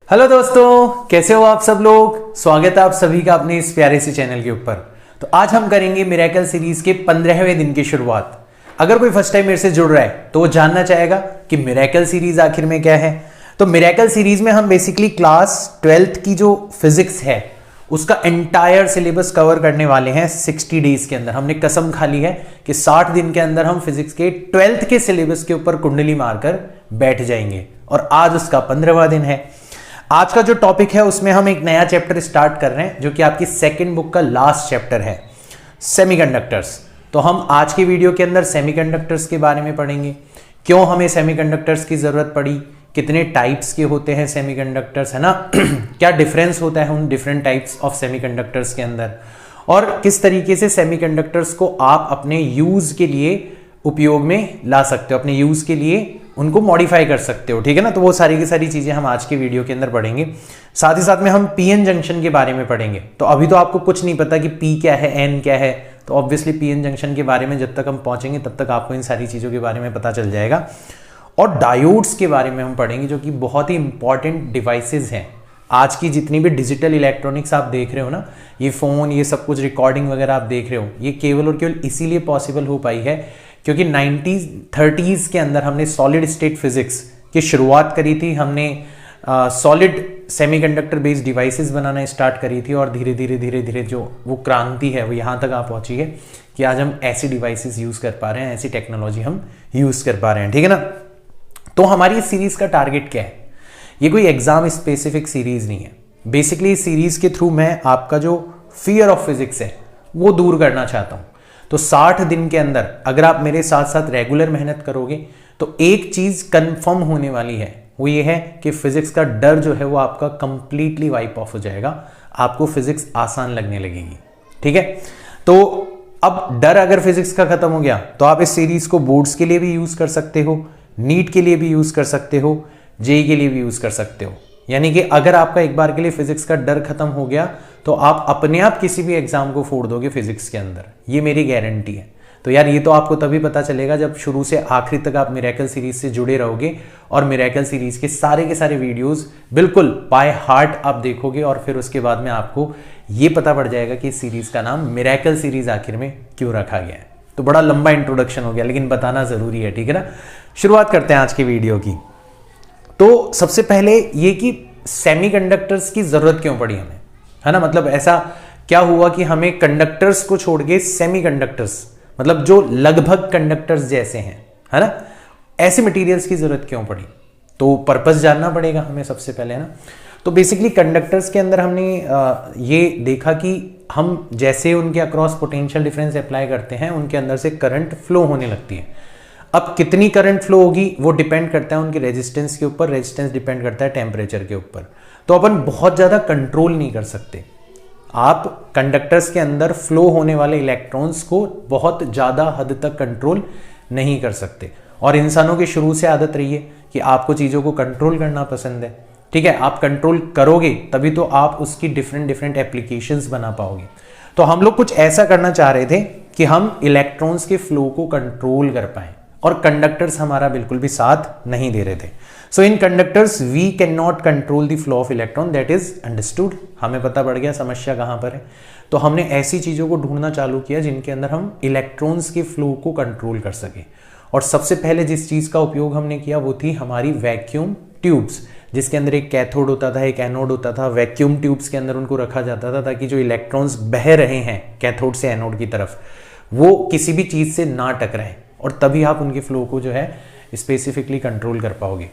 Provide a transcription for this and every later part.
Hello दोस्तों, कैसे हो आप सब लोग। स्वागत है आप सभी का अपने इस प्यारे से चैनल के ऊपर। तो आज हम करेंगे मिरेकल सीरीज के 15वें दिन की शुरुआत। अगर कोई फर्स्ट टाइम मेरे से जुड़ रहा है तो वो जानना चाहेगा कि मिरेकल सीरीज आखिर में क्या है। तो मिरेकल सीरीज में हम बेसिकली क्लास 12th की जो फिजिक्स है उसका एंटायर सिलेबस कवर करने वाले हैं 60 डेज के अंदर। हमने कसम खा ली है कि 60 दिन के अंदर हम फिजिक्स के 12th के सिलेबस के ऊपर कुंडली मारकर बैठ जाएंगे और आज उसका 15वां दिन है। आज का जो टॉपिक है उसमें हम एक नया चैप्टर स्टार्ट कर रहे हैं जो कि आपकी सेकंड बुक का लास्ट चैप्टर है, सेमीकंडक्टर्स। तो हम आज की वीडियो के अंदर सेमीकंडक्टर्स के बारे में पढ़ेंगे, क्यों हमें सेमीकंडक्टर्स की जरूरत पड़ी, कितने टाइप्स के होते हैं सेमीकंडक्टर्स, है ना क्या डिफरेंस होता है उन डिफरेंट टाइप्स ऑफ सेमीकंडक्टर्स के अंदर, और किस तरीके से सेमीकंडक्टर्स को आप अपने यूज के लिए उपयोग में ला सकते हो, अपने यूज के लिए उनको मॉडिफाई कर सकते हो। ठीक है ना। तो वो सारी की सारी चीजें हम आज के वीडियो के अंदर पढ़ेंगे। साथ ही साथ में हम पीएन जंक्शन के बारे में पढ़ेंगे। तो अभी तो आपको कुछ नहीं पता कि पी क्या है, एन क्या है, तो ऑब्वियसली पीएन जंक्शन के बारे में जब तक हम पहुंचेंगे तब तक आपको इन सारी चीजों के बारे में पता चल जाएगा। और डायोड्स के बारे में हम पढ़ेंगे जो कि बहुत ही इंपॉर्टेंट डिवाइसेज हैं। आज की जितनी भी डिजिटल इलेक्ट्रॉनिक्स आप देख रहे हो ना, ये फोन, ये सब कुछ रिकॉर्डिंग वगैरह आप देख रहे हो, ये केवल और केवल इसीलिए पॉसिबल हो पाई है क्योंकि 1930s के अंदर हमने सॉलिड स्टेट फिजिक्स की शुरुआत करी थी। हमने सॉलिड सेमीकंडक्टर बेस्ड डिवाइसेस बनाना स्टार्ट करी थी और धीरे धीरे जो वो क्रांति है वो यहाँ तक आ पहुंची है कि आज हम ऐसी डिवाइसेस यूज कर पा रहे हैं, ऐसी टेक्नोलॉजी हम यूज कर पा रहे हैं। ठीक है ना। तो हमारी इस सीरीज का टारगेट क्या है? ये कोई एग्जाम स्पेसिफिक सीरीज नहीं है। बेसिकली इस सीरीज के थ्रू मैं आपका जो फियर ऑफ फिजिक्स है वो दूर करना चाहता हूं। तो 60 दिन के अंदर अगर आप मेरे साथ साथ रेगुलर मेहनत करोगे तो एक चीज कंफर्म होने वाली है, वो ये है कि फिजिक्स का डर जो है वो आपका कंप्लीटली वाइप ऑफ हो जाएगा। आपको फिजिक्स आसान लगने लगेगी। ठीक है। तो अब डर अगर फिजिक्स का खत्म हो गया तो आप इस सीरीज को बोर्ड्स के लिए भी यूज कर सकते हो, नीट के लिए भी यूज कर सकते हो, जेई के लिए भी यूज कर सकते हो। यानी कि अगर आपका एक बार के लिए फिजिक्स का डर खत्म हो गया तो आप अपने आप किसी भी एग्जाम को फोड़ दोगे फिजिक्स के अंदर, ये मेरी गारंटी है। तो यार ये तो आपको तभी पता चलेगा जब शुरू से आखिरी तक आप मिरेकल सीरीज से जुड़े रहोगे और मिरेकल सीरीज के सारे वीडियोस बिल्कुल बाय हार्ट आप देखोगे और फिर उसके बाद में आपको ये पता पड़ जाएगा कि इस सीरीज का नाम मिरेकल सीरीज आखिर में क्यों रखा गया है। तो बड़ा लंबा इंट्रोडक्शन हो गया लेकिन बताना जरूरी है। ठीक है ना। शुरुआत करते हैं आज की वीडियो की। तो सबसे पहले ये कि सेमीकंडक्टर्स की जरूरत क्यों पड़ी हमें, है ना। मतलब ऐसा क्या हुआ कि हमें कंडक्टर्स को छोड़ के सेमीकंडक्टर्स, मतलब जो लगभग कंडक्टर्स जैसे हैं, है ना, ऐसे मटेरियल्स की जरूरत क्यों पड़ी। तो पर्पस जानना पड़ेगा हमें सबसे पहले, है ना। तो बेसिकली कंडक्टर्स के अंदर हमने ये देखा कि हम जैसे उनके अक्रॉस पोटेंशियल डिफरेंस अप्लाई करते हैं उनके अंदर से करंट फ्लो होने लगती है। अब कितनी करंट फ्लो होगी वो डिपेंड करता है उनके रेजिस्टेंस के ऊपर, रेजिस्टेंस डिपेंड करता है टेम्परेचर के ऊपर। तो अपन बहुत ज़्यादा कंट्रोल नहीं कर सकते। आप कंडक्टर्स के अंदर फ्लो होने वाले इलेक्ट्रॉन्स को बहुत ज़्यादा हद तक कंट्रोल नहीं कर सकते। और इंसानों की शुरू से आदत रही है कि आपको चीज़ों को कंट्रोल करना पसंद है। ठीक है। आप कंट्रोल करोगे तभी तो आप उसकी डिफरेंट एप्लीकेशंस बना पाओगे। तो हम लोग कुछ ऐसा करना चाह रहे थे कि हम इलेक्ट्रॉन्स के फ्लो को कंट्रोल कर पाएं और कंडक्टर्स हमारा बिल्कुल भी साथ नहीं दे रहे थे। So in conductors we can not control the flow of electron, that is understood. हमें पता पड़ गया समस्या कहां पर है। तो हमने ऐसी चीजों को ढूंढना चालू किया जिनके अंदर हम इलेक्ट्रॉन्स के फ्लो को कंट्रोल कर सके। और सबसे पहले जिस चीज का उपयोग हमने किया वो थी हमारी वैक्यूम ट्यूब्स, जिसके अंदर एक कैथोड होता था, एक एनोड होता था। वैक्यूम ट्यूब्स के अंदर उनको रखा जाता था ताकि जो इलेक्ट्रॉन्स बह रहे हैं कैथोड से एनोड की तरफ वो किसी भी चीज से ना टकराएं और तभी आप उनके फ्लो को जो है स्पेसिफिकली कंट्रोल कर पाओगे।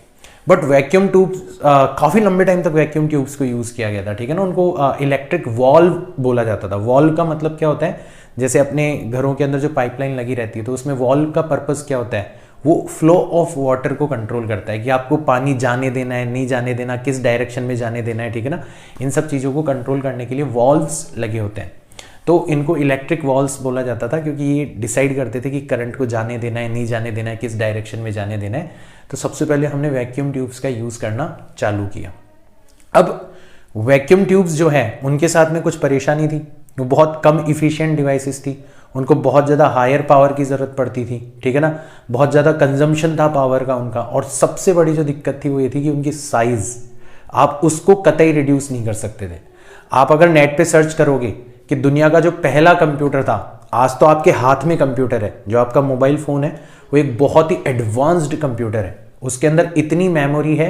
बट वैक्यूम ट्यूब्स काफी लंबे टाइम तक वैक्यूम ट्यूब्स को यूज किया गया था। ठीक है ना। उनको इलेक्ट्रिक वॉल्व बोला जाता था। वॉल्व का मतलब क्या होता है, जैसे अपने घरों के अंदर जो पाइपलाइन लगी रहती है तो उसमें वॉल्व का पर्पस क्या होता है, वो फ्लो ऑफ वाटर को कंट्रोल करता है कि आपको पानी जाने देना है, नहीं जाने देना, किस डायरेक्शन में जाने देना है। ठीक है ना। इन सब चीजों को कंट्रोल करने के लिए वॉल्व्स लगे होते हैं। तो इनको इलेक्ट्रिक वॉल्व्स बोला जाता था क्योंकि ये डिसाइड करते थे कि करंट को जाने देना है, नहीं जाने देना है, किस डायरेक्शन में जाने देना है। तो सबसे पहले हमने वैक्यूम ट्यूब्स का यूज करना चालू किया। अब वैक्यूम ट्यूब्स जो है उनके साथ में कुछ परेशानी थी, वो बहुत कम इफिशिएंट डिवाइसेस थी, उनको बहुत ज़्यादा हायर पावर की ज़रूरत पड़ती थी। ठीक है ना। बहुत ज़्यादा कंजम्पशन था पावर का उनका। और सबसे बड़ी जो दिक्कत थी वो ये थी कि उनकी साइज़ आप उसको कतई रिड्यूस नहीं कर सकते थे। आप अगर नेट पे सर्च करोगे कि दुनिया का जो पहला कंप्यूटर था, आज तो आपके हाथ में कंप्यूटर है, जो आपका मोबाइल फोन है वो एक बहुत ही एडवांस्ड कंप्यूटर है। उसके अंदर इतनी मेमोरी है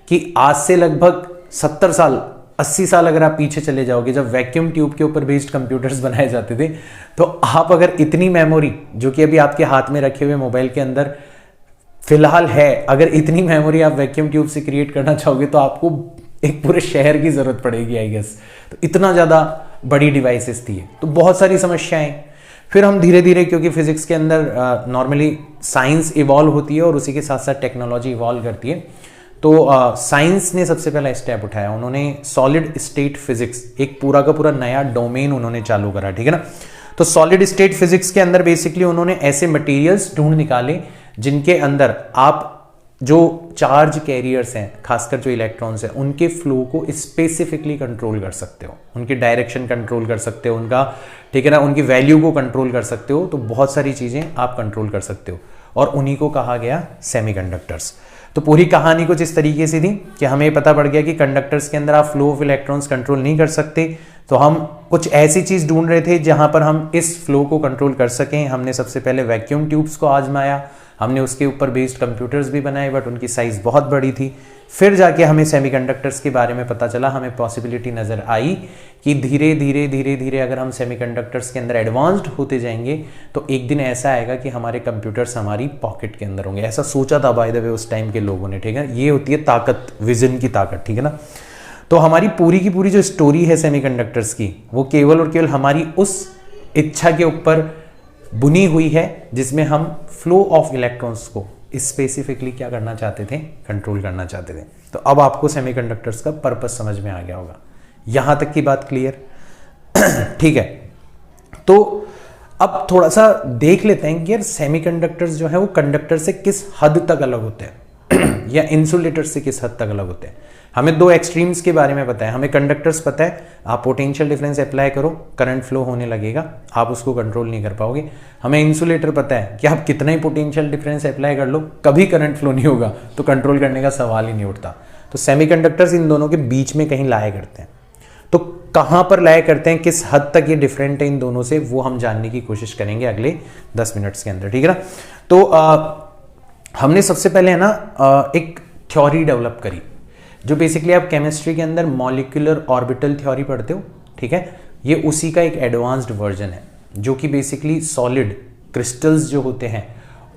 कि आज से लगभग 70 साल 80 साल अगर आप पीछे चले जाओगे, जब वैक्यूम ट्यूब के ऊपर बेस्ड कंप्यूटर्स बनाए जाते थे, तो आप अगर इतनी मेमोरी जो कि अभी आपके हाथ में रखे हुए मोबाइल के अंदर फिलहाल है, अगर इतनी मेमोरी आप वैक्यूम ट्यूब से क्रिएट करना चाहोगे तो आपको एक पूरे शहर की जरूरत पड़ेगी आई गेस। तो इतना ज़्यादा बड़ी डिवाइसेस थी। तो बहुत सारी समस्याएं। फिर हम धीरे धीरे, क्योंकि फिजिक्स के अंदर नॉर्मली साइंस इवॉल्व होती है और उसी के साथ साथ टेक्नोलॉजी इवॉल्व करती है, तो साइंस ने सबसे पहला स्टेप उठाया। उन्होंने सॉलिड स्टेट फिजिक्स, एक पूरा का पूरा नया डोमेन उन्होंने चालू करा, ठीक है ना। तो सॉलिड स्टेट फिजिक्स के अंदर बेसिकली उन्होंने ऐसे मटेरियल्स ढूंढ निकाले जिनके अंदर आप जो चार्ज कैरियर्स हैं, खासकर जो इलेक्ट्रॉन्स हैं, उनके फ्लो को स्पेसिफिकली कंट्रोल कर सकते हो, उनकी डायरेक्शन कंट्रोल कर सकते हो, उनका, ठीक है ना, उनकी वैल्यू को कंट्रोल कर सकते हो। तो बहुत सारी चीजें आप कंट्रोल कर सकते हो और उन्हीं को कहा गया सेमीकंडक्टर्स। तो पूरी कहानी कुछ इस तरीके से थी कि हमें पता पड़ गया कि कंडक्टर्स के अंदर आप फ्लो ऑफ इलेक्ट्रॉन्स कंट्रोल नहीं कर सकते, तो हम कुछ ऐसी चीज ढूंढ रहे थे जहां पर हम इस फ्लो को कंट्रोल कर सकें। हमने सबसे पहले वैक्यूम ट्यूब्स को आजमाया, हमने उसके ऊपर बेस्ड कंप्यूटर्स भी बनाए, बट उनकी साइज बहुत बड़ी थी। फिर जाके हमें सेमीकंडक्टर्स के बारे में पता चला, हमें पॉसिबिलिटी नजर आई कि धीरे धीरे धीरे धीरे अगर हम सेमीकंडक्टर्स के अंदर एडवांस्ड होते जाएंगे तो एक दिन ऐसा आएगा कि हमारे कंप्यूटर्स हमारी पॉकेट के अंदर होंगे। ऐसा सोचा था बाय द वे उस टाइम के लोगों ने, ठीक है। ये होती है ताकत, विजन की ताकत, ठीक है ना। तो हमारी पूरी की पूरी जो स्टोरी है सेमीकंडक्टर्स की, वो केवल और केवल हमारी उस इच्छा के ऊपर बुनी हुई है जिसमें हम फ्लो ऑफ इलेक्ट्रॉन्स को स्पेसिफिकली क्या करना चाहते थे, कंट्रोल करना चाहते थे। तो अब आपको सेमीकंडक्टर्स का पर्पस समझ में आ गया होगा। यहां तक की बात क्लियर, ठीक है। तो अब थोड़ा सा देख लेते हैं कि यार सेमीकंडक्टर्स जो है वो कंडक्टर से किस हद तक अलग होते हैं या इंसुलेटर से किस हद तक अलग होते हैं। हमें दो एक्सट्रीम्स के बारे में पता है। हमें कंडक्टर्स पता है, आप पोटेंशियल डिफरेंस अप्लाई करो, करंट फ्लो होने लगेगा, आप उसको कंट्रोल नहीं कर पाओगे। हमें इंसुलेटर पता है कि आप कितना ही पोटेंशियल डिफरेंस अप्लाई कर लो, कभी करंट फ्लो नहीं होगा, तो कंट्रोल करने का सवाल ही नहीं उठता। तो सेमीकंडक्टर्स इन दोनों के बीच में कहीं लाया करते हैं। तो कहां पर लाया करते हैं, किस हद तक ये डिफरेंट है इन दोनों से, वो हम जानने की कोशिश करेंगे अगले 10 मिनट्स के अंदर, ठीक है ना। तो हमने सबसे पहले है ना एक थ्योरी डेवलप करी, जो बेसिकली आप केमिस्ट्री के अंदर मॉलिक्यूलर ऑर्बिटल थ्योरी पढ़ते हो, ठीक है। ये उसी का एक एडवांस्ड वर्जन है, जो कि बेसिकली सॉलिड क्रिस्टल्स जो होते हैं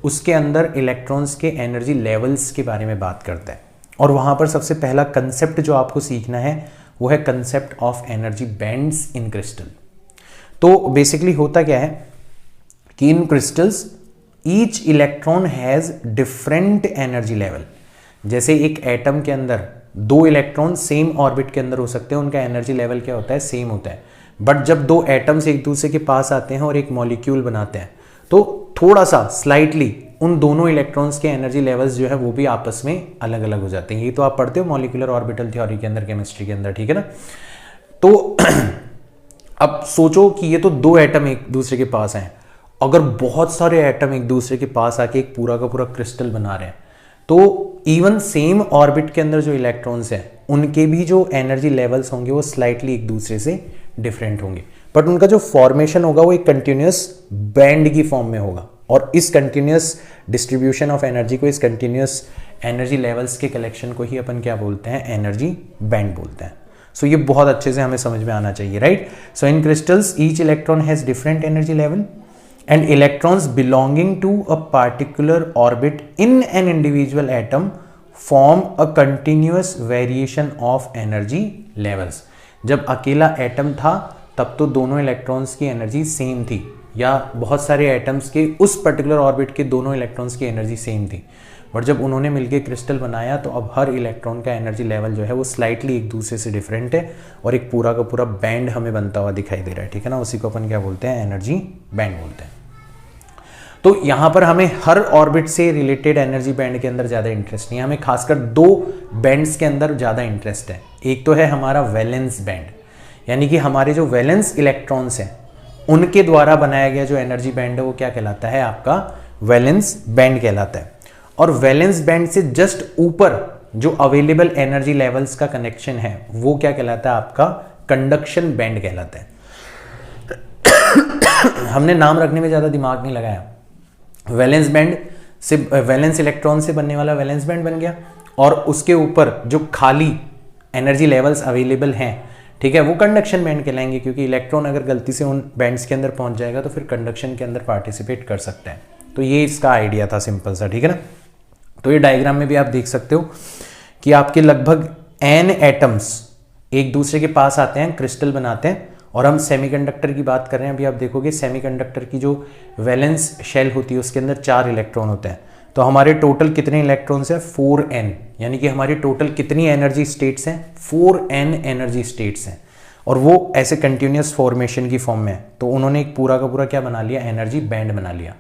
उसके अंदर इलेक्ट्रॉन्स के एनर्जी लेवल्स के बारे में बात करता है। और वहां पर सबसे पहला कंसेप्ट जो आपको सीखना है वो है concept of energy bands in crystal. तो बेसिकली होता क्या है कि in crystals each electron has different energy level. जैसे एक एटम के अंदर दो इलेक्ट्रॉन सेम ऑर्बिट के अंदर हो सकते हैं, उनका एनर्जी लेवल क्या होता है, सेम होता है। बट जब दो एटम्स एक दूसरे के पास आते हैं और एक मॉलिक्यूल बनाते हैं, तो थोड़ा सा स्लाइटली उन दोनों इलेक्ट्रॉन्स के एनर्जी लेवल्स जो है वो भी आपस में अलग अलग हो जाते हैं। ये तो आप पढ़ते हो मॉलिक्यूलर ऑर्बिटल थ्योरी के अंदर, केमिस्ट्री के अंदर, ठीक है ना। तो अब सोचो कि ये तो दो एटम एक दूसरे के पास हैं, अगर बहुत सारे एटम एक दूसरे के पास आके एक पूरा का पूरा क्रिस्टल बना रहे हैं, तो इवन सेम ऑर्बिट के अंदर जो इलेक्ट्रॉन्स हैं उनके भी जो एनर्जी लेवल्स होंगे वो स्लाइटली एक दूसरे से डिफरेंट होंगे, बट उनका जो फॉर्मेशन होगा वो एक कंटिन्यूअस बैंड की फॉर्म में होगा। और इस कंटिन्यूअस डिस्ट्रीब्यूशन ऑफ एनर्जी को, इस कंटिन्यूअस एनर्जी लेवल्स के कलेक्शन को ही अपन क्या बोलते हैं, एनर्जी बैंड बोलते हैं। सो ये बहुत अच्छे से हमें समझ में आना चाहिए, right. So in crystals each electron has different energy level and electrons belonging to a particular orbit in an individual atom form a continuous variation of energy levels। जब अकेला एटम था तब तो दोनों इलेक्ट्रॉन्स की एनर्जी सेम थी, या बहुत सारे एटम्स के उस पर्टिकुलर ऑर्बिट के दोनों इलेक्ट्रॉन्स की एनर्जी सेम थी। बट जब उन्होंने मिलकर क्रिस्टल बनाया तो अब हर इलेक्ट्रॉन का एनर्जी लेवल जो है वो स्लाइटली एक दूसरे से डिफरेंट है और एक पूरा का पूरा बैंड हमें बनता हुआ दिखाई दे रहा है, ठीक है ना। उसी को अपन क्या बोलते हैं, एनर्जी बैंड बोलते हैं। तो यहां पर हमें हर ऑर्बिट से रिलेटेड एनर्जी बैंड के अंदर ज्यादा इंटरेस्ट नहीं है, हमें खासकर दो बैंड्स के अंदर ज्यादा इंटरेस्ट है। एक तो है हमारा वैलेंस बैंड, यानी कि हमारे जो वैलेंस इलेक्ट्रॉन्स हैं उनके द्वारा बनाया गया जो एनर्जी बैंड है वो क्या कहलाता है, आपका वैलेंस बैंड कहलाता है। और वैलेंस बैंड से जस्ट ऊपर जो अवेलेबल एनर्जी लेवल्स का कनेक्शन है वो क्या कहलाता है, आपका कंडक्शन बैंड कहलाता है। हमने नाम रखने में ज्यादा दिमाग नहीं लगाया। वैलेंस बैंड से, वैलेंस इलेक्ट्रॉन से बनने वाला वैलेंस बैंड बन गया, और उसके ऊपर जो खाली एनर्जी लेवल्स अवेलेबल हैं, ठीक है, वो कंडक्शन बैंड कहलाएंगे, क्योंकि इलेक्ट्रॉन अगर गलती से उन बैंड्स के अंदर पहुंच जाएगा तो फिर कंडक्शन के अंदर पार्टिसिपेट कर सकता है। तो ये इसका आइडिया था सिंपल सा, ठीक है ना। तो ये डायग्राम में भी आप देख सकते हो कि आपके लगभग n एटम्स एक दूसरे के पास आते हैं, क्रिस्टल बनाते हैं, और हम सेमीकंडक्टर की बात कर रहे हैं। अभी आप देखोगे सेमीकंडक्टर की जो वैलेंस शेल होती है उसके अंदर 4 इलेक्ट्रॉन होते हैं। तो हमारे टोटल कितने इलेक्ट्रॉन्स हैं, 4n, यानी कि हमारी टोटल कितनी एनर्जी स्टेट्स हैं, 4n एनर्जी स्टेट्स हैं, और वो ऐसे कंटिन्यूस फॉर्मेशन की फॉर्म में है। तो उन्होंने एक पूरा का पूरा क्या बना लिया, एनर्जी बैंड बना लिया,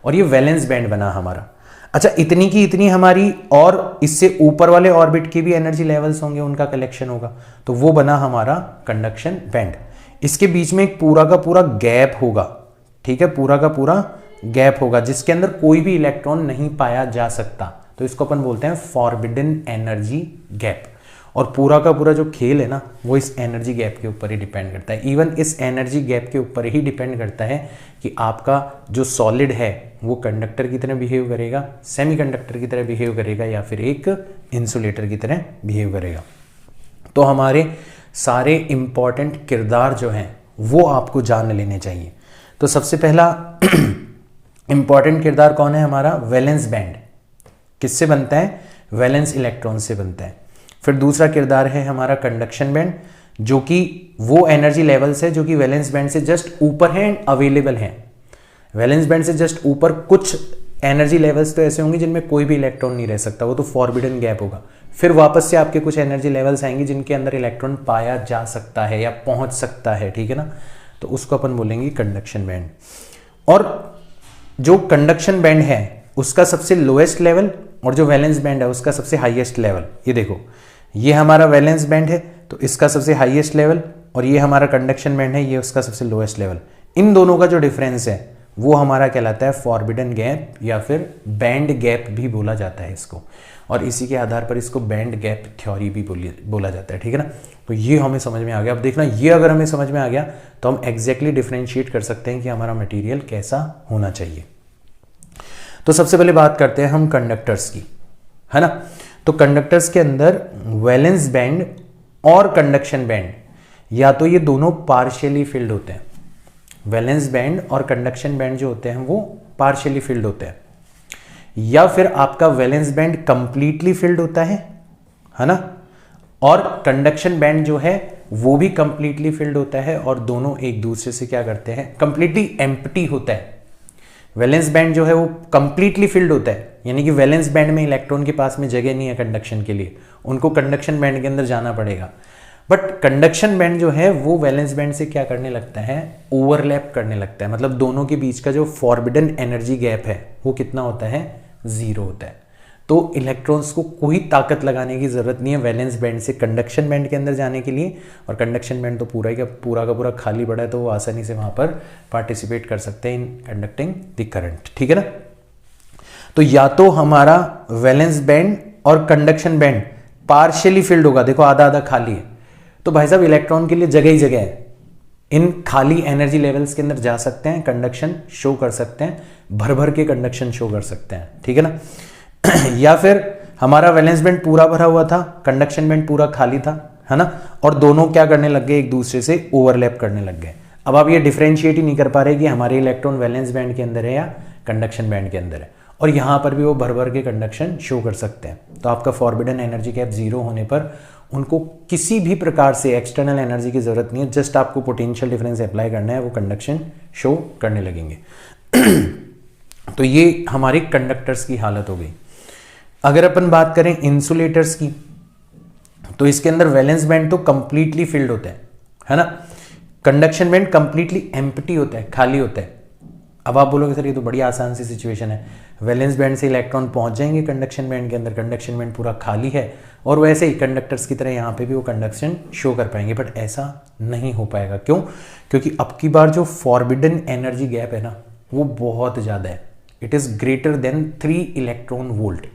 और ये वैलेंस बैंड बना हमारा। अच्छा, इतनी की इतनी हमारी और इससे ऊपर वाले ऑर्बिट की भी एनर्जी लेवल्स होंगे, उनका कलेक्शन होगा, तो वो बना हमारा कंडक्शन बैंड। इसके बीच में एक पूरा का पूरा गैप होगा, ठीक है, पूरा का पूरा गैप होगा जिसके अंदर कोई भी इलेक्ट्रॉन नहीं पाया जा सकता, तो इसको अपन बोलते हैं फॉरबिडन एनर्जी गैप। और पूरा का पूरा जो खेल है ना, वो इस एनर्जी गैप के ऊपर ही डिपेंड करता है। इवन इस एनर्जी गैप के ऊपर ही डिपेंड करता है कि आपका जो सॉलिड है वो कंडक्टर की तरह बिहेव करेगा, सेमीकंडक्टर की तरह बिहेव करेगा, या फिर एक इंसुलेटर की तरह बिहेव करेगा। तो हमारे सारे इंपॉर्टेंट किरदार जो हैं वो आपको जान लेने चाहिए। तो सबसे पहला इंपॉर्टेंट किरदार कौन है हमारा, वैलेंस बैंड। किससे बनता है, वैलेंस इलेक्ट्रॉन से बनता है। फिर दूसरा किरदार है हमारा कंडक्शन बैंड, जो कि वो एनर्जी लेवल्स है जो कि वैलेंस बैंड से जस्ट ऊपर है एंड अवेलेबल है। वैलेंस बैंड से जस्ट ऊपर कुछ एनर्जी लेवल्स तो ऐसे होंगे जिनमें कोई भी इलेक्ट्रॉन नहीं रह सकता, वो तो फॉरबिडन गैप होगा। फिर वापस से आपके कुछ एनर्जी लेवल्स आएंगे जिनके अंदर इलेक्ट्रॉन पाया जा सकता है या पहुंच सकता है, ठीक है ना, तो उसको अपन बोलेंगे कंडक्शन बैंड। और जो कंडक्शन बैंड है उसका सबसे लोएस्ट लेवल, और जो वैलेंस बैंड है उसका सबसे हाईएस्ट लेवल, ये देखो, ये हमारा वैलेंस बैंड है तो इसका सबसे हाईएस्ट लेवल, और ये हमारा कंडक्शन बैंड है, ये उसका सबसे लोएस्ट लेवल। इन दोनों का जो डिफरेंस है वो हमारा कहलाता है फॉरबिडन गैप, या फिर बैंड गैप भी बोला जाता है इसको, और इसी के आधार पर इसको बैंड गैप थ्योरी भी बोला जाता है, ठीक है ना। तो ये हमें समझ में आ गया। अब देखना, ये अगर हमें समझ में आ गया तो हम एग्जैक्टली डिफरेंशिएट कर सकते हैं कि हमारा मटेरियल कैसा होना चाहिए। तो सबसे पहले बात करते हैं हम कंडक्टर्स की, है ना। तो कंडक्टर्स के अंदर वैलेंस बैंड और कंडक्शन बैंड, या तो ये दोनों पार्शियली फिल्ड होते हैं। वैलेंस बैंड और कंडक्शन बैंड जो होते हैं वो पार्शियली फिल्ड होते हैं, या फिर आपका वैलेंस बैंड कंप्लीटली फिल्ड होता है ना, और कंडक्शन बैंड जो है वो भी कंप्लीटली फिल्ड होता है, और दोनों एक दूसरे से क्या करते हैं, कंप्लीटली एम्प्टी होता है। वैलेंस बैंड जो है वो कंप्लीटली फिल्ड होता है, यानी कि वैलेंस बैंड में इलेक्ट्रॉन के पास में जगह नहीं है कंडक्शन के लिए, उनको कंडक्शन बैंड के अंदर जाना पड़ेगा। बट कंडक्शन बैंड जो है वो वैलेंस बैंड से क्या करने लगता है, ओवरलैप करने लगता है। मतलब दोनों के बीच का जो फॉरबिडन एनर्जी गैप है वो कितना होता है, 0 होता है। तो इलेक्ट्रॉन्स को कोई ताकत लगाने की जरूरत नहीं है वैलेंस बैंड से कंडक्शन बैंड के अंदर जाने के लिए, और कंडक्शन बैंड तो पूरा का पूरा खाली पड़ा है, तो वो आसानी से वहां पर पार्टिसिपेट कर सकते हैं इन कंडक्टिंग द करंट, ठीक है ना। तो या तो हमारा वैलेंस बैंड और कंडक्शन बैंड पार्शियली फिल्ड होगा, देखो आधा आधा खाली है, तो भाई साहब इलेक्ट्रॉन के लिए जगह ही जगह है, इन खाली एनर्जी लेवल्स के अंदर जा सकते हैं, कंडक्शन शो कर सकते हैं, भर भर के कंडक्शन शो कर सकते हैं, ठीक है ना। या फिर हमारा वैलेंस बैंड पूरा भरा हुआ था, कंडक्शन बैंड पूरा खाली था, है ना, और दोनों क्या करने लग गए, एक दूसरे से ओवरलैप करने लग गए। अब आप ये डिफरेंशिएट ही नहीं कर पा रहे कि हमारे इलेक्ट्रॉन वैलेंस बैंड के अंदर है या कंडक्शन बैंड के अंदर है, और यहां पर भी वो भर भर के कंडक्शन शो कर सकते हैं। तो आपका फॉरबिडन एनर्जी गैप 0 होने पर उनको किसी भी प्रकार से एक्सटर्नल एनर्जी की जरूरत नहीं है, जस्ट आपको पोटेंशियल डिफरेंस अप्लाई करना है, वो कंडक्शन शो करने लगेंगे। तो ये हमारे कंडक्टर्स की हालत हो गई। अगर अपन बात करें इंसुलेटर्स की, तो इसके अंदर वैलेंस बैंड तो कंप्लीटली फिल्ड होता है ना, कंडक्शन बैंड कंप्लीटली एम्प्टी होता है, खाली होता है। अब आप बोलोगे सर ये तो बड़ी आसान सी सिचुएशन है, वैलेंस बैंड से इलेक्ट्रॉन पहुंच जाएंगे कंडक्शन बैंड के अंदर, कंडक्शन बैंड पूरा खाली है, और वैसे ही कंडक्टर्स की तरह यहाँ पे भी वो कंडक्शन शो कर पाएंगे। बट ऐसा नहीं हो पाएगा, क्यों? क्योंकि अब की बार जो फॉरबिडन एनर्जी गैप है ना वो बहुत ज़्यादा है, it is greater than 3 electron volt.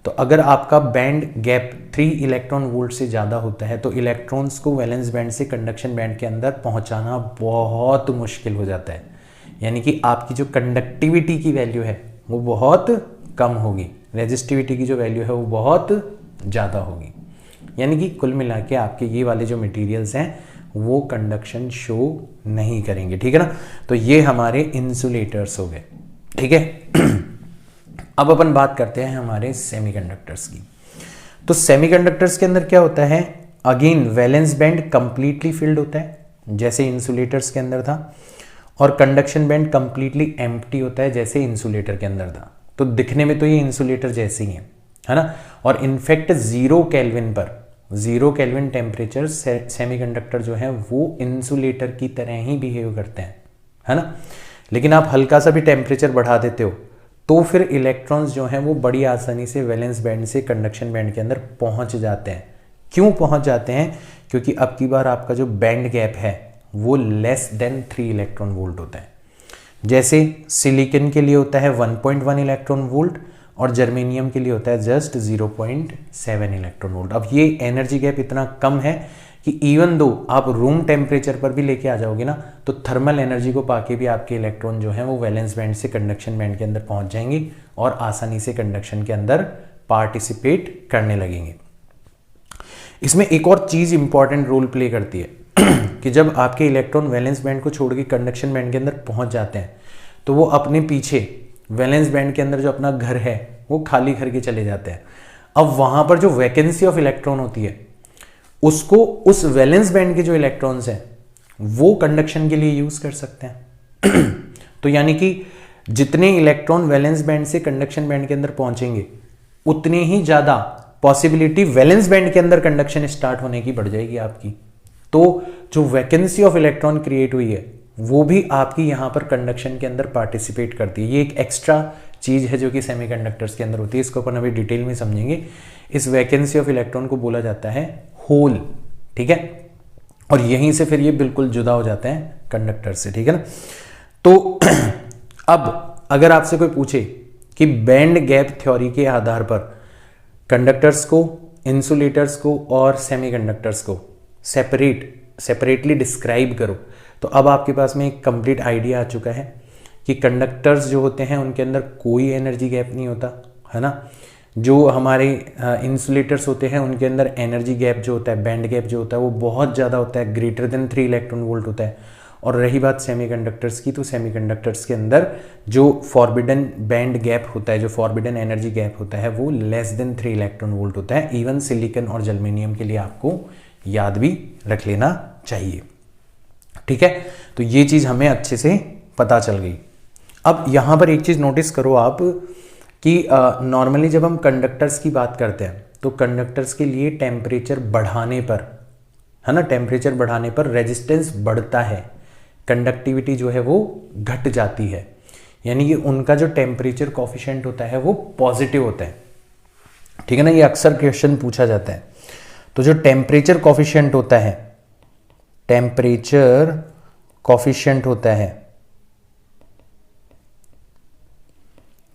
तो अगर आपका बैंड गैप 3 इलेक्ट्रॉन वोल्ट से ज़्यादा होता है तो इलेक्ट्रॉन्स को वैलेंस बैंड से कंडक्शन बैंड के अंदर पहुंचाना बहुत मुश्किल हो जाता है, यानी कि आपकी जो कंडक्टिविटी की वैल्यू है वो बहुत कम होगी, रेजिस्टिविटी की जो वैल्यू है वो बहुत ज़्यादा होगी। यानी कि कुल मिला के आपके ये वाले जो मटेरियल्स हैं वो कंडक्शन शो नहीं करेंगे, ठीक है ना। तो ये हमारे इंसुलेटर्स हो गए, ठीक है। अब अपन बात करते हैं हमारे सेमीकंडक्टर्स की। तो सेमीकंडक्टर्स के अंदर क्या होता है, again valence band completely filled होता है जैसे इंसुलेटर्स के अंदर था, और कंडक्शन बैंड कंप्लीटली एम्प्टी होता है जैसे इंसुलेटर के अंदर था। तो दिखने में तो ये इंसुलेटर जैसे ही है ना। और इनफैक्ट 0 केल्विन पर, 0 केल्विन टेम्परेचर सेमीकंडक्टर जो है वो इंसुलेटर की तरह ही बिहेव करते हैं, है ना। लेकिन आप हल्का सा भी टेम्परेचर बढ़ा देते हो तो फिर इलेक्ट्रॉन्स जो हैं वो बड़ी आसानी से वैलेंस बैंड से कंडक्शन बैंड के अंदर पहुंच जाते हैं। क्यों पहुंच जाते हैं, क्योंकि अब की बार आपका जो बैंड गैप है वो लेस देन 3 इलेक्ट्रॉन वोल्ट होता है। जैसे सिलिकॉन के लिए होता है 1.1 इलेक्ट्रॉन वोल्ट और जर्मेनियम के लिए होता है जस्ट 0.7 इलेक्ट्रॉन वोल्ट। अब ये एनर्जी गैप इतना कम है कि इवन दो आप रूम टेम्परेचर पर भी लेके आ जाओगे ना तो थर्मल एनर्जी को पाके भी आपके इलेक्ट्रॉन जो है वो वैलेंस बैंड से कंडक्शन बैंड के अंदर पहुंच जाएंगे और आसानी से कंडक्शन के अंदर पार्टिसिपेट करने लगेंगे। इसमें एक और चीज इंपॉर्टेंट रोल प्ले करती है कि जब आपके इलेक्ट्रॉन वैलेंस बैंड को छोड़ के कंडक्शन बैंड के अंदर पहुंच जाते हैं तो वो अपने पीछे वैलेंस बैंड के अंदर जो अपना घर है वो खाली करके चले जाते हैं। अब वहां पर जो वैकेंसी ऑफ इलेक्ट्रॉन होती है उसको उस वैलेंस बैंड के जो इलेक्ट्रॉन्स हैं वो कंडक्शन के लिए यूज कर सकते हैं। तो यानी कि जितने इलेक्ट्रॉन वैलेंस बैंड से कंडक्शन बैंड के अंदर पहुंचेंगे उतने ही ज्यादा पॉसिबिलिटी वैलेंस बैंड के अंदर कंडक्शन स्टार्ट होने की बढ़ जाएगी आपकी। तो जो वैकेंसी ऑफ इलेक्ट्रॉन क्रिएट हुई है वो भी आपकी यहां पर कंडक्शन के अंदर पार्टिसिपेट करती है। ये एक एक्स्ट्रा चीज है जो कि सेमीकंडक्टर्स के अंदर होती है, इसको अपन अभी डिटेल में समझेंगे। इस वैकेंसी ऑफ इलेक्ट्रॉन को बोला जाता है होल, ठीक है। और यहीं से फिर ये बिल्कुल जुदा हो जाते हैं कंडक्टर से, ठीक है ना। तो अब अगर आपसे कोई पूछे कि बैंड गैप थ्योरी के आधार पर कंडक्टर्स को, इंसुलेटर्स को और सेमीकंडक्टर्स को सेपरेटली डिस्क्राइब करो, तो अब आपके पास में एक कंप्लीट आइडिया आ चुका है कि कंडक्टर्स जो होते हैं उनके अंदर कोई एनर्जी गैप नहीं होता, है ना। जो हमारे इंसुलेटर्स होते हैं उनके अंदर एनर्जी गैप जो होता है, बैंड गैप जो होता है वो बहुत ज़्यादा होता है, ग्रेटर देन 3 इलेक्ट्रॉन वोल्ट होता है। और रही बात सेमीकंडक्टर्स की, तो सेमीकंडक्टर्स के अंदर जो फॉरबिडन बैंड गैप होता है, जो फॉरबिडन एनर्जी गैप होता है वो लेस देन 3 इलेक्ट्रॉन वोल्ट होता है। इवन सिलिकॉन और जर्मेनियम के लिए आपको याद भी रख लेना चाहिए, ठीक है। तो ये चीज़ हमें अच्छे से पता चल गई। अब यहाँ पर एक चीज़ नोटिस करो आप कि नॉर्मली जब हम कंडक्टर्स की बात करते हैं तो कंडक्टर्स के लिए टेम्परेचर बढ़ाने पर, है ना, टेम्परेचर बढ़ाने पर रेजिस्टेंस बढ़ता है, कंडक्टिविटी जो है वो घट जाती है। यानी कि उनका जो टेम्परेचर कॉफिशिएंट होता है वो पॉजिटिव होता है, ठीक है ना। ये अक्सर क्वेश्चन पूछा जाता है। तो जो टेम्परेचर कॉफिशिएंट होता है, टेम्परेचर कॉफिशिएंट होता है,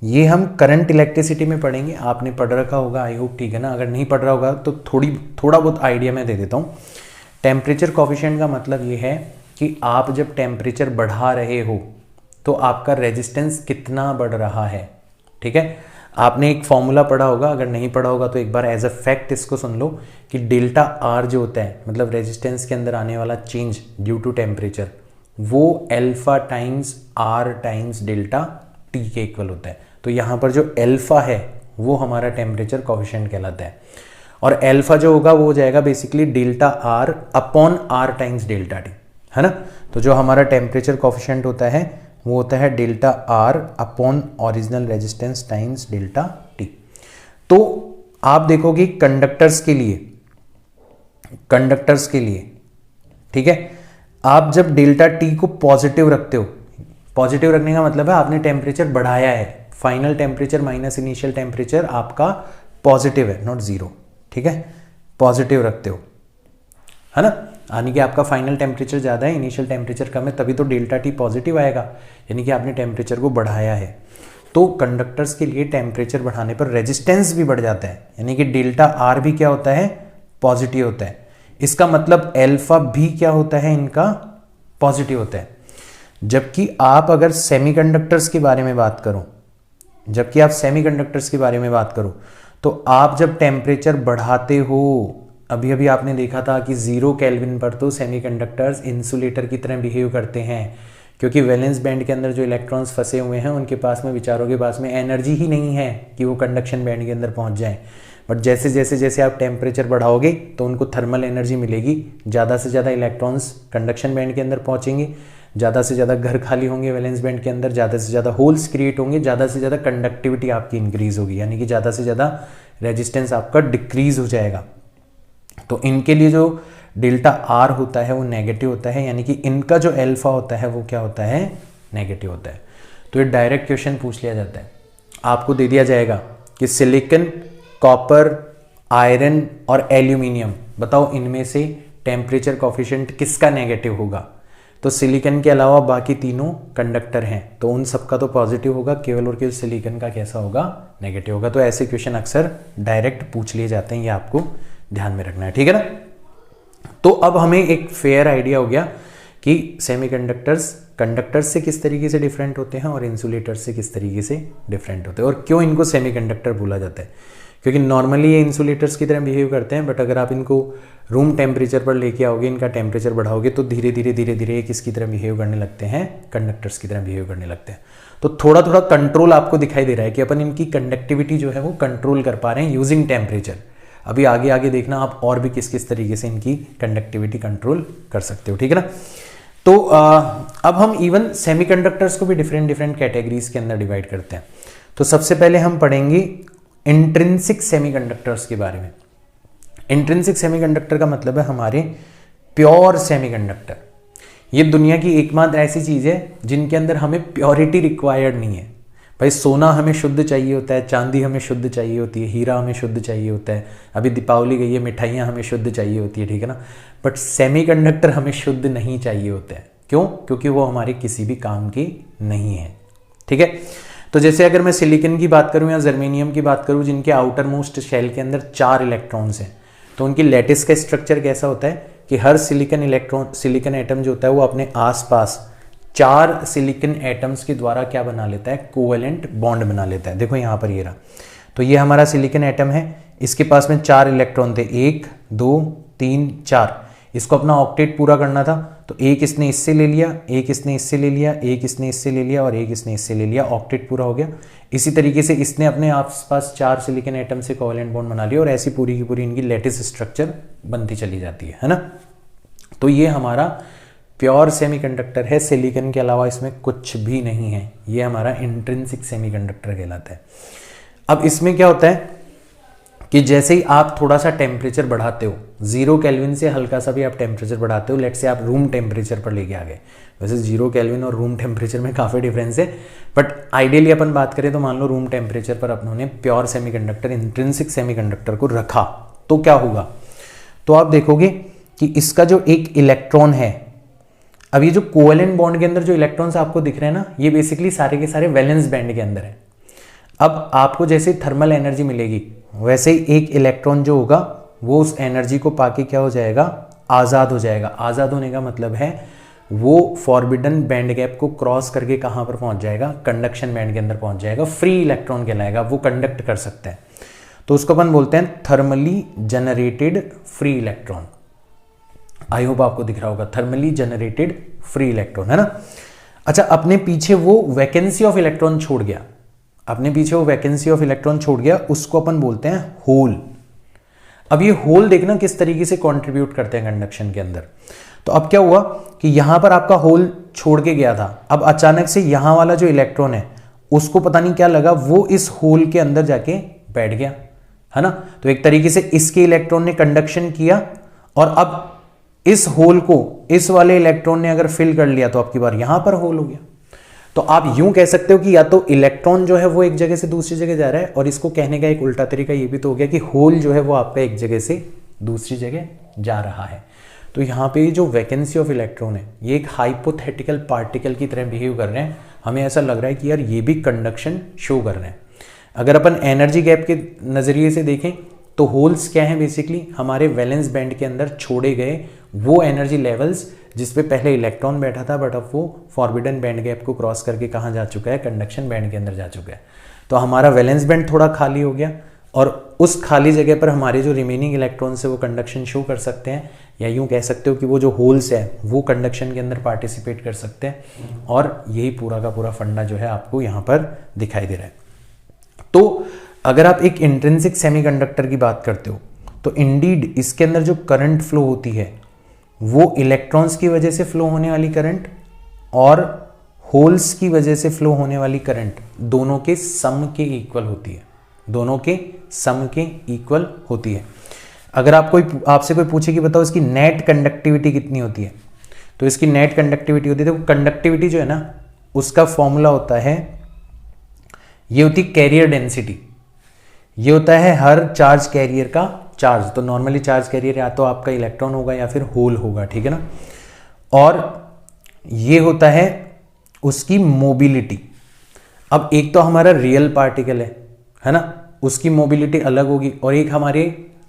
ये हम करंट इलेक्ट्रिसिटी में पढ़ेंगे, आपने पढ़ रखा होगा आई होप, ठीक है ना। अगर नहीं पढ़ रहा होगा तो थोड़ा बहुत आइडिया मैं दे देता हूँ। टेम्परेचर कॉफिशिएंट का मतलब ये है कि आप जब टेम्परेचर बढ़ा रहे हो तो आपका रेजिस्टेंस कितना बढ़ रहा है, ठीक है। आपने एक फॉर्मूला पढ़ा होगा, अगर नहीं पढ़ा होगा तो एक बार एज अ फैक्ट इसको सुन लो कि डेल्टा आर जो होता है, मतलब रेजिस्टेंस के अंदर आने वाला चेंज ड्यू टू टेम्परेचर, वो alpha times R times delta T के इक्वल होता है। तो यहाँ पर जो एल्फा है वो हमारा टेम्परेचर कॉफिशिएंट कहलाता है, और एल्फा जो होगा वो हो जाएगा basically delta R upon R times delta T, है ना। तो जो हमारा टेम्परेचर कॉफिशिएंट होता है वो होता है delta R upon original resistance times delta T. तो आप देखोगे कंडक्टर्स के लिए, ठीक है, आप जब डेल्टा टी को पॉजिटिव रखते हो, पॉजिटिव रखने का मतलब है आपने टेम्परेचर बढ़ाया है, final temperature minus initial temperature आपका पॉजिटिव है, नॉट जीरो, ठीक है, पॉजिटिव रखते हो, है ना। यानी कि आपका फाइनल टेम्परेचर ज़्यादा है, इनिशियल टेम्परेचर कम है, तभी तो डेल्टा टी पॉजिटिव आएगा, यानी कि आपने टेम्परेचर को बढ़ाया है। तो कंडक्टर्स के लिए टेम्परेचर बढ़ाने पर रेजिस्टेंस भी बढ़ जाता है, यानी कि डेल्टा आर भी क्या होता है, पॉजिटिव होता है। इसका मतलब अल्फा भी क्या होता है, इनका पॉजिटिव होता है। जबकि आप अगर सेमीकंडक्टर्स के बारे में बात करो, तो आप जब टेम्परेचर बढ़ाते हो, अभी अभी आपने देखा था कि 0 केल्विन पर तो सेमीकंडक्टर्स इंसुलेटर की तरह बिहेव करते हैं, क्योंकि वैलेंस बैंड के अंदर जो इलेक्ट्रॉन्स फंसे हुए हैं उनके पास में, विचारों के पास में एनर्जी ही नहीं है कि वो कंडक्शन बैंड के अंदर पहुंच जाएं। बट जैसे जैसे जैसे आप टेम्परेचर बढ़ाओगे तो उनको थर्मल एनर्जी मिलेगी, ज़्यादा से ज़्यादा इलेक्ट्रॉन्स कंडक्शन बैंड के अंदर पहुंचेंगे, ज़्यादा से ज़्यादा घर खाली होंगे वैलेंस बैंड के अंदर, ज़्यादा से ज़्यादा होल्स क्रिएट होंगे, ज़्यादा से ज़्यादा कंडक्टिविटी आपकी इंक्रीज होगी, यानी कि ज़्यादा से ज़्यादा रेजिस्टेंस आपका डिक्रीज हो जाएगा। तो इनके लिए जो डेल्टा आर होता है वो नेगेटिव होता है, यानी कि इनका जो अल्फा होता है वो क्या होता है, नेगेटिव होता है। तो ये डायरेक्ट क्वेश्चन पूछ लिया जाता है, आपको दे दिया जाएगा कि सिलिकॉन, कॉपर, आयरन और एल्यूमिनियम, बताओ इनमें से टेम्परेचर कोफिशिएंट किसका नेगेटिव होगा। तो सिलिकॉन के अलावा बाकी तीनों कंडक्टर हैं, तो उन सबका तो पॉजिटिव होगा, केवल और केवल सिलिकॉन का कैसा होगा, नेगेटिव होगा। तो ऐसे क्वेश्चन अक्सर डायरेक्ट पूछ लिए जाते हैं, ये आपको ध्यान में रखना है, ठीक है ना। तो अब हमें एक फेयर आइडिया हो गया कि सेमीकंडक्टर्स कंडक्टर्स से किस तरीके से डिफरेंट होते हैं और इंसुलेटर्स से किस तरीके से डिफरेंट होते हैं, और क्यों इनको सेमीकंडक्टर बोला जाता है। क्योंकि नॉर्मली ये इंसुलेटर्स की तरह बिहेव करते हैं, बट अगर आप इनको रूम टेम्परेचर पर लेके आओगे, इनका टेम्परेचर बढ़ाओगे, तो धीरे धीरे ये किसकी तरह बिहेव करने लगते हैं, कंडक्टर्स की तरह बिहेव करने लगते हैं। तो थोड़ा थोड़ा कंट्रोल आपको दिखाई दे रहा है कि अपन इनकी कंडक्टिविटी जो है वो कंट्रोल कर पा रहे हैं यूजिंग टेम्परेचर। अभी आगे आगे देखना आप और भी किस किस तरीके से इनकी कंडक्टिविटी कंट्रोल कर सकते हो, ठीक है ना। तो अब हम इवन सेमीकंडक्टर्स को भी डिफरेंट डिफरेंट कैटेगरीज के अंदर डिवाइड करते हैं। तो सबसे पहले हम पढ़ेंगे इंट्रिंसिक सेमीकंडक्टर्स के बारे में। इंट्रिंसिक सेमीकंडक्टर का मतलब है हमारे प्योर सेमीकंडक्टर। ये दुनिया की एकमात्र ऐसी चीज है जिनके अंदर हमें प्योरिटी रिक्वायर्ड नहीं है। भाई सोना हमें शुद्ध चाहिए होता है, चांदी हमें शुद्ध चाहिए होती है, हीरा हमें शुद्ध चाहिए होता है, अभी दीपावली गई है, मिठाइयाँ हमें शुद्ध चाहिए होती है, ठीक है ना। बट सेमीकंडक्टर हमें शुद्ध नहीं चाहिए होता है। क्यों? क्योंकि वो हमारे किसी भी काम के नहीं है, ठीक है। तो जैसे अगर मैं सिलिकॉन की बात करूं या जर्मेनियम की बात करूं, जिनके आउटर मोस्ट शेल के अंदर 4 इलेक्ट्रॉन्स हैं, तो उनकी लैटिस का स्ट्रक्चर कैसा होता है कि हर सिलिकॉन एटम जो होता है वो अपने आसपास 4 सिलिकॉन एटम्स के द्वारा क्या बना लेता है, कोवेलेंट बॉन्ड बना लेता है। देखो यहाँ पर ये रहा, तो ये हमारा सिलिकॉन एटम है, इसके पास में 4 इलेक्ट्रॉन थे, 1 2 3 4। इसको अपना ऑक्टेट पूरा करना था, तो एक इसने इससे ले लिया, एक इसने इससे ले लिया, एक इसने इससे ले लिया और एक इसने इससे ले लिया, ऑक्टेट पूरा हो गया। इसी तरीके से इसने अपने आसपास 4 सिलिकॉन एटम से कोवेलेंट बॉन्ड बना लिया और ऐसी पूरी की पूरी इनकी लैटिस स्ट्रक्चर बनती चली जाती है ना। तो ये हमारा प्योर सेमीकंडक्टर है, सिलिकॉन के अलावा इसमें कुछ भी नहीं है, ये हमारा इंट्रिंसिक सेमीकंडक्टर कहलाता है। अब इसमें क्या होता है कि जैसे ही आप थोड़ा सा टेम्परेचर बढ़ाते हो, 0 केल्विन से हल्का सा भी आप टेम्परेचर बढ़ाते हो, लेट से आप रूम टेम्परेचर पर लेके आ गए, वैसे 0 केल्विन और रूम टेम्परेचर में काफ़ी डिफरेंस है, बट आइडियली अपन बात करें तो मान लो रूम टेम्परेचर पर अपनों प्योर सेमीकंडक्टर, इंट्रिंसिक सेमीकंडक्टर को रखा, तो क्या होगा, तो आप देखोगे कि इसका जो एक इलेक्ट्रॉन है, अब ये जो कोवेलेंट बॉन्ड के अंदर जो इलेक्ट्रॉन्स आपको दिख रहे हैं ना, ये बेसिकली सारे के सारे वैलेंस बैंड के अंदर है। अब आपको जैसे थर्मल एनर्जी मिलेगी, वैसे ही एक इलेक्ट्रॉन जो होगा वो उस एनर्जी को पाके क्या हो जाएगा, आज़ाद हो जाएगा। आज़ाद होने का मतलब है वो फॉरबिडन बैंड गैप को क्रॉस करके कहाँ पर पहुंच जाएगा, कंडक्शन बैंड के अंदर पहुंच जाएगा, फ्री इलेक्ट्रॉन कहलाएगा, वो कंडक्ट कर सकता है। तो उसको अपन बोलते हैं thermally generated free electron. I hope आपको दिख रहा होगा, थर्मली जनरेटेड फ्री इलेक्ट्रॉन, है ना। अच्छा, अपने पीछे वो वैकेंसी ऑफ इलेक्ट्रॉन छोड़ गया, अपने पीछे वो वैकेंसी ऑफ इलेक्ट्रॉन छोड़ गया, उसको अपन बोलते हैं होल। अब ये होल देखना किस तरीके से कंट्रीब्यूट करते हैं कंडक्शन के अंदर। तो अब क्या हुआ कि यहां पर आपका होल छोड़ के गया था, अब अचानक से यहां वाला जो इलेक्ट्रॉन है उसको पता नहीं क्या लगा, वो इस होल के अंदर जाके बैठ गया, है ना। तो एक तरीके से इसके इलेक्ट्रॉन ने कंडक्शन किया और अब इस होल को इस वाले इलेक्ट्रॉन ने अगर फिल कर लिया तो आपकी बार यहां पर होल हो गया। तो आप यूं कह सकते हो कि या तो इलेक्ट्रॉन जो है वो एक जगह से दूसरी जगह जा रहा है, और इसको कहने का एक उल्टा तरीका ये भी तो हो गया कि होल जो है वो आपका एक जगह से दूसरी जगह जा रहा है। तो यहाँ पे जो वैकेंसी ऑफ इलेक्ट्रॉन है, ये एक हाइपोथेटिकल पार्टिकल की तरह बिहेव कर रहे हैं, हमें ऐसा लग रहा है कि यार ये भी कंडक्शन शो कर रहे हैं। अगर अपन एनर्जी गैप के नज़रिए से देखें तो होल्स क्या है, बेसिकली हमारे वैलेंस बैंड के अंदर छोड़े गए वो एनर्जी लेवल्स जिसपे पहले इलेक्ट्रॉन बैठा था, बट अब वो फॉरबिडन बैंड गैप को क्रॉस करके कहाँ जा चुका है, कंडक्शन बैंड के अंदर जा चुका है। तो हमारा वैलेंस बैंड थोड़ा खाली हो गया और उस खाली जगह पर हमारे जो रिमेनिंग इलेक्ट्रॉन्स है वो कंडक्शन शो कर सकते हैं, या यूँ कह सकते हो कि वो जो होल्स है वो कंडक्शन के अंदर पार्टिसिपेट कर सकते हैं। और यही पूरा का पूरा फंडा जो है आपको यहाँ पर दिखाई दे रहा है। तो अगर आप एक इंट्रिंसिक सेमीकंडक्टर की बात करते हो तो इंडीड इसके अंदर जो करंट फ्लो होती है वो इलेक्ट्रॉन्स की वजह से फ्लो होने वाली करंट और होल्स की वजह से फ्लो होने वाली करंट दोनों के सम के इक्वल होती है, दोनों के सम के इक्वल होती है। अगर आपसे कोई पूछे कि बताओ इसकी नेट कंडक्टिविटी कितनी होती है, तो इसकी नेट कंडक्टिविटी होती है, तो कंडक्टिविटी जो है ना उसका फॉर्मूला होता है, ये होती है कैरियर डेंसिटी। ये होता है हर चार्ज कैरियर का चार्ज। तो नॉर्मली चार्ज कैरियर या तो आपका इलेक्ट्रॉन होगा या फिर होल होगा, ठीक है ना। और ये होता है उसकी मोबिलिटी। अब एक तो हमारा रियल पार्टिकल है ना, उसकी मोबिलिटी अलग होगी, और एक हमारे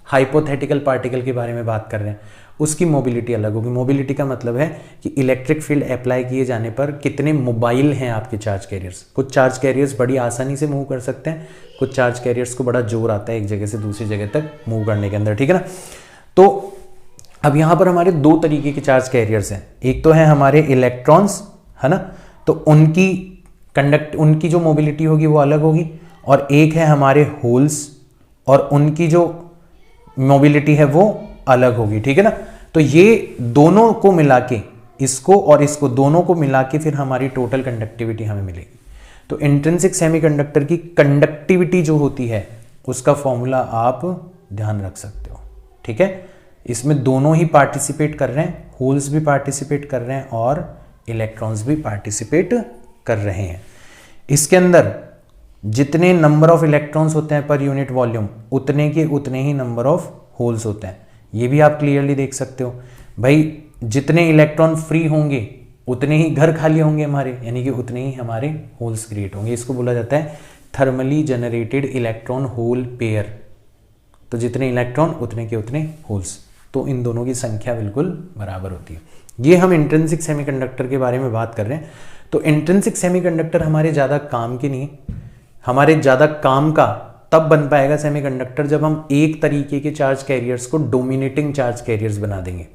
हाइपोथेटिकल पार्टिकल के बारे में बात कर रहे हैं, उसकी मोबिलिटी अलग होगी। मोबिलिटी का मतलब है कि इलेक्ट्रिक फील्ड अप्लाई किए जाने पर कितने मोबाइल हैं आपके चार्ज कैरियर्स। कुछ चार्ज कैरियर्स बड़ी आसानी से मूव कर सकते हैं, कुछ चार्ज कैरियर्स को बड़ा जोर आता है एक जगह से दूसरी जगह तक मूव करने के अंदर, ठीक है ना। तो अब यहाँ पर हमारे दो तरीके के चार्ज कैरियर्स हैं। एक तो है हमारे इलेक्ट्रॉन्स, है ना, तो उनकी जो मोबिलिटी होगी वो अलग होगी, और एक है हमारे होल्स और उनकी जो मोबिलिटी है वो अलग होगी, ठीक है ना। तो ये दोनों को मिला के, इसको और इसको दोनों को मिला के फिर हमारी टोटल कंडक्टिविटी हमें मिलेगी। तो इंट्रिंसिक सेमीकंडक्टर की कंडक्टिविटी जो होती है उसका फॉर्मूला आप ध्यान रख सकते हो, ठीक है। इसमें दोनों ही पार्टिसिपेट कर रहे हैं, होल्स भी पार्टिसिपेट कर रहे हैं और इलेक्ट्रॉन्स भी पार्टिसिपेट कर रहे हैं। इसके अंदर जितने नंबर ऑफ इलेक्ट्रॉन्स होते हैं पर यूनिट वॉल्यूम, उतने के उतने ही नंबर ऑफ होल्स होते हैं। ये भी आप क्लियरली देख सकते हो भाई, जितने इलेक्ट्रॉन फ्री होंगे उतने ही घर खाली होंगे हमारे, यानी कि उतने ही हमारे होल्स क्रिएट होंगे। इसको बोला जाता है thermally generated electron hole pair. तो जितने इलेक्ट्रॉन उतने के उतने होल्स, तो इन दोनों की संख्या बिल्कुल बराबर होती है। ये हम इंट्रिंसिक सेमीकंडक्टर के बारे में बात कर रहे हैं। तो इंट्रिंसिक सेमीकंडक्टर हमारे ज़्यादा काम के नहीं, हमारे ज़्यादा काम का तब बन पाएगा सेमीकंडक्टर जब हम एक तरीके के चार्ज कैरियर्स को डोमिनेटिंग चार्ज कैरियर्स बना देंगे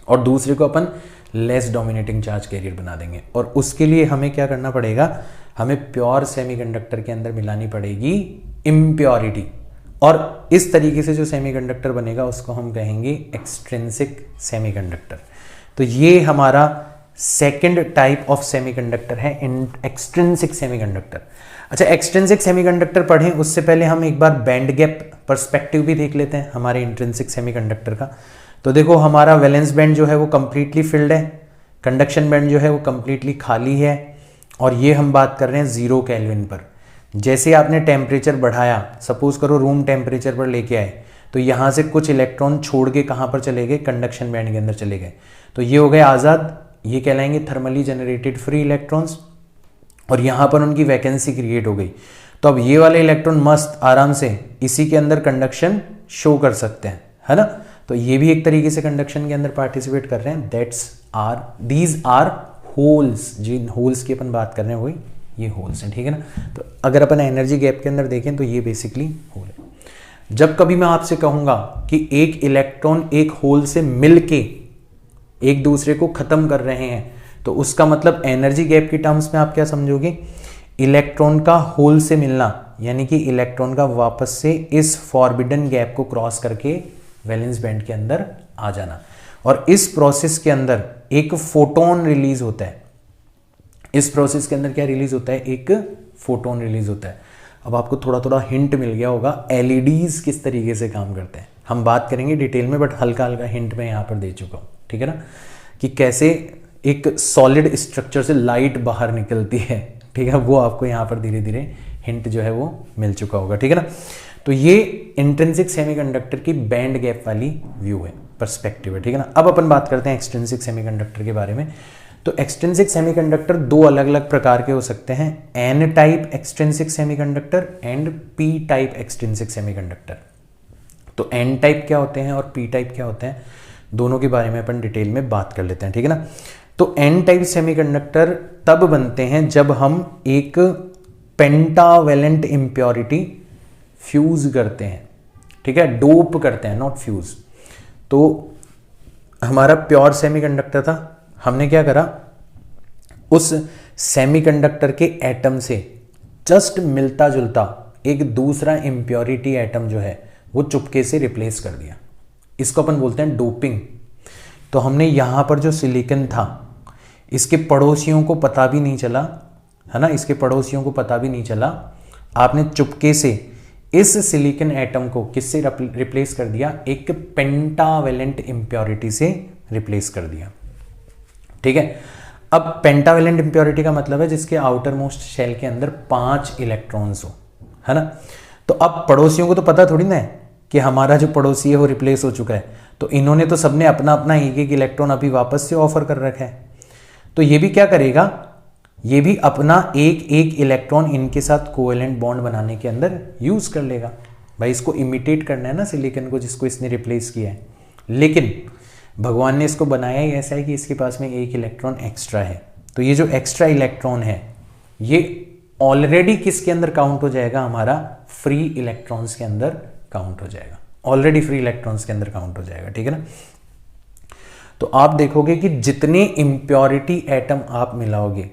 और दूसरे को अपन लेस डोमिनेटिंग चार्ज कैरियर बना देंगे। और उसके लिए हमें क्या करना पड़ेगा, हमें प्योर सेमीकंडक्टर के अंदर मिलानी पड़ेगी इम्प्योरिटी, और इस तरीके से जो सेमीकंडक्टर बनेगा उसको हम कहेंगे एक्सट्रिंसिक सेमीकंडक्टर। तो ये हमारा सेकेंड टाइप ऑफ सेमीकंडक्टर है, एक्सट्रिंसिक सेमीकंडक्टर। अच्छा, एक्सट्रिंसिक सेमीकंडक्टर पढ़ें उससे पहले हम एक बार बैंड गैप पर्सपेक्टिव भी देख लेते हैं हमारे इंट्रिंसिक सेमीकंडक्टर का। तो देखो, हमारा वैलेंस बैंड जो है वो कंप्लीटली फिल्ड है, कंडक्शन बैंड जो है वो कंप्लीटली खाली है, और ये हम बात कर रहे हैं 0 केल्विन पर। जैसे आपने टेम्परेचर बढ़ाया, सपोज करो रूम टेम्परेचर पर लेके आए, तो यहाँ से कुछ इलेक्ट्रॉन छोड़ के कहाँ पर चले गए, कंडक्शन बैंड के अंदर चले गए। तो ये हो गए आज़ाद, ये कहलाएंगे थर्मली जनरेटेड फ्री इलेक्ट्रॉन्स, और यहाँ पर उनकी वैकेंसी क्रिएट हो गई। तो अब ये वाले इलेक्ट्रॉन मस्त आराम से इसी के अंदर कंडक्शन शो कर सकते हैं, है ना। तो ये भी एक तरीके से कंडक्शन के अंदर पार्टिसिपेट कर रहे हैं। दीज आर होल्स, जिन होल्स की अपन बात कर रहे हैं वही ये होल्स हैं, ठीक है ना। तो अगर अपन एनर्जी गैप के अंदर देखें तो ये बेसिकली होल है। जब कभी मैं आपसे कहूंगा कि एक इलेक्ट्रॉन एक होल से मिलके एक दूसरे को खत्म कर रहे हैं, तो उसका मतलब एनर्जी गैप की टर्म्स में आप क्या समझोगे, इलेक्ट्रॉन का होल से मिलना, यानी कि इलेक्ट्रॉन का वापस से इस फॉरबिडन गैप को क्रॉस करके वैलेंस बैंड के अंदर आ जाना। और इस प्रोसेस के अंदर एक फोटोन रिलीज होता है। इस प्रोसेस के अंदर क्या रिलीज होता है, एक फोटोन रिलीज होता है। अब आपको थोड़ा थोड़ा हिंट मिल गया होगा एलईडीज किस तरीके से काम करते हैं। हम बात करेंगे डिटेल में, बट हल्का हल्का हिंट मैं यहाँ पर दे चुका हूँ, ठीक है ना, कि कैसे एक सॉलिड स्ट्रक्चर से लाइट बाहर निकलती है, ठीक है। वो आपको यहाँ पर धीरे धीरे हिंट जो है वो मिल चुका होगा, ठीक है ना। तो ये इंट्रिंसिक सेमीकंडक्टर की बैंड गैप वाली व्यू है, पर्सपेक्टिव है, ठीक है ना। अब अपन बात करते हैं एक्सट्रिंसिक सेमीकंडक्टर के बारे में। तो एक्सट्रिंसिक सेमीकंडक्टर दो अलग अलग प्रकार के हो सकते हैं, N type extrinsic semiconductor and P type extrinsic semiconductor. तो एन टाइप क्या होते हैं और पी टाइप क्या होते हैं, दोनों के बारे में अपन डिटेल में बात कर लेते हैं, ठीक है ना। तो एन टाइप सेमीकंडक्टर तब बनते हैं जब हम एक पेंटावेलेंट इम्प्योरिटी फ्यूज करते हैं, ठीक है, डोप करते हैं, नॉट फ्यूज। तो हमारा प्योर सेमीकंडक्टर था, हमने क्या करा, उस सेमीकंडक्टर के एटम से जस्ट मिलता जुलता एक दूसरा इम्प्योरिटी एटम जो है वो चुपके से रिप्लेस कर दिया। इसको अपन बोलते हैं डोपिंग। तो हमने यहां पर जो सिलिकॉन था, इसके पड़ोसियों को पता भी नहीं चला, है ना, इसके पड़ोसियों को पता भी नहीं चला, आपने चुपके से इस सिलिकॉन एटम को किससे रिप्लेस कर दिया, एक पेंटावेलेंट इम्प्योरिटी से रिप्लेस कर दिया, ठीक है। अब पेंटावेलेंट इम्प्योरिटी का मतलब है जिसके आउटर मोस्ट शेल के अंदर 5 इलेक्ट्रॉन्स हो, है ना। तो अब पड़ोसियों को तो पता थोड़ी ना है कि हमारा जो पड़ोसी है वो रिप्लेस हो चुका है, तो इन्होंने तो सबने अपना अपना एक एक इलेक्ट्रॉन अभी वापस से ऑफर कर रखा है। तो ये भी क्या करेगा, ये भी अपना एक एक इलेक्ट्रॉन इनके साथ कोवेलेंट बॉन्ड बनाने के अंदर यूज कर लेगा। भाई इसको इमिटेट करना है ना सिलिकॉन को जिसको इसने रिप्लेस किया है, लेकिन भगवान ने इसको बनाया ही ऐसा है कि इसके पास में एक इलेक्ट्रॉन एक्स्ट्रा है। तो ये जो एक्स्ट्रा इलेक्ट्रॉन है ये ऑलरेडी किसके अंदर काउंट हो जाएगा, हमारा फ्री इलेक्ट्रॉन्स के अंदर काउंट हो जाएगा, ऑलरेडी फ्री इलेक्ट्रॉन्स के अंदर काउंट हो जाएगा, ठीक है ना। तो आप देखोगे कि जितने इंप्योरिटी एटम आप मिलाओगे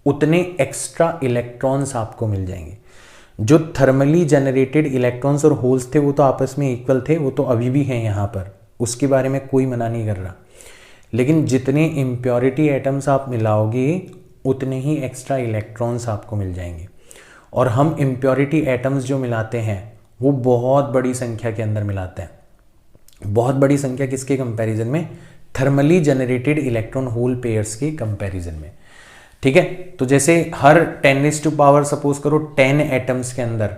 उतने एक्स्ट्रा इलेक्ट्रॉन्स आपको मिल जाएंगे। जो थर्मली जनरेटेड इलेक्ट्रॉन्स और होल्स थे वो तो आपस में इक्वल थे, वो तो अभी भी हैं यहाँ पर, उसके बारे में कोई मना नहीं कर रहा। लेकिन जितने इंप्योरिटी एटम्स आप मिलाओगे उतने ही एक्स्ट्रा इलेक्ट्रॉन्स आपको मिल जाएंगे। और हम इंप्योरिटी एटम्स जो मिलाते हैं वो बहुत बड़ी संख्या के अंदर मिलाते हैं। बहुत बड़ी संख्या किसके कंपैरिजन में, thermally generated electron hole pairs के कंपैरिजन में, ठीक है। तो जैसे हर 10⁻⁴ सपोज करो 10 एटम्स के अंदर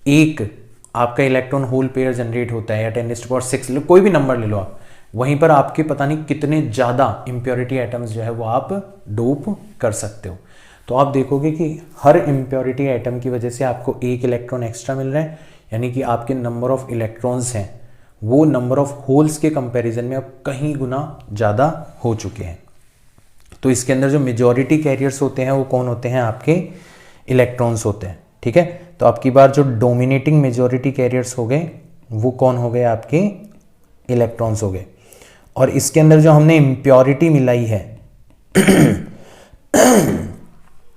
एक आपका इलेक्ट्रॉन होल पेयर जनरेट होता है, या 10⁻⁶, कोई भी नंबर ले लो आप, वहीं पर आपके पता नहीं कितने ज़्यादा इंप्योरिटी एटम्स जो है वो आप डोप कर सकते हो। तो आप देखोगे कि हर इंप्योरिटी एटम की वजह से आपको एक इलेक्ट्रॉन एक्स्ट्रा मिल रहा है, यानी कि आपके नंबर ऑफ इलेक्ट्रॉन्स हैं वो नंबर ऑफ होल्स के कंपैरिजन में अब कहीं गुना ज़्यादा हो चुके हैं। तो इसके अंदर जो मेजॉरिटी कैरियर्स होते हैं वो कौन होते हैं, आपके इलेक्ट्रॉन्स होते हैं, ठीक है। तो आपकी बार जो डोमिनेटिंग मेजॉरिटी कैरियर्स हो गए वो कौन हो गए, आपके इलेक्ट्रॉन्स हो गए। और इसके अंदर जो हमने इम्प्योरिटी मिलाई है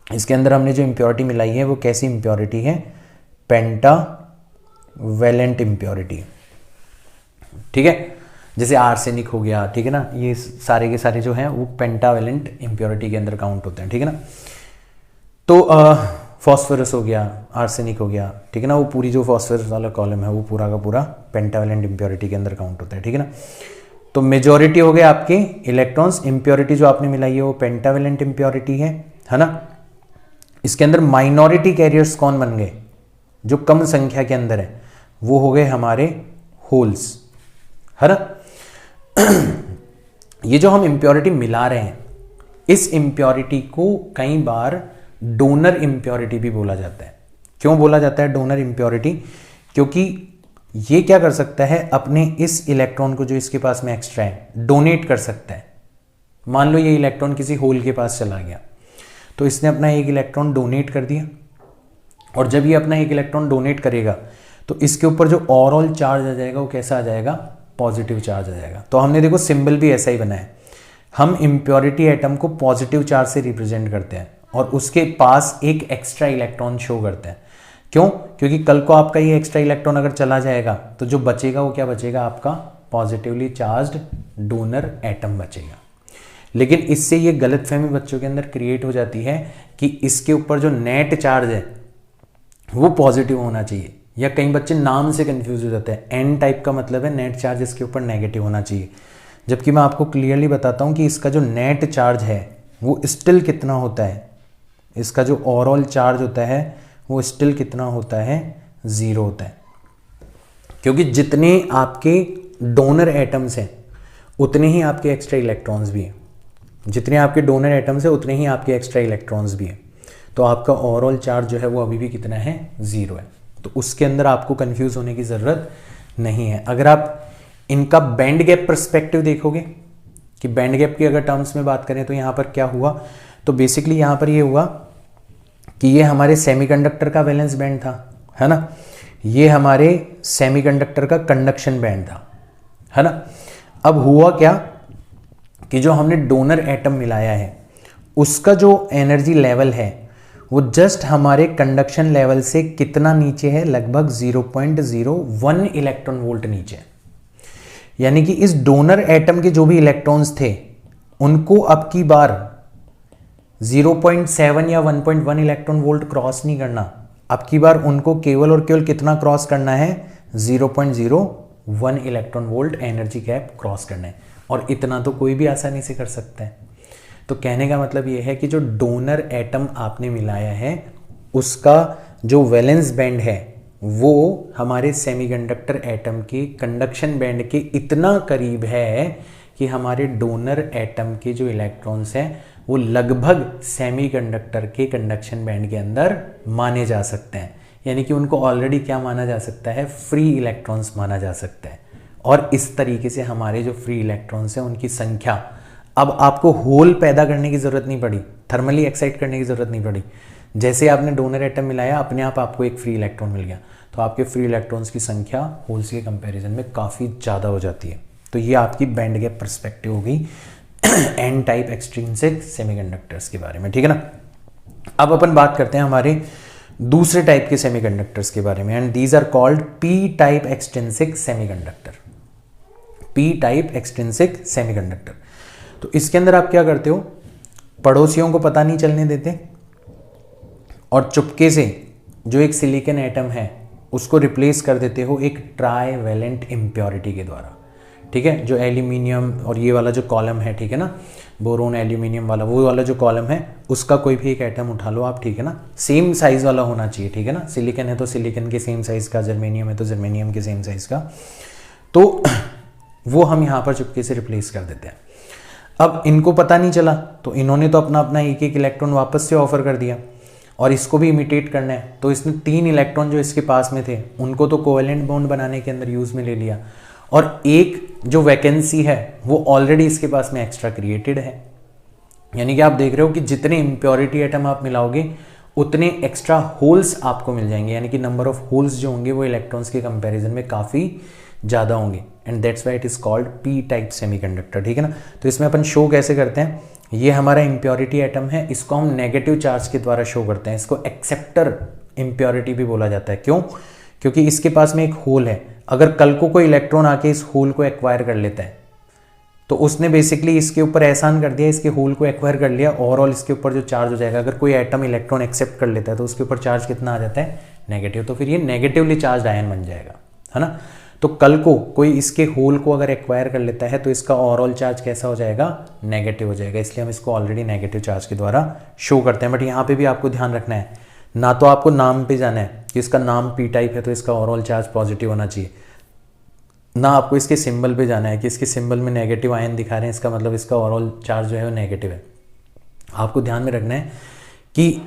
इसके अंदर हमने जो इम्प्योरिटी मिलाई है वो कैसी इम्प्योरिटी है, पेंटावेलेंट इम्प्योरिटी, ठीक है। जैसे आर्सेनिक हो गया, ठीक है ना, ये सारे के सारे जो हैं वो पेंटावेलेंट इम्प्योरिटी के अंदर काउंट होते हैं, ठीक है ना। तो फॉस्फोरस हो गया, आर्सेनिक हो गया, ठीक है ना, वो पूरी जो फॉस्फोरस वाला कॉलम है वो पूरा का पूरा पेंटावेलेंट इम्प्योरिटी के अंदर काउंट होता है, ठीक है ना। तो मेजॉरिटी हो गए आपके इलेक्ट्रॉन्स, इम्प्योरिटी जो आपने मिलाई है वो पेंटावेलेंट इम्प्योरिटी है ना। इसके अंदर माइनॉरिटी कैरियर्स कौन बन गए, जो कम संख्या के अंदर है, वो हो गए हमारे होल्स, है ना। ये जो हम इम्प्योरिटी मिला रहे हैं, इस इम्प्योरिटी को कई बार डोनर इम्प्योरिटी भी बोला जाता है। क्यों बोला जाता है डोनर इम्प्योरिटी, क्योंकि ये क्या कर सकता है, अपने इस इलेक्ट्रॉन को जो इसके पास में एक्स्ट्रा है डोनेट कर सकता है। मान लो ये इलेक्ट्रॉन किसी होल के पास चला गया, तो इसने अपना एक इलेक्ट्रॉन डोनेट कर दिया, और जब ये अपना एक इलेक्ट्रॉन डोनेट करेगा तो इसके ऊपर जो ओवरऑल चार्ज आ जाएगा वो कैसा आ जाएगा, पॉजिटिव चार्ज आ जाएगा। तो हमने देखो सिंबल भी ऐसा ही बना है, हम इम्प्योरिटी एटम को पॉजिटिव चार्ज से रिप्रेजेंट करते हैं और उसके पास एक एक्स्ट्रा इलेक्ट्रॉन शो करते हैं। क्यों, क्योंकि कल को आपका ये एक्स्ट्रा इलेक्ट्रॉन अगर चला जाएगा तो जो बचेगा वो क्या बचेगा, आपका पॉजिटिवली चार्ज्ड डोनर एटम बचेगा। लेकिन इससे ये गलतफहमी बच्चों के अंदर क्रिएट हो जाती है कि इसके ऊपर जो नेट चार्ज है वो पॉजिटिव होना चाहिए, या कई बच्चे नाम से कंफ्यूज हो जाते हैं। एन टाइप का मतलब है नेट चार्ज इसके ऊपर नेगेटिव होना चाहिए, जबकि मैं आपको क्लियरली बताता हूँ कि इसका जो नेट चार्ज है वो स्टिल कितना होता है, इसका जो ओवरऑल चार्ज होता है वो स्टिल कितना होता है, 0 होता है। क्योंकि जितने आपके डोनर एटम्स हैं उतने ही आपके एक्स्ट्रा इलेक्ट्रॉन्स भी हैं। जितने आपके डोनर एटम्स है उतने ही आपके एक्स्ट्रा इलेक्ट्रॉन्स भी हैं, तो आपका ओवरऑल चार्ज जो है वो अभी भी कितना है, 0 है। तो उसके अंदर आपको कंफ्यूज होने की ज़रूरत नहीं है। अगर आप इनका बैंड गैप पर्सपेक्टिव देखोगे कि बैंड गैप की अगर टर्म्स में बात करें तो यहाँ पर क्या हुआ, तो बेसिकली यहाँ पर ये हुआ कि ये हमारे सेमीकंडक्टर का वैलेंस बैंड था, है ना, ये हमारे सेमीकंडक्टर का कंडक्शन बैंड था, है ना। अब हुआ क्या कि जो हमने डोनर एटम मिलाया है उसका जो एनर्जी लेवल है वो जस्ट हमारे कंडक्शन लेवल से कितना नीचे है, लगभग 0.01 इलेक्ट्रॉन वोल्ट नीचे। यानी कि इस डोनर एटम के जो भी इलेक्ट्रॉन्स थे उनको अब की बार 0.7 या 1.1 इलेक्ट्रॉन वोल्ट क्रॉस नहीं करना, अब की बार उनको केवल और केवल कितना क्रॉस करना है, 0.01 electron volt energy gap cross करना है। और इतना तो कोई भी आसानी से कर सकता है। तो कहने का मतलब ये है कि जो डोनर एटम आपने मिलाया है उसका जो वैलेंस बैंड है वो हमारे सेमीकंडक्टर एटम के कंडक्शन बैंड के इतना करीब है कि हमारे डोनर एटम के जो इलेक्ट्रॉन्स हैं वो लगभग सेमीकंडक्टर के कंडक्शन बैंड के अंदर माने जा सकते हैं। यानी कि उनको ऑलरेडी क्या माना जा सकता है, फ्री इलेक्ट्रॉन्स माना जा सकता है। और इस तरीके से हमारे जो फ्री इलेक्ट्रॉन्स हैं उनकी संख्या, अब आपको होल पैदा करने की ज़रूरत नहीं पड़ी, थर्मली एक्साइट करने की ज़रूरत नहीं पड़ी। जैसे आपने डोनर एटम मिलाया अपने आप आपको एक फ्री इलेक्ट्रॉन मिल गया, तो आपके फ्री इलेक्ट्रॉन्स की संख्या होल्स के कंपैरिजन में काफ़ी ज़्यादा हो जाती है। तो ये आपकी बैंड गैप पर्सपेक्टिव होगी एन टाइप एक्सट्रिंसिक सेमीकंडक्टर्स के बारे में, ठीक है ना। अब अपन बात करते हैं हमारे दूसरे टाइप के सेमीकंडक्टर्स के बारे में, and these are called P type extrinsic semiconductor. P type extrinsic semiconductor, तो इसके अंदर आप क्या करते हो, पड़ोसियों को पता नहीं चलने देते और चुपके से जो एक सिलिकॉन एटम है उसको रिप्लेस कर देते हो एक ट्राईवैलेंट इम्प्योरिटी के द्वारा, ठीक है। जो एल्यूमिनियम और ये वाला जो कॉलम है, ठीक है ना, बोरोन एल्यूमिनियम वाला, वो वाला जो कॉलम है उसका कोई भी एक एटम उठा लो आप, ठीक है ना, सेम साइज वाला होना चाहिए, ठीक है ना। सिलिकॉन है तो सिलिकॉन के सेम साइज का, जर्मेनियम है तो जर्मेनियम के सेम साइज का, तो वो हम यहाँ पर चुपके से रिप्लेस कर देते हैं। अब इनको पता नहीं चला तो इन्होंने तो अपना अपना एक एक इलेक्ट्रॉन वापस से ऑफर कर दिया और इसको भी इमिटेट करना है, तो इसने 3 इलेक्ट्रॉन जो इसके पास में थे उनको तो कोवेलेंट बॉन्ड बनाने के अंदर यूज में ले लिया, और एक जो वैकेंसी है वो ऑलरेडी इसके पास में एक्स्ट्रा क्रिएटेड है। यानी कि आप देख रहे हो कि जितने इम्प्योरिटी एटम आप मिलाओगे उतने एक्स्ट्रा होल्स आपको मिल जाएंगे, यानी कि नंबर ऑफ होल्स जो होंगे वो इलेक्ट्रॉन्स के कंपैरिजन में काफ़ी ज़्यादा होंगे, and that's why it is called P type semiconductor, ठीक है ना। तो इसमें अपन शो कैसे करते हैं, ये हमारा इम्प्योरिटी एटम है, इसको हम नेगेटिव चार्ज के द्वारा शो करते हैं, इसको एक्सेप्टर इम्प्योरिटी भी बोला जाता है। क्यों? क्योंकि इसके पास में एक होल है, अगर कल को कोई इलेक्ट्रॉन आके इस होल को एक्वायर कर लेता है तो उसने बेसिकली इसके ऊपर एहसान कर दिया, इसके होल को एक्वायर कर लिया, ओवरऑल इसके ऊपर जो चार्ज हो जाएगा, अगर कोई एटम इलेक्ट्रॉन एक्सेप्ट कर लेता है तो उसके ऊपर चार्ज कितना आ जाता है, नेगेटिव, तो फिर ये नेगेटिवली चार्ज आयन बन जाएगा, है ना। तो कल को कोई इसके होल को अगर एक्वायर कर लेता है तो इसका ओवरऑल चार्ज कैसा हो जाएगा, नेगेटिव हो जाएगा, इसलिए हम इसको ऑलरेडी नेगेटिव चार्ज के द्वारा शो करते हैं। बट यहाँ पे भी आपको ध्यान रखना है, ना तो आपको नाम पे जाना है कि इसका नाम पी टाइप है तो इसका ओवरऑल चार्ज पॉजिटिव होना चाहिए, ना आपको इसके सिंबल पे जाना है कि इसके सिंबल में नेगेटिव आयन दिखा रहे हैं इसका मतलब इसका ओवरऑल चार्ज जो है वो नेगेटिव है। आपको ध्यान में रखना है कि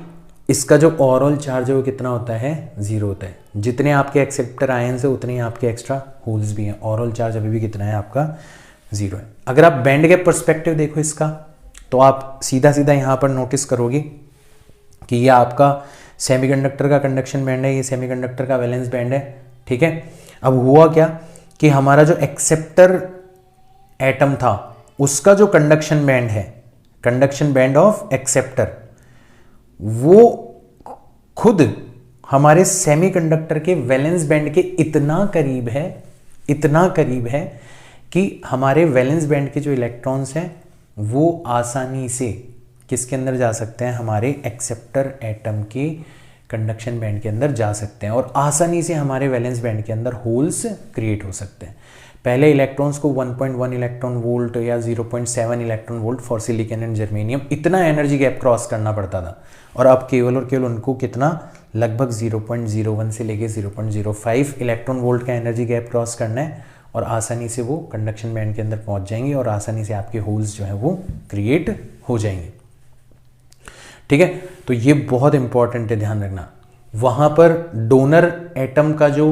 इसका जो ओवरऑल चार्ज है वो कितना होता है, 0 होता है। जितने आपके एक्सेप्टर आयन्स है उतने ही आपके एक्स्ट्रा होल्स भी हैं, ओवरऑल चार्ज अभी भी कितना है आपका, 0 है। अगर आप बैंड गैप पर्सपेक्टिव देखो इसका तो आप सीधा सीधा यहाँ पर नोटिस करोगे कि ये आपका सेमीकंडक्टर का कंडक्शन बैंड है, ये सेमीकंडक्टर का वैलेंस बैंड है, ठीक है। अब हुआ क्या कि हमारा जो एक्सेप्टर एटम था उसका जो कंडक्शन बैंड है, कंडक्शन बैंड ऑफ एक्सेप्टर, वो खुद हमारे सेमीकंडक्टर के वैलेंस बैंड के इतना करीब है कि हमारे वैलेंस बैंड के जो इलेक्ट्रॉन्स हैं वो आसानी से किसके अंदर जा सकते हैं, हमारे एक्सेप्टर एटम के कंडक्शन बैंड के अंदर जा सकते हैं और आसानी से हमारे वैलेंस बैंड के अंदर होल्स क्रिएट हो सकते हैं। पहले इलेक्ट्रॉन्स को 1.1 इलेक्ट्रॉन वोल्ट या 0.7 electron volt for silicon and germanium इतना एनर्जी गैप क्रॉस करना पड़ता था, और अब केवल और केवल उनको कितना, लगभग 0.01 से लेके 0.05 इलेक्ट्रॉन वोल्ट का एनर्जी गैप क्रॉस करना है और आसानी से वो कंडक्शन बैंड के अंदर पहुंच जाएंगे और आसानी से आपके होल्स जो है वो क्रिएट हो जाएंगे। ठीक है, तो ये बहुत इंपॉर्टेंट है, ध्यान रखना। वहां पर डोनर एटम का जो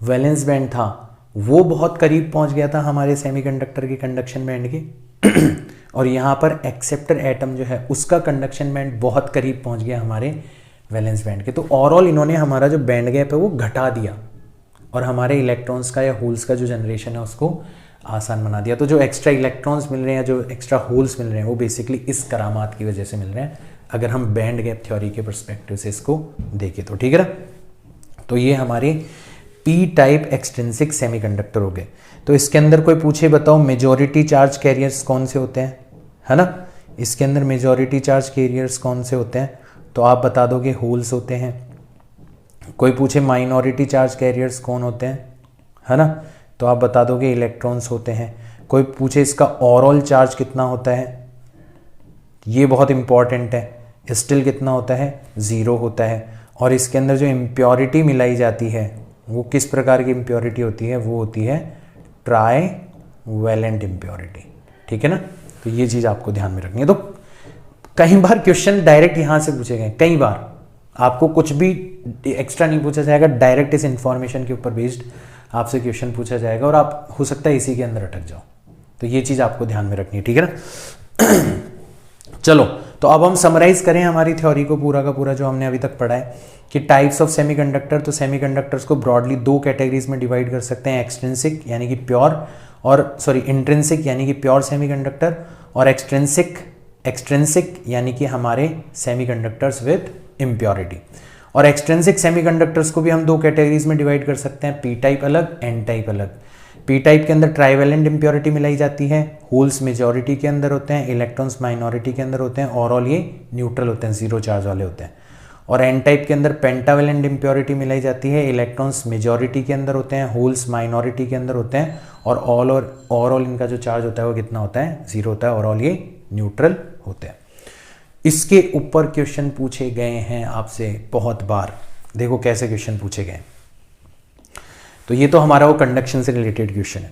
वैलेंस बैंड था वो बहुत करीब पहुंच गया था हमारे सेमीकंडक्टर के कंडक्शन बैंड के और यहाँ पर एक्सेप्टर एटम जो है उसका कंडक्शन बैंड बहुत करीब पहुंच गया हमारे वैलेंस बैंड के। तो ओवरऑल इन्होंने हमारा जो बैंड गैप है वो घटा दिया और हमारे इलेक्ट्रॉन्स का या होल्स का जो जनरेशन है उसको आसान बना दिया। तो जो एक्स्ट्रा इलेक्ट्रॉन्स मिल रहे हैं, जो एक्स्ट्रा होल्स मिल रहे हैं, वो बेसिकली इस करामात की वजह से मिल रहे हैं, अगर हम बैंड गैप थ्योरी के पर्सपेक्टिव से इसको देखें तो। ठीक है ना, तो ये हमारे पी टाइप एक्सट्रिंसिक सेमीकंडक्टर हो गए। तो इसके अंदर कोई पूछे बताओ मेजॉरिटी चार्ज कैरियर्स कौन से होते हैं, है ना, इसके अंदर मेजॉरिटी चार्ज कैरियर्स कौन से होते हैं, तो आप बता दोगे होल्स होते हैं। कोई पूछे माइनॉरिटी चार्ज कैरियर्स कौन होते हैं, है ना, तो आप बता दोगे इलेक्ट्रॉन्स होते हैं। कोई पूछे इसका ओवरऑल चार्ज कितना होता है, ये बहुत इंपॉर्टेंट है, स्टिल कितना होता है, 0 होता है। और इसके अंदर जो इम्प्योरिटी मिलाई जाती है वो किस प्रकार की इम्प्योरिटी होती है, वो होती है ट्राई वैलेंट इम्प्योरिटी। ठीक है ना, तो ये चीज़ आपको ध्यान में रखनी है। तो कई बार क्वेश्चन डायरेक्ट यहाँ से पूछे गए, कई बार आपको कुछ भी एक्स्ट्रा नहीं पूछा जाएगा, डायरेक्ट इस इंफॉर्मेशन के ऊपर बेस्ड आपसे क्वेश्चन पूछा जाएगा और आप हो सकता है इसी के अंदर अटक जाओ। तो ये चीज़ आपको ध्यान में रखनी है। ठीक है ना चलो, तो अब हम समराइज करें हमारी थ्योरी को पूरा का पूरा जो हमने अभी तक पढ़ा है कि टाइप्स ऑफ सेमीकंडक्टर। तो सेमीकंडक्टर्स को ब्रॉडली 2 कैटेगरीज में डिवाइड कर सकते हैं, एक्सट्रिंसिक यानी कि प्योर, और इंट्रिंसिक यानी कि प्योर सेमीकंडक्टर, और एक्सट्रिंसिक यानी कि हमारे सेमीकंडक्टर्स विद इम्प्योरिटी। और एक्सट्रिंसिक सेमीकंडक्टर्स को भी हम 2 कैटेगरीज में डिवाइड कर सकते हैं, पी टाइप अलग, एन टाइप अलग। पी टाइप के अंदर ट्राइवेलेंट इम्प्योरिटी मिलाई जाती है, होल्स मेजॉरिटी के अंदर होते हैं, इलेक्ट्रॉन्स माइनॉरिटी के अंदर होते हैं, ओवरऑल ये न्यूट्रल होते हैं, 0 चार्ज वाले होते हैं। और एन टाइप के अंदर पेंटावेलेंट इम्प्योरिटी मिलाई जाती है, इलेक्ट्रॉन्स मेजॉरिटी के अंदर होते हैं, होल्स माइनॉरिटी के अंदर होते हैं, और ओवरऑल इनका जो चार्ज होता है वो कितना होता है, 0 होता है, ओवरऑल ये न्यूट्रल होते हैं। इसके ऊपर क्वेश्चन पूछे गए हैं आपसे बहुत बार, देखो कैसे क्वेश्चन पूछे गए। तो ये तो हमारा वो कंडक्शन से रिलेटेड क्वेश्चन है।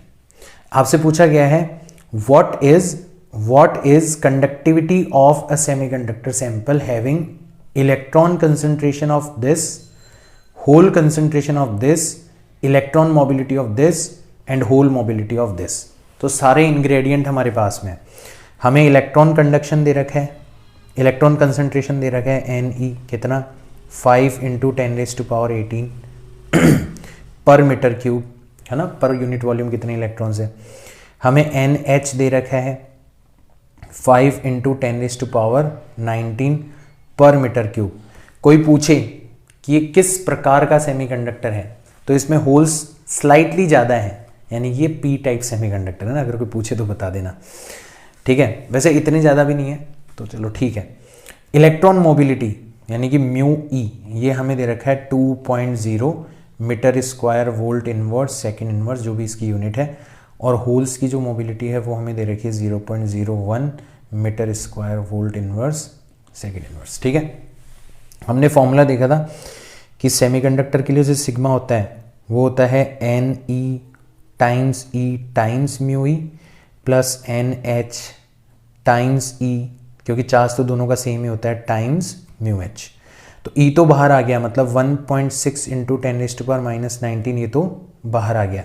आपसे पूछा गया है what is conductivity of a semiconductor sample having electron concentration of this, hole concentration of this, electron mobility of this and hole mobility of this. तो सारे इंग्रेडिएंट हमारे पास में, हमें इलेक्ट्रॉन कंडक्शन दे रखा है, इलेक्ट्रॉन कंसंट्रेशन दे रखा है Ne कितना 5 × 10⁻18 पर मीटर क्यूब, है ना, पर यूनिट वॉल्यूम कितने इलेक्ट्रॉन्स है। हमें NH दे रखा है 5 × 10⁻19 पर मीटर क्यूब। कोई पूछे कि ये किस प्रकार का सेमीकंडक्टर है, तो इसमें होल्स स्लाइटली ज़्यादा है, यानी ये पी टाइप सेमीकंडक्टर है ना, अगर कोई पूछे तो बता देना। ठीक है, वैसे इतने ज़्यादा भी नहीं है, तो चलो ठीक है। इलेक्ट्रॉन मोबिलिटी यानी कि म्यू ई, ये हमें दे रखा है 2.0 metre square volt inverse second inverse, जो भी इसकी यूनिट है। और होल्स की जो मोबिलिटी है वो हमें दे रखी है 0.01 metre square volt inverse second inverse. ठीक है, हमने फॉर्मूला देखा था कि सेमीकंडक्टर के लिए जो सिग्मा होता है वो होता है Ne times E times mu E plus NH times E, क्योंकि चार्ज तो दोनों का सेम ही होता है, टाइम्स म्यू H। तो E तो बाहर आ गया, मतलब 1.6 × 10⁻19 ये तो बाहर आ गया।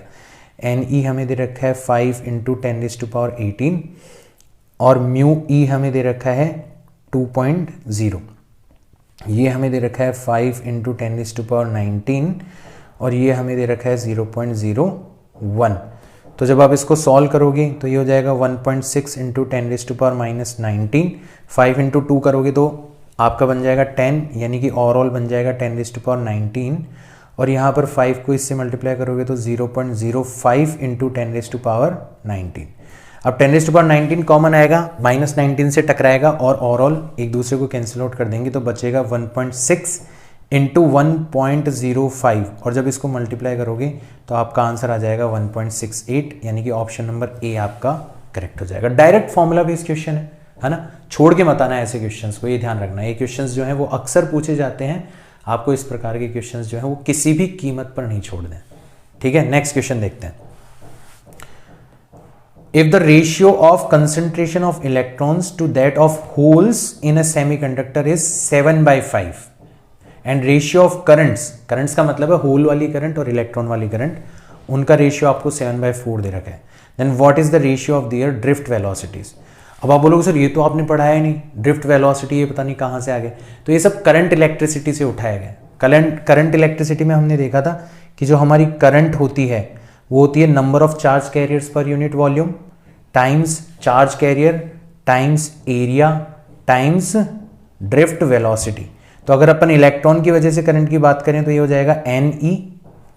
Ne हमें दे रखा है 5 × 10⁻18 और म्यू E हमें दे रखा है 2.0, ये हमें दे रखा है 5 × 10⁻19 और ये हमें दे रखा है 0.01। तो जब आप इसको सॉल्व करोगे तो ये हो जाएगा 1.6 × 10⁻19, 5 × 2 करोगे तो आपका बन जाएगा 10, यानी कि ओवरऑल बन जाएगा 10⁻19, और यहाँ पर 5 को इससे मल्टीप्लाई करोगे तो 0.05 × 10⁻19। अब 10⁻19 कॉमन आएगा, -19 से टकराएगा और ओवरऑल एक दूसरे को कैंसिल आउट कर देंगे, तो बचेगा 1.6 × 1.05, और जब इसको मल्टीप्लाई करोगे तो आपका आंसर आ जाएगा 1.68, यानी कि ऑप्शन नंबर ए आपका करेक्ट हो जाएगा। डायरेक्ट फॉर्मूला बेस्ड क्वेश्चन है ना, छोड़ के मत आना ऐसे क्वेश्चंस को, ये ध्यान रखना। ये क्वेश्चंस जो हैं वो अक्सर पूछे जाते हैं, आपको इस प्रकार के क्वेश्चंस जो हैं वो किसी भी कीमत पर नहीं छोड़ दें। ठीक है, नेक्स्ट क्वेश्चन देखते हैं। if the ratio of concentration of electrons to that of holes in a semiconductor is 7/5 and ratio of currents का मतलब है होल वाली करंट और इलेक्ट्रॉन वाली करंट, उनका रेशियो आपको 7/4 दे रखा है, then what is the ratio of their drift velocities. अब आप बोलोगे सर ये तो आपने पढ़ाया ही नहीं, ड्रिफ्ट वेलोसिटी ये पता नहीं कहाँ से आ गए, तो ये सब करंट इलेक्ट्रिसिटी से उठाया गया। करंट इलेक्ट्रिसिटी में हमने देखा था कि जो हमारी करंट होती है वो होती है number of charge carriers per unit volume times charge carrier times area times drift velocity. तो अगर अपन इलेक्ट्रॉन की वजह से करंट की बात करें तो ये हो जाएगा NE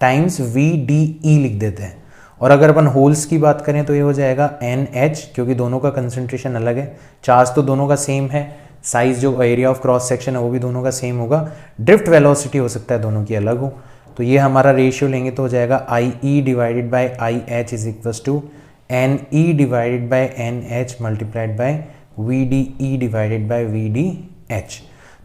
टाइम्स VDE लिख देते हैं, और अगर अपन होल्स की बात करें तो ये हो जाएगा NH, क्योंकि दोनों का कंसंट्रेशन अलग है, चार्ज तो दोनों का सेम है, साइज जो एरिया ऑफ क्रॉस सेक्शन है वो भी दोनों का सेम होगा, ड्रिफ्ट वेलोसिटी हो सकता है दोनों की अलग हो। तो ये हमारा रेशियो लेंगे तो हो जाएगा IE divided by IH is equals to NE divided by NH multiplied by VDE divided by VDH।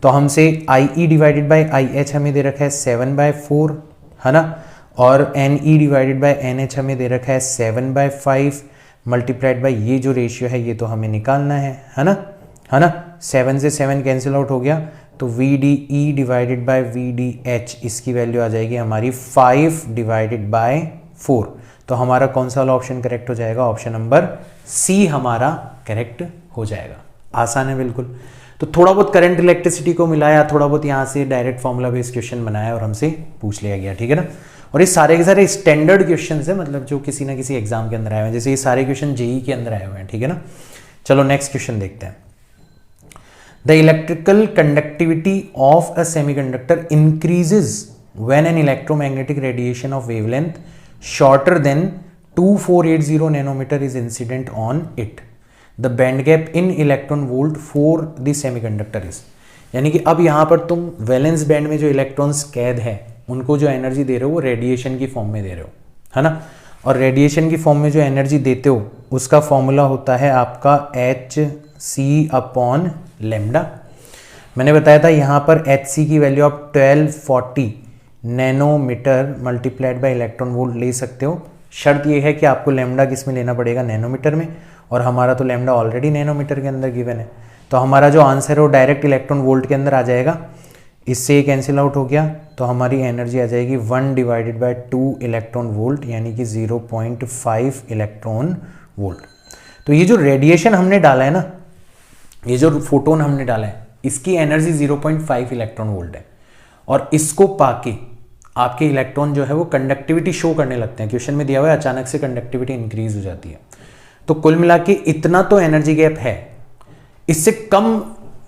तो हमसे IE डिवाइडेड बाई IH हमें दे रखा है 7/4 है ना, और NE डिवाइडेड बाई NH हमें दे रखा है 7/5 मल्टीप्लाइड बाई ये जो रेशियो है ये तो हमें निकालना है ना, 7 से 7 कैंसिल आउट हो गया, तो VDE डिवाइडेड बाई VDH इसकी वैल्यू आ जाएगी हमारी 5 डिवाइडेड बाई 4। तो हमारा कौन सा वाला ऑप्शन करेक्ट हो जाएगा, ऑप्शन नंबर C हमारा करेक्ट हो जाएगा। आसान है बिल्कुल। तो थोड़ा बहुत करंट इलेक्ट्रिसिटी को मिलाया, थोड़ा बहुत यहाँ से डायरेक्ट फॉर्मूला बेस्ड क्वेश्चन बनाया और हमसे पूछ लिया गया, ठीक है ना। और ये सारे के सारे स्टैंडर्ड क्वेश्चन है, मतलब जो किसी ना किसी एग्जाम के अंदर आए हुए हैं, जैसे ये सारे क्वेश्चन जेई के अंदर आए हुए हैं, ठीक है ना। चलो नेक्स्ट क्वेश्चन देखते हैं। The electrical conductivity of a semiconductor increases when an electromagnetic radiation of wavelength shorter than 2480 nanometre is incident on it. The band gap in electron volt for the semiconductor is, यानी कि अब यहां पर तुम valence band में जो electrons कैद है उनको जो एनर्जी दे रहे हो वो रेडिएशन की फॉर्म में दे रहे हो, है ना। और रेडिएशन की फॉर्म में जो एनर्जी देते हो उसका फॉर्मूला होता है आपका hc/λ। मैंने बताया था यहाँ पर hc की वैल्यू आप 1240 nanometre multiplied by electron volt ले सकते हो। शर्त ये है कि आपको लैम्डा किस में लेना पड़ेगा, नैनोमीटर में, और हमारा तो लैम्डा ऑलरेडी नैनोमीटर के अंदर गिवन है। तो हमारा जो आंसर है वो डायरेक्ट इलेक्ट्रॉन वोल्ट के अंदर आ जाएगा, इससे ये कैंसिल आउट हो गया, तो हमारी एनर्जी आ जाएगी 1 डिवाइडेड बाय 2 इलेक्ट्रॉन वोल्ट, यानी कि 0.5 इलेक्ट्रॉन वोल्ट। तो ये जो रेडिएशन हमने डाला है ना, ये जो फोटोन हमने डाला है, इसकी एनर्जी 0.5 इलेक्ट्रॉन वोल्ट है, और इसको पाके आपके इलेक्ट्रॉन जो है वो कंडक्टिविटी शो करने लगते हैं। क्वेश्चन में दिया हुआ है अचानक से कंडक्टिविटी इंक्रीज हो जाती है। तो कुल मिला के इतना तो एनर्जी गैप है, इससे कम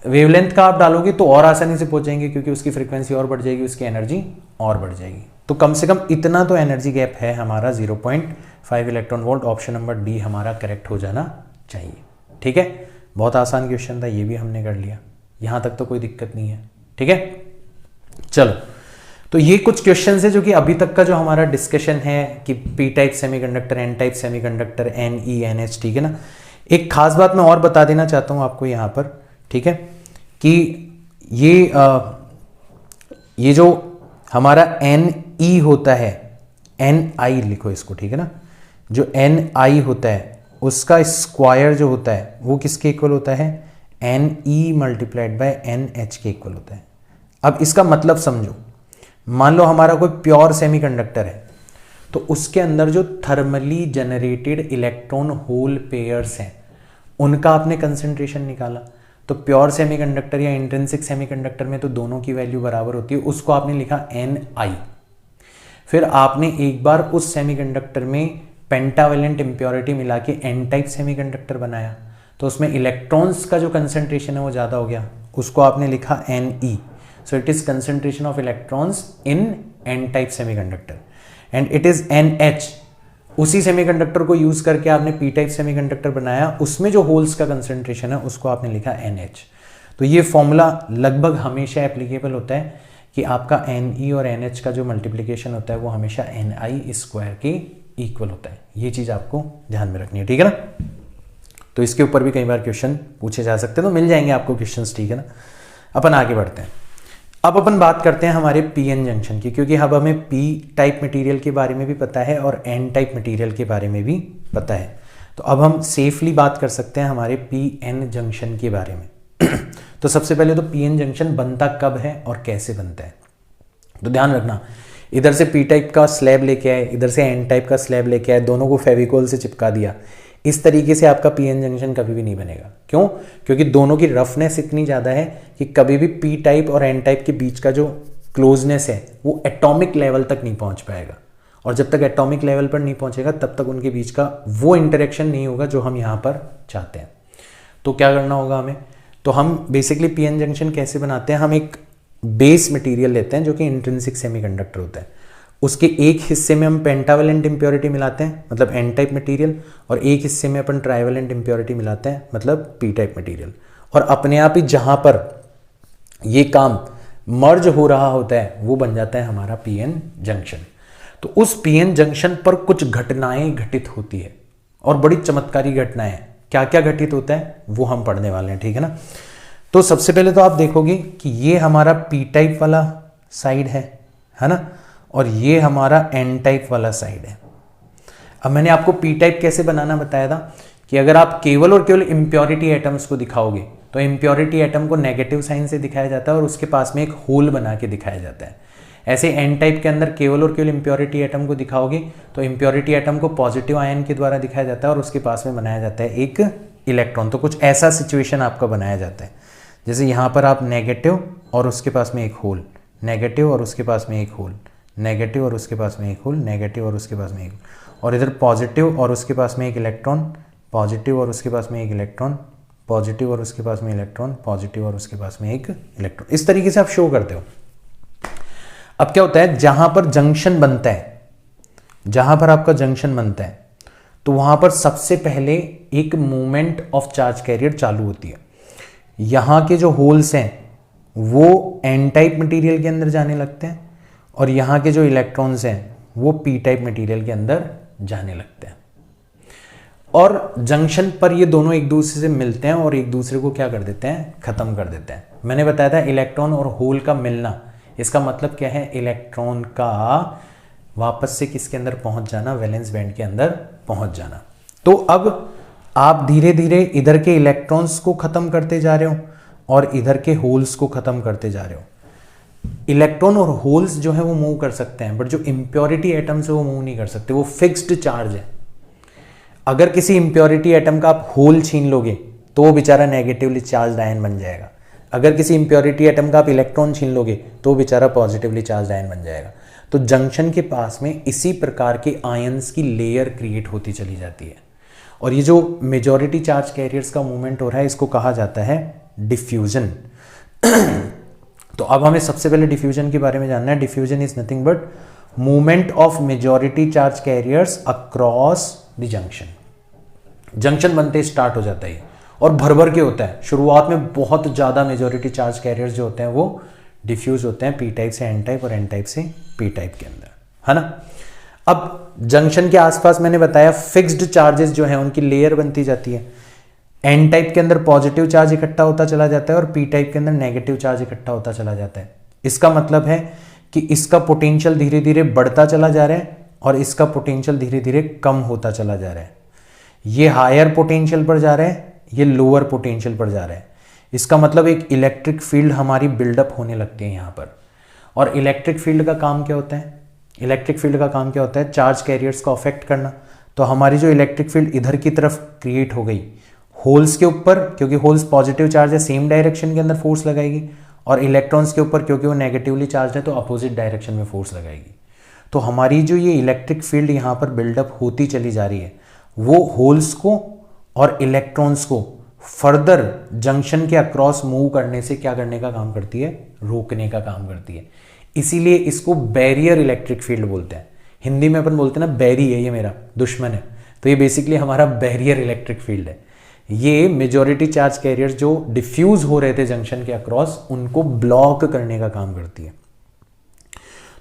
वेवलेंथ का आप डालोगे तो और आसानी से पहुंचेंगे, क्योंकि उसकी फ्रीक्वेंसी और बढ़ जाएगी, उसकी एनर्जी और बढ़ जाएगी। तो कम से कम इतना तो एनर्जी गैप है हमारा 0.5 electron volt. Option number D हमारा करेक्ट हो जाना चाहिए, ठीक है। बहुत आसान क्वेश्चन था, ये भी हमने कर लिया, यहां तक तो कोई दिक्कत नहीं है, ठीक है। चलो, तो ये कुछ क्वेश्चन है जो कि अभी तक का जो हमारा डिस्कशन है कि P type semiconductor, N type semiconductor, NE, NH, ठीक है ना। एक खास बात मैं और बता देना चाहता हूं आपको यहाँ पर, ठीक है, कि ये जो हमारा NE होता है, NI लिखो इसको, ठीक है ना। जो NI होता है उसका स्क्वायर जो होता है वो किसके इक्वल होता है, NE मल्टीप्लाइड बाय NH के इक्वल होता है। अब इसका मतलब समझो, मान लो हमारा कोई प्योर सेमीकंडक्टर है, तो उसके अंदर जो thermally generated electron hole pairs हैं उनका आपने कंसंट्रेशन निकाला। तो प्योर सेमीकंडक्टर या इंट्रिंसिक सेमीकंडक्टर में तो दोनों की वैल्यू बराबर होती है, उसको आपने लिखा NI। फिर आपने एक बार उस सेमीकंडक्टर में पेंटावेलेंट इम्प्योरिटी मिला के एन टाइप सेमीकंडक्टर बनाया, तो उसमें इलेक्ट्रॉन्स का जो कंसंट्रेशन है वो ज़्यादा हो गया, उसको आपने लिखा NE। So it is concentration of electrons in N type semiconductor, and it is NH। उसी सेमीकंडक्टर को यूज करके आपने पी टाइप सेमीकंडक्टर बनाया, उसमें जो होल्स का कंसंट्रेशन है उसको आपने लिखा NH। तो ये फॉर्मूला लगभग हमेशा एप्लीकेबल होता है कि आपका NE और NH का जो मल्टीप्लिकेशन होता है वो हमेशा NI स्क्वायर के इक्वल होता है। ये चीज आपको ध्यान में रखनी है, ठीक है ना। तो इसके ऊपर भी कई बार क्वेश्चन पूछे जा सकते हैं, तो मिल जाएंगे आपको क्वेश्चंस, ठीक है ना। अपन आगे बढ़ते हैं। अब अपन बात करते हैं हमारे PN जंक्शन की, क्योंकि अब हमें P टाइप मटेरियल के बारे में भी पता है और N टाइप मटेरियल के बारे में भी पता है। तो अब हम सेफली बात कर सकते हैं हमारे पीएन जंक्शन के बारे में। तो सबसे पहले तो पीएन जंक्शन बनता कब है और कैसे बनता है। तो ध्यान रखना, इधर से पी टाइप का स्लैब लेके आए, इधर से एन टाइप का स्लैब लेके आए, दोनों को फेविकोल से चिपका दिया, इस तरीके से आपका पीएन जंक्शन कभी भी नहीं बनेगा। क्यों? क्योंकि दोनों की रफनेस इतनी ज़्यादा है कि कभी भी पी टाइप और एन टाइप के बीच का जो क्लोजनेस है वो एटॉमिक लेवल तक नहीं पहुंच पाएगा, और जब तक एटॉमिक लेवल पर नहीं पहुंचेगा तब तक उनके बीच का वो इंटरेक्शन नहीं होगा जो हम यहाँ पर चाहते हैं। तो क्या करना होगा हमें? तो हम बेसिकली पीएन जंक्शन कैसे बनाते हैं, हम एक बेस मटेरियल लेते हैं जो कि इंट्रिंसिक सेमीकंडक्टर होता है, उसके एक हिस्से में हम पेंटावेलेंट इंप्योरिटी मिलाते हैं मतलब एन टाइप मटेरियल, और एक हिस्से में अपन ट्राइवेलेंट इंप्योरिटी मिलाते हैं मतलब पी टाइप मटेरियल, और अपने आप ही जहां पर ये काम मर्ज हो रहा होता है वो बन जाता है हमारा पीएन जंक्शन। तो उस पीएन जंक्शन पर कुछ घटनाएं घटित होती है, और बड़ी चमत्कारी घटनाएं। क्या क्या घटित होता है वो हम पढ़ने वाले हैं, ठीक है ना। तो सबसे पहले तो आप देखोगे कि ये हमारा पी टाइप वाला साइड है ना, और ये हमारा एन टाइप वाला साइड है। अब मैंने आपको पी टाइप कैसे बनाना बताया था कि अगर आप केवल और केवल इम्प्योरिटी एटम्स को दिखाओगे तो इम्प्योरिटी एटम को नेगेटिव साइन से दिखाया जाता है और उसके पास में एक होल बना के दिखाया जाता है। ऐसे एन टाइप के अंदर केवल और केवल इम्प्योरिटी एटम को दिखाओगे तो इम्प्योरिटी एटम को पॉजिटिव आयन के द्वारा दिखाया जाता है और उसके पास में बनाया जाता है एक इलेक्ट्रॉन। तो कुछ ऐसा सिचुएशन आपका बनाया जाता है, जैसे यहाँ पर आप नेगेटिव और उसके पास में एक होल, नेगेटिव और उसके पास में एक होल, नेगेटिव और उसके पास में एक होल, नेगेटिव और उसके पास में एक, और इधर पॉजिटिव और उसके पास में एक इलेक्ट्रॉन, पॉजिटिव और उसके पास में एक इलेक्ट्रॉन, पॉजिटिव और उसके पास में इलेक्ट्रॉन, पॉजिटिव और उसके पास में एक इलेक्ट्रॉन। इस तरीके से आप शो करते हो। अब क्या होता है, जहां पर जंक्शन बनता है, जहां पर आपका जंक्शन बनता है तो वहां पर सबसे पहले एक मूवमेंट ऑफ चार्ज कैरियर चालू होती है। यहां के जो होल्स हैं वो एन टाइप मटेरियल के अंदर जाने लगते हैं, और यहाँ के जो इलेक्ट्रॉन्स हैं वो पी टाइप मटेरियल के अंदर जाने लगते हैं, और जंक्शन पर ये दोनों एक दूसरे से मिलते हैं और एक दूसरे को क्या कर देते हैं, खत्म कर देते हैं। मैंने बताया था इलेक्ट्रॉन और होल का मिलना, इसका मतलब क्या है, इलेक्ट्रॉन का वापस से किसके अंदर पहुंच जाना, वैलेंस बैंड के अंदर पहुंच जाना। तो अब आप धीरे धीरे इधर के इलेक्ट्रॉन्स को खत्म करते जा रहे हो और इधर के होल्स को खत्म करते जा रहे हो। इलेक्ट्रॉन और होल्स जो है वो मूव कर सकते हैं, बट जो इम्प्योरिटी एटम्स है वो मूव नहीं कर सकते, वो फिक्स्ड चार्ज है। अगर किसी इम्प्योरिटी एटम का आप होल छीन लोगे तो वो बेचारा नेगेटिवली चार्ज आयन बन जाएगा। अगर किसी इम्प्योरिटी एटम का आप इलेक्ट्रॉन छीन लोगे तो बेचारा पॉजिटिवली चार्ज आयन बन जाएगा। तो जंक्शन के पास में इसी प्रकार के आयंस की लेयर क्रिएट होती चली जाती है, और ये जो मेजॉरिटी चार्ज कैरियर्स का मूवमेंट हो रहा है इसको कहा जाता है डिफ्यूजन। तो अब हमें सबसे पहले डिफ्यूजन के बारे में जानना है। Diffusion is nothing but movement of majority charge carriers across the junction. Junction बनते स्टार्ट हो जाता है और भर भर के होता है। शुरुआत में बहुत ज्यादा मेजॉरिटी चार्ज कैरियर्स जो होते हैं वो डिफ्यूज होते हैं पी टाइप से एन टाइप और एन टाइप से पी टाइप के अंदर, है ना। अब जंक्शन के आसपास मैंने बताया फिक्स्ड चार्जेस जो हैं उनकी लेयर बनती जाती है। एन टाइप के अंदर पॉजिटिव चार्ज इकट्ठा होता चला जाता है और पी टाइप के अंदर नेगेटिव चार्ज इकट्ठा होता चला जाता है। इसका मतलब है कि इसका पोटेंशियल धीरे धीरे बढ़ता चला जा रहा है और इसका पोटेंशियल धीरे धीरे कम होता चला जा रहा है। ये हायर पोटेंशियल पर जा रहा है, ये लोअर पोटेंशियल पर जा रहा है। इसका मतलब एक इलेक्ट्रिक फील्ड हमारी बिल्डअप होने लगती है यहाँ पर। और इलेक्ट्रिक फील्ड का काम क्या होता है? इलेक्ट्रिक फील्ड का काम क्या होता है? चार्ज कैरियर्स को अफेक्ट करना। तो हमारी जो इलेक्ट्रिक फील्ड इधर की तरफ क्रिएट हो गई होल्स के ऊपर, क्योंकि होल्स पॉजिटिव चार्ज है, सेम डायरेक्शन के अंदर फोर्स लगाएगी, और इलेक्ट्रॉन्स के ऊपर क्योंकि वो नेगेटिवली चार्ज है तो अपोजिट डायरेक्शन में फोर्स लगाएगी। तो हमारी जो ये इलेक्ट्रिक फील्ड यहाँ पर बिल्डअप होती चली जा रही है वो होल्स को और इलेक्ट्रॉन्स को फर्दर जंक्शन के अक्रॉस मूव करने से क्या करने का काम करती है? रोकने का काम करती है। इसीलिए इसको बैरियर इलेक्ट्रिक फील्ड बोलते हैं। हिंदी में अपन बोलते हैं ना बैरी है ये मेरा दुश्मन है, तो ये बेसिकली हमारा बैरियर इलेक्ट्रिक फील्ड है। ये मेजॉरिटी चार्ज कैरियर्स जो डिफ्यूज हो रहे थे जंक्शन के अक्रॉस उनको ब्लॉक करने का काम करती है।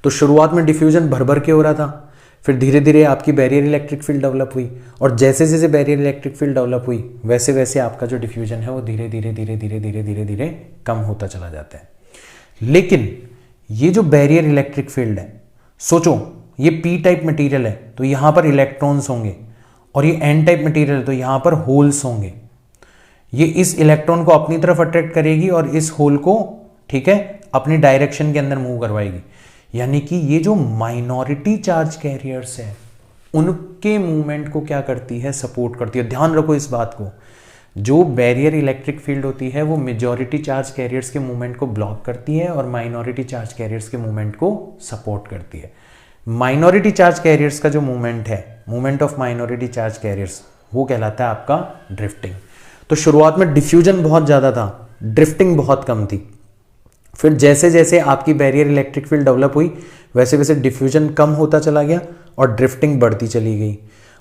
तो शुरुआत में डिफ्यूजन भर भर के हो रहा था, फिर धीरे धीरे आपकी बैरियर इलेक्ट्रिक फील्ड डेवलप हुई, और जैसे जैसे बैरियर इलेक्ट्रिक फील्ड डेवलप हुई वैसे वैसे आपका जो डिफ्यूजन है वो धीरे धीरे धीरे धीरे धीरे धीरे धीरे कम होता चला जाता है। लेकिन ये जो बैरियर इलेक्ट्रिक फील्ड है, सोचो ये पी टाइप मटेरियल है तो यहां पर इलेक्ट्रॉन्स होंगे और ये एन टाइप मटेरियल, तो यहां पर होल्स होंगे, ये इस इलेक्ट्रॉन को अपनी तरफ अट्रैक्ट करेगी और इस होल को, ठीक है, अपनी डायरेक्शन के अंदर मूव करवाएगी। यानी कि ये जो माइनॉरिटी चार्ज कैरियर्स है उनके मूवमेंट को क्या करती है, सपोर्ट करती है। ध्यान रखो इस बात को, जो बैरियर इलेक्ट्रिक फील्ड होती है वो मेजॉरिटी चार्ज कैरियर्स के मूवमेंट को ब्लॉक करती है और माइनॉरिटी चार्ज कैरियर्स के मूवमेंट को सपोर्ट करती है। माइनॉरिटी चार्ज कैरियर्स का जो मूवमेंट है, movement of minority charge carriers, वो कहलाता है आपका ड्रिफ्टिंग। तो शुरुआत में डिफ्यूजन बहुत ज़्यादा था, ड्रिफ्टिंग बहुत कम थी। फिर जैसे जैसे आपकी बैरियर इलेक्ट्रिक फील्ड डेवलप हुई वैसे वैसे डिफ्यूजन कम होता चला गया और ड्रिफ्टिंग बढ़ती चली गई।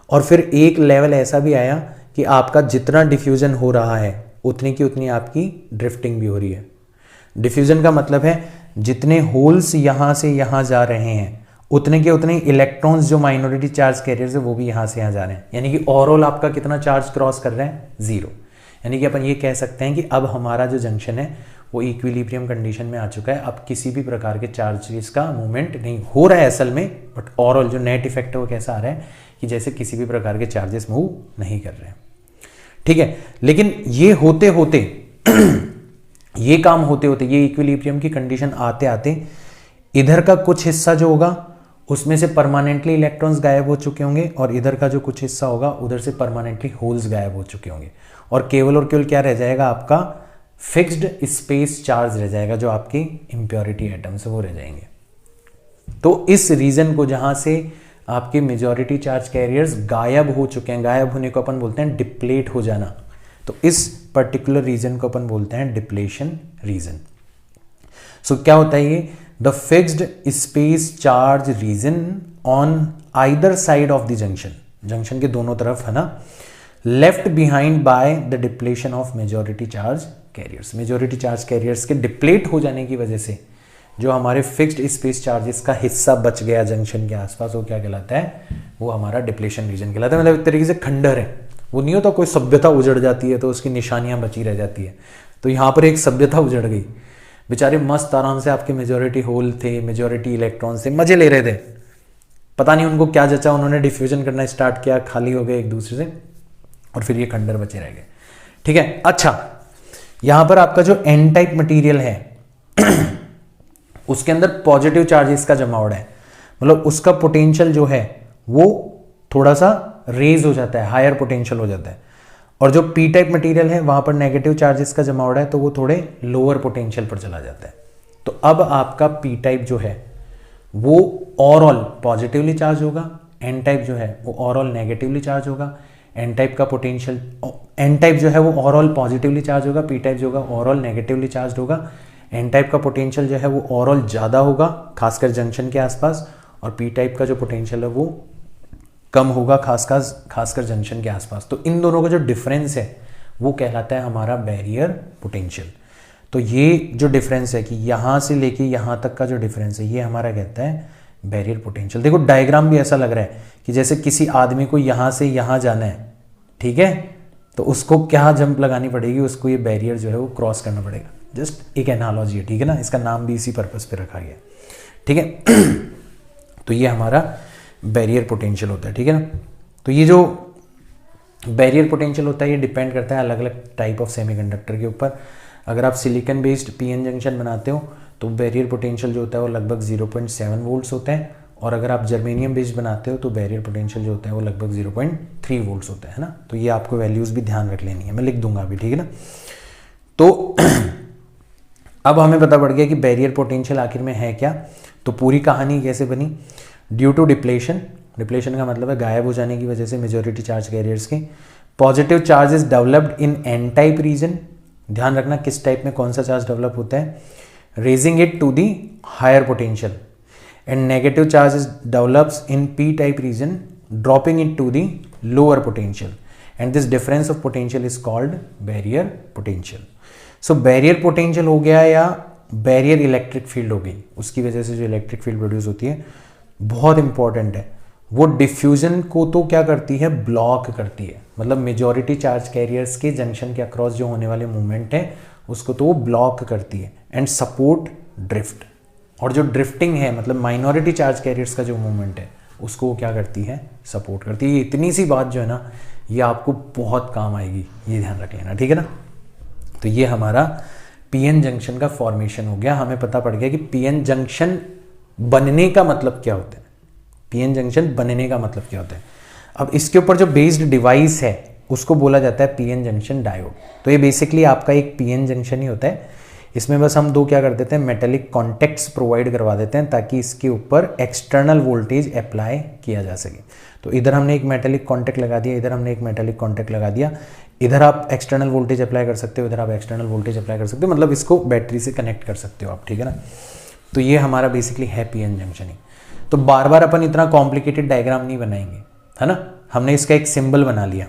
और फिर एक लेवल ऐसा भी आया कि आपका जितना डिफ्यूजन हो रहा है उतनी की उतनी आपकी ड्रिफ्टिंग भी हो रही है। डिफ्यूजन का मतलब है जितने होल्स यहाँ से यहाँ जा रहे हैं उतने के उतने इलेक्ट्रॉन्स जो माइनॉरिटी चार्ज कैरियर्स है वो भी यहाँ से यहाँ जा रहे हैं। यानी कि ओवरऑल आपका कितना चार्ज क्रॉस कर रहे हैं, 0। यानी कि अपन ये कह सकते हैं कि अब हमारा जो जंक्शन है वो इक्विलिब्रियम कंडीशन में आ चुका है। अब किसी भी प्रकार के चार्जेस का मूवमेंट नहीं हो रहा है असल में, बट ओवरऑल जो नेट इफेक्ट है वो कैसा आ रहा है कि जैसे किसी भी प्रकार के चार्जेस मूव नहीं कर रहे हैं, ठीक है। लेकिन ये होते होते ये काम होते होते, ये इक्विलिब्रियम की कंडीशन आते आते इधर का कुछ हिस्सा जो होगा उसमें से परमानेंटली इलेक्ट्रॉन्स गायब हो चुके होंगे और इधर का जो कुछ हिस्सा होगा उधर से परमानेंटली होल्स गायब हो चुके होंगे और केवल क्या रह जाएगा, आपका फिक्स्ड स्पेस चार्ज रह जाएगा, जो आपके इम्प्योरिटी एटम्स है वो रह जाएंगे। तो इस रीजन को जहां से आपके मेजॉरिटी चार्ज कैरियर्स गायब हो चुके हैं, गायब होने को अपन बोलते हैं डिप्लेट हो जाना, तो इस पर्टिकुलर रीजन को अपन बोलते हैं डिप्लेशन रीजन। सो क्या होता है ये, the fixed space charge region on either side of the junction, junction के दोनों तरफ है ना, left behind by the depletion of majority charge carriers. Majority charge carriers के डिप्लेट हो जाने की वजह से जो हमारे फिक्स्ड स्पेस चार्जेस का हिस्सा बच गया जंक्शन के आसपास, वो क्या कहलाता है, वो हमारा डिप्लेशन रीजन कहलाता है। मतलब एक तरीके से खंडर है, वो नहीं होता कोई सभ्यता उजड़ जाती है तो उसकी निशानियां बची रह जाती है, तो यहाँ पर एक सभ्यता उजड़ गई। बेचारे मस्त आराम से आपके मेजॉरिटी होल थे, मेजॉरिटी इलेक्ट्रॉन से मजे ले रहे थे, पता नहीं उनको क्या जचा, उन्होंने डिफ्यूजन करना स्टार्ट किया, खाली हो गए एक दूसरे से और फिर ये खंडर बचे रह गए, ठीक है। अच्छा, यहां पर आपका जो एन टाइप मटेरियल है उसके अंदर पॉजिटिव चार्जेस का जमावड़ा है, मतलब उसका पोटेंशियल जो है वो थोड़ा सा रेज हो जाता है, हायर पोटेंशियल हो जाता है। और जो पी टाइप मटेरियल है वहां पर नेगेटिव चार्जेस का जमावड़ा है तो वो थोड़े लोअर पोटेंशियल पर चला जाता है। तो अब आपका पी टाइप जो है वो ओवरऑल पॉजिटिवली चार्ज होगा, एन टाइप जो है वो ओवरऑल नेगेटिवली चार्ज होगा। एन टाइप का पोटेंशियल, एन टाइप जो है वो ओवरऑल पॉजिटिवली चार्ज होगा, पी टाइप जो होगा ओवरऑल नेगेटिवली चार्ज होगा। एन टाइप का पोटेंशियल जो है वो ओवरऑल ज़्यादा होगा खासकर जंक्शन के आसपास, और पी टाइप का जो पोटेंशियल है वो कम होगा खासकर जंक्शन के आसपास। तो इन दोनों का जो डिफरेंस है वो कहलाता है हमारा बैरियर पोटेंशियल। तो ये जो डिफरेंस है कि यहाँ से लेके यहाँ तक का जो डिफरेंस है ये हमारा कहता है बैरियर पोटेंशियल। देखो डायग्राम भी ऐसा लग रहा है कि जैसे किसी आदमी को यहाँ से यहाँ जाना है, ठीक है, तो उसको क्या जंप लगानी पड़ेगी, उसको ये बैरियर जो है वो क्रॉस करना पड़ेगा। जस्ट एक एनालॉजी है, ठीक है ना, इसका नाम भी इसी पर्पस पे रखा गया, ठीक है। तो ये हमारा बैरियर पोटेंशियल होता है, ठीक है ना। तो ये जो बैरियर पोटेंशियल होता है ये डिपेंड करता है अलग अलग टाइप ऑफ सेमीकंडक्टर के ऊपर। अगर आप सिलिकॉन बेस्ड पीएन जंक्शन बनाते हो तो बैरियर पोटेंशियल जो होता है वो लगभग 0.7 वोल्ट्स होता है, और अगर आप जर्मेनियम बेस्ड बनाते हो तो बैरियर पोटेंशियल जो होता है वो लगभग 0.3 वोल्ट्स होता है ना। तो ये आपको वैल्यूज़ भी ध्यान रख लेनी है, मैं लिख दूंगा अभी, ठीक है ना। तो अब हमें पता पड़ गया कि बैरियर पोटेंशियल आखिर में है क्या। तो पूरी कहानी कैसे बनी, ड्यू टू डिप्लेशन, डिप्लेशन का मतलब है गायब हो जाने की वजह से मेजॉरिटी चार्ज कैरियर्स के, positive charges developed in N type region. ध्यान रखना किस टाइप में कौन सा चार्ज डेवलप होता है, raising it to the higher potential, and negative charges develops in P type region dropping it to the lower potential, and this difference of potential is called barrier potential. So barrier potential हो गया या barrier electric field हो गई, उसकी वजह से जो electric field produce होती है बहुत इंपॉर्टेंट है, वो डिफ्यूजन को तो क्या करती है, ब्लॉक करती है। मतलब मेजॉरिटी चार्ज कैरियर्स के जंक्शन के अक्रॉस जो होने वाले मूवमेंट है उसको तो वो ब्लॉक करती है एंड सपोर्ट ड्रिफ्ट। और जो ड्रिफ्टिंग है मतलब माइनॉरिटी चार्ज कैरियर्स का जो मूवमेंट है उसको वो क्या करती है, सपोर्ट करती है। ये इतनी सी बात जो है ना, ये आपको बहुत काम आएगी, ये ध्यान रख लेना, ठीक है ना। तो ये हमारा पीएन जंक्शन का फॉर्मेशन हो गया। हमें पता पड़ गया कि पीएन जंक्शन बनने का मतलब क्या होता है, पीएन जंक्शन बनने का मतलब क्या होता है। अब इसके ऊपर जो बेस्ड डिवाइस है उसको बोला जाता है पीएन जंक्शन डायोड। तो ये बेसिकली आपका एक पीएन जंक्शन ही होता है। इसमें बस हम दो क्या कर देते हैं, मेटेलिक कॉन्टेक्ट्स प्रोवाइड करवा देते हैं ताकि इसके ऊपर एक्सटर्नल वोल्टेज अप्लाई किया जा सके। तो इधर हमने एक मेटेलिक कॉन्टेक्ट लगा दिया, इधर हमने एक मेटेलिक कॉन्टेक्ट लगा दिया। इधर आप एक्सटर्नल वोल्टेज अप्लाई कर सकते हो, इधर आप एक्सटर्नल वोल्टेज अप्लाई कर सकते हो, मतलब इसको बैटरी से कनेक्ट कर सकते हो आप, ठीक है ना। तो ये हमारा बेसिकली है पीएन जंक्शन ही। तो बार बार अपन इतना कॉम्प्लिकेटेड डायग्राम नहीं बनाएंगे, है ना। हमने इसका एक सिंबल बना लिया,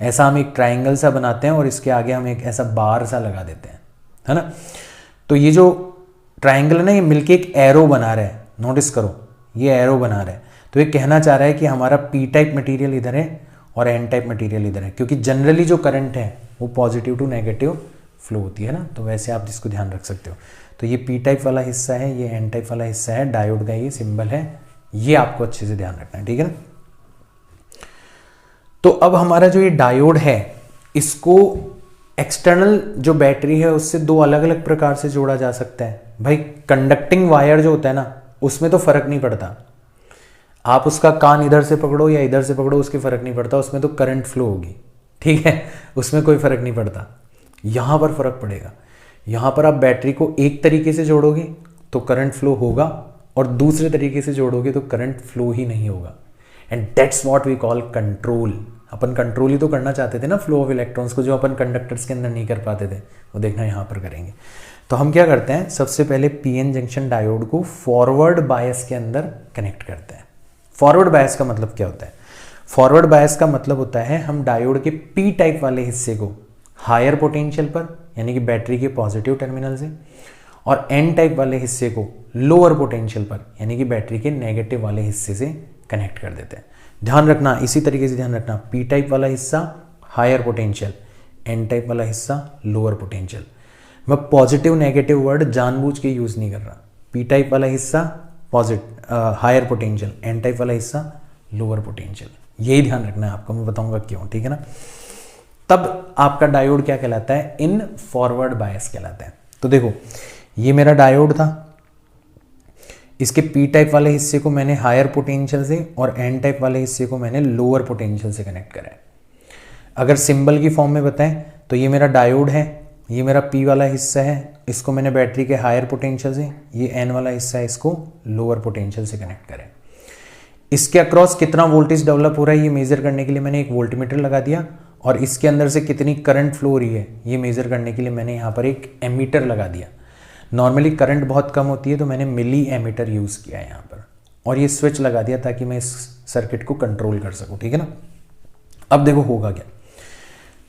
ऐसा हम एक ट्राइंगल सा बनाते हैं और इसके आगे हम एक ऐसा बार सा लगा देते हैं, है ना। तो ये जो ट्राइंगल है ना, ये मिलके एक एरो बना रहा है, नोटिस करो ये एरो बना रहा है। तो ये कहना चाह रहा है कि हमारा पी टाइप मटेरियल इधर है और एन टाइप मटेरियल इधर है, क्योंकि जनरली जो करंट है वो पॉजिटिव टू नेगेटिव फ्लो होती है ना। तो वैसे आप इसको ध्यान रख सकते हो। तो ये पी टाइप वाला हिस्सा है, ये एन टाइप वाला हिस्सा है, डायोड का ये सिंबल है, ये आपको अच्छे से ध्यान रखना है, ठीक है ना। तो अब हमारा जो ये डायोड है, इसको एक्सटर्नल जो बैटरी है उससे दो अलग अलग प्रकार से जोड़ा जा सकता है। भाई कंडक्टिंग वायर जो होता है ना, उसमें तो फर्क नहीं पड़ता, आप उसका कान इधर से पकड़ो या इधर से पकड़ो, उसके फर्क नहीं पड़ता, उसमें तो करंट फ्लो होगी, ठीक है, उसमें कोई फर्क नहीं पड़ता। यहां पर फर्क पड़ेगा। यहां पर आप बैटरी को एक तरीके से जोड़ोगे तो करंट फ्लो होगा और दूसरे तरीके से जोड़ोगे तो करंट फ्लो ही नहीं होगा। And that's what we call control. अपन कंट्रोल ही तो करना चाहते थे ना फ्लो ऑफ इलेक्ट्रॉन्स को, जो अपन कंडक्टर्स के अंदर नहीं कर पाते थे, वो देखना यहाँ पर करेंगे। तो हम क्या करते हैं, सबसे पहले पीएन जंक्शन डायोड को फॉरवर्ड बायस के अंदर कनेक्ट करते हैं। फॉरवर्ड बायस का मतलब क्या होता है? फॉरवर्ड बायस का मतलब होता है हम डायोड के पी टाइप वाले हिस्से को हायर पोटेंशियल पर, यानी कि बैटरी के पॉजिटिव टर्मिनल से, और एन टाइप वाले हिस्से को लोअर पोटेंशियल पर, यानी कि बैटरी के नेगेटिव वाले हिस्से से कनेक्ट कर देते हैं। ध्यान रखना, इसी तरीके से ध्यान रखना, पी टाइप वाला हिस्सा हायर पोटेंशियल, एन टाइप वाला हिस्सा लोअर पोटेंशियल। मैं पॉजिटिव नेगेटिव वर्ड जानबूझ के यूज नहीं कर रहा। पी टाइप वाला हिस्सा हायर पोटेंशियल, एन टाइप वाला हिस्सा लोअर पोटेंशियल, यही ध्यान रखना है आपको, मैं बताऊंगा क्यों, ठीक है ना। तब आपका डायोड क्या कहलाता है? इन फॉरवर्ड बायस कहलाता है। तो देखो, ये मेरा डायोड था, इसके पी टाइप वाले हिस्से को मैंने हायर पोटेंशियल से और एन टाइप वाले हिस्से को मैंने लोअर पोटेंशियल से कनेक्ट करा है। अगर सिंबल की फॉर्म में बताएं तो ये मेरा डायोड है, ये मेरा पी वाला हिस्सा है, इसको मैंने बैटरी के हायर पोटेंशियल से, ये एन वाला हिस्सा है, इसको लोअर पोटेंशियल से कनेक्ट करें। इसके अक्रॉस कितना वोल्टेज डेवलप हो रहा है ये मेजर करने के लिए मैंने एक वोल्टमीटर लगा दिया, और इसके अंदर से कितनी करंट फ्लो हो रही है ये मेजर करने के लिए मैंने यहाँ पर एक एमीटर लगा दिया। नॉर्मली करंट बहुत कम होती है तो मैंने मिली एमीटर यूज़ किया है यहाँ पर, और ये स्विच लगा दिया ताकि मैं इस सर्किट को कंट्रोल कर सकूँ, ठीक है ना। अब देखो होगा क्या,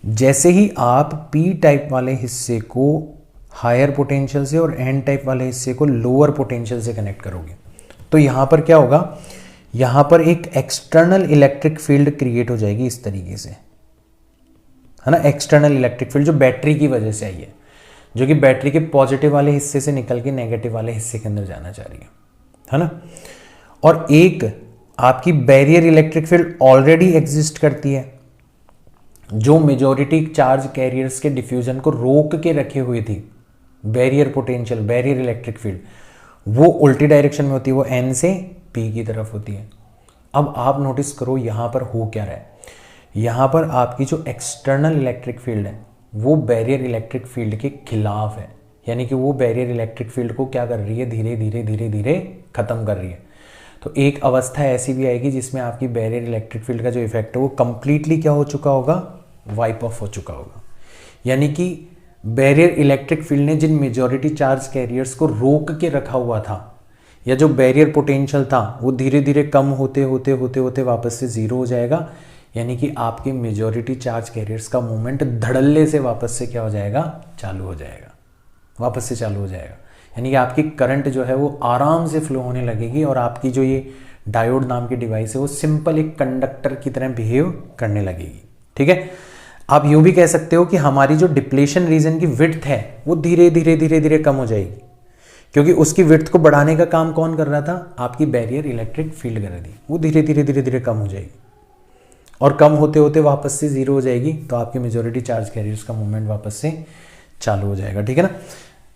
जैसे ही आप पी टाइप वाले हिस्से को हायर पोटेंशियल से और एन टाइप वाले हिस्से को लोअर पोटेंशियल से कनेक्ट करोगे तो यहाँ पर क्या होगा, यहाँ पर एक एक्सटर्नल इलेक्ट्रिक फील्ड क्रिएट हो जाएगी इस तरीके से, है ना। एक्सटर्नल इलेक्ट्रिक फील्ड जो बैटरी की वजह से आई है, जो कि बैटरी के पॉजिटिव वाले हिस्से से निकल के नेगेटिव वाले हिस्से के अंदर जाना चाह रही है ना। और एक आपकी barrier electric field already exist करती है, जो मेजॉरिटी चार्ज कैरियर्स के डिफ्यूजन को रोक के रखे हुए थी। Barrier potential, barrier electric field वो उल्टी डायरेक्शन में होती है, वो एन से पी की तरफ होती है। अब आप नोटिस करो यहाँ पर हो क्या रहा है, यहाँ पर आपकी जो एक्सटर्नल इलेक्ट्रिक फील्ड है वो बैरियर इलेक्ट्रिक फील्ड के खिलाफ है, यानी कि वो बैरियर इलेक्ट्रिक फील्ड को क्या कर रही है, धीरे धीरे धीरे धीरे खत्म कर रही है। तो एक अवस्था ऐसी भी आएगी जिसमें आपकी बैरियर इलेक्ट्रिक फील्ड का जो इफेक्ट है वो कंप्लीटली क्या हो चुका होगा, वाइप ऑफ हो चुका होगा। यानी कि बैरियर इलेक्ट्रिक फील्ड ने जिन मेजॉरिटी चार्ज कैरियर्स को रोक के रखा हुआ था, या जो बैरियर पोटेंशियल था, वो धीरे धीरे कम होते होते होते होते वापस से जीरो हो जाएगा। यानी कि आपके मेजॉरिटी चार्ज कैरियर्स का मूवमेंट धड़ल्ले से वापस से क्या हो जाएगा, चालू हो जाएगा, वापस से चालू हो जाएगा। यानी कि आपकी करंट जो है वो आराम से फ्लो होने लगेगी, और आपकी जो ये डायोड नाम की डिवाइस है वो सिंपल एक कंडक्टर की तरह बिहेव करने लगेगी, ठीक है। आप यूँ भी कह सकते हो कि हमारी जो डिप्लेशन रीजन की विड्थ है वो धीरे धीरे धीरे धीरे कम हो जाएगी, क्योंकि उसकी विड्थ को बढ़ाने का काम कौन कर रहा था, आपकी बैरियर इलेक्ट्रिक फील्ड कर रही थी। वो धीरे धीरे धीरे धीरे कम हो जाएगी और कम होते होते वापस से जीरो हो जाएगी, तो आपकी मेजॉरिटी चार्ज कैरियर्स का मूवमेंट वापस से चालू हो जाएगा, ठीक है ना।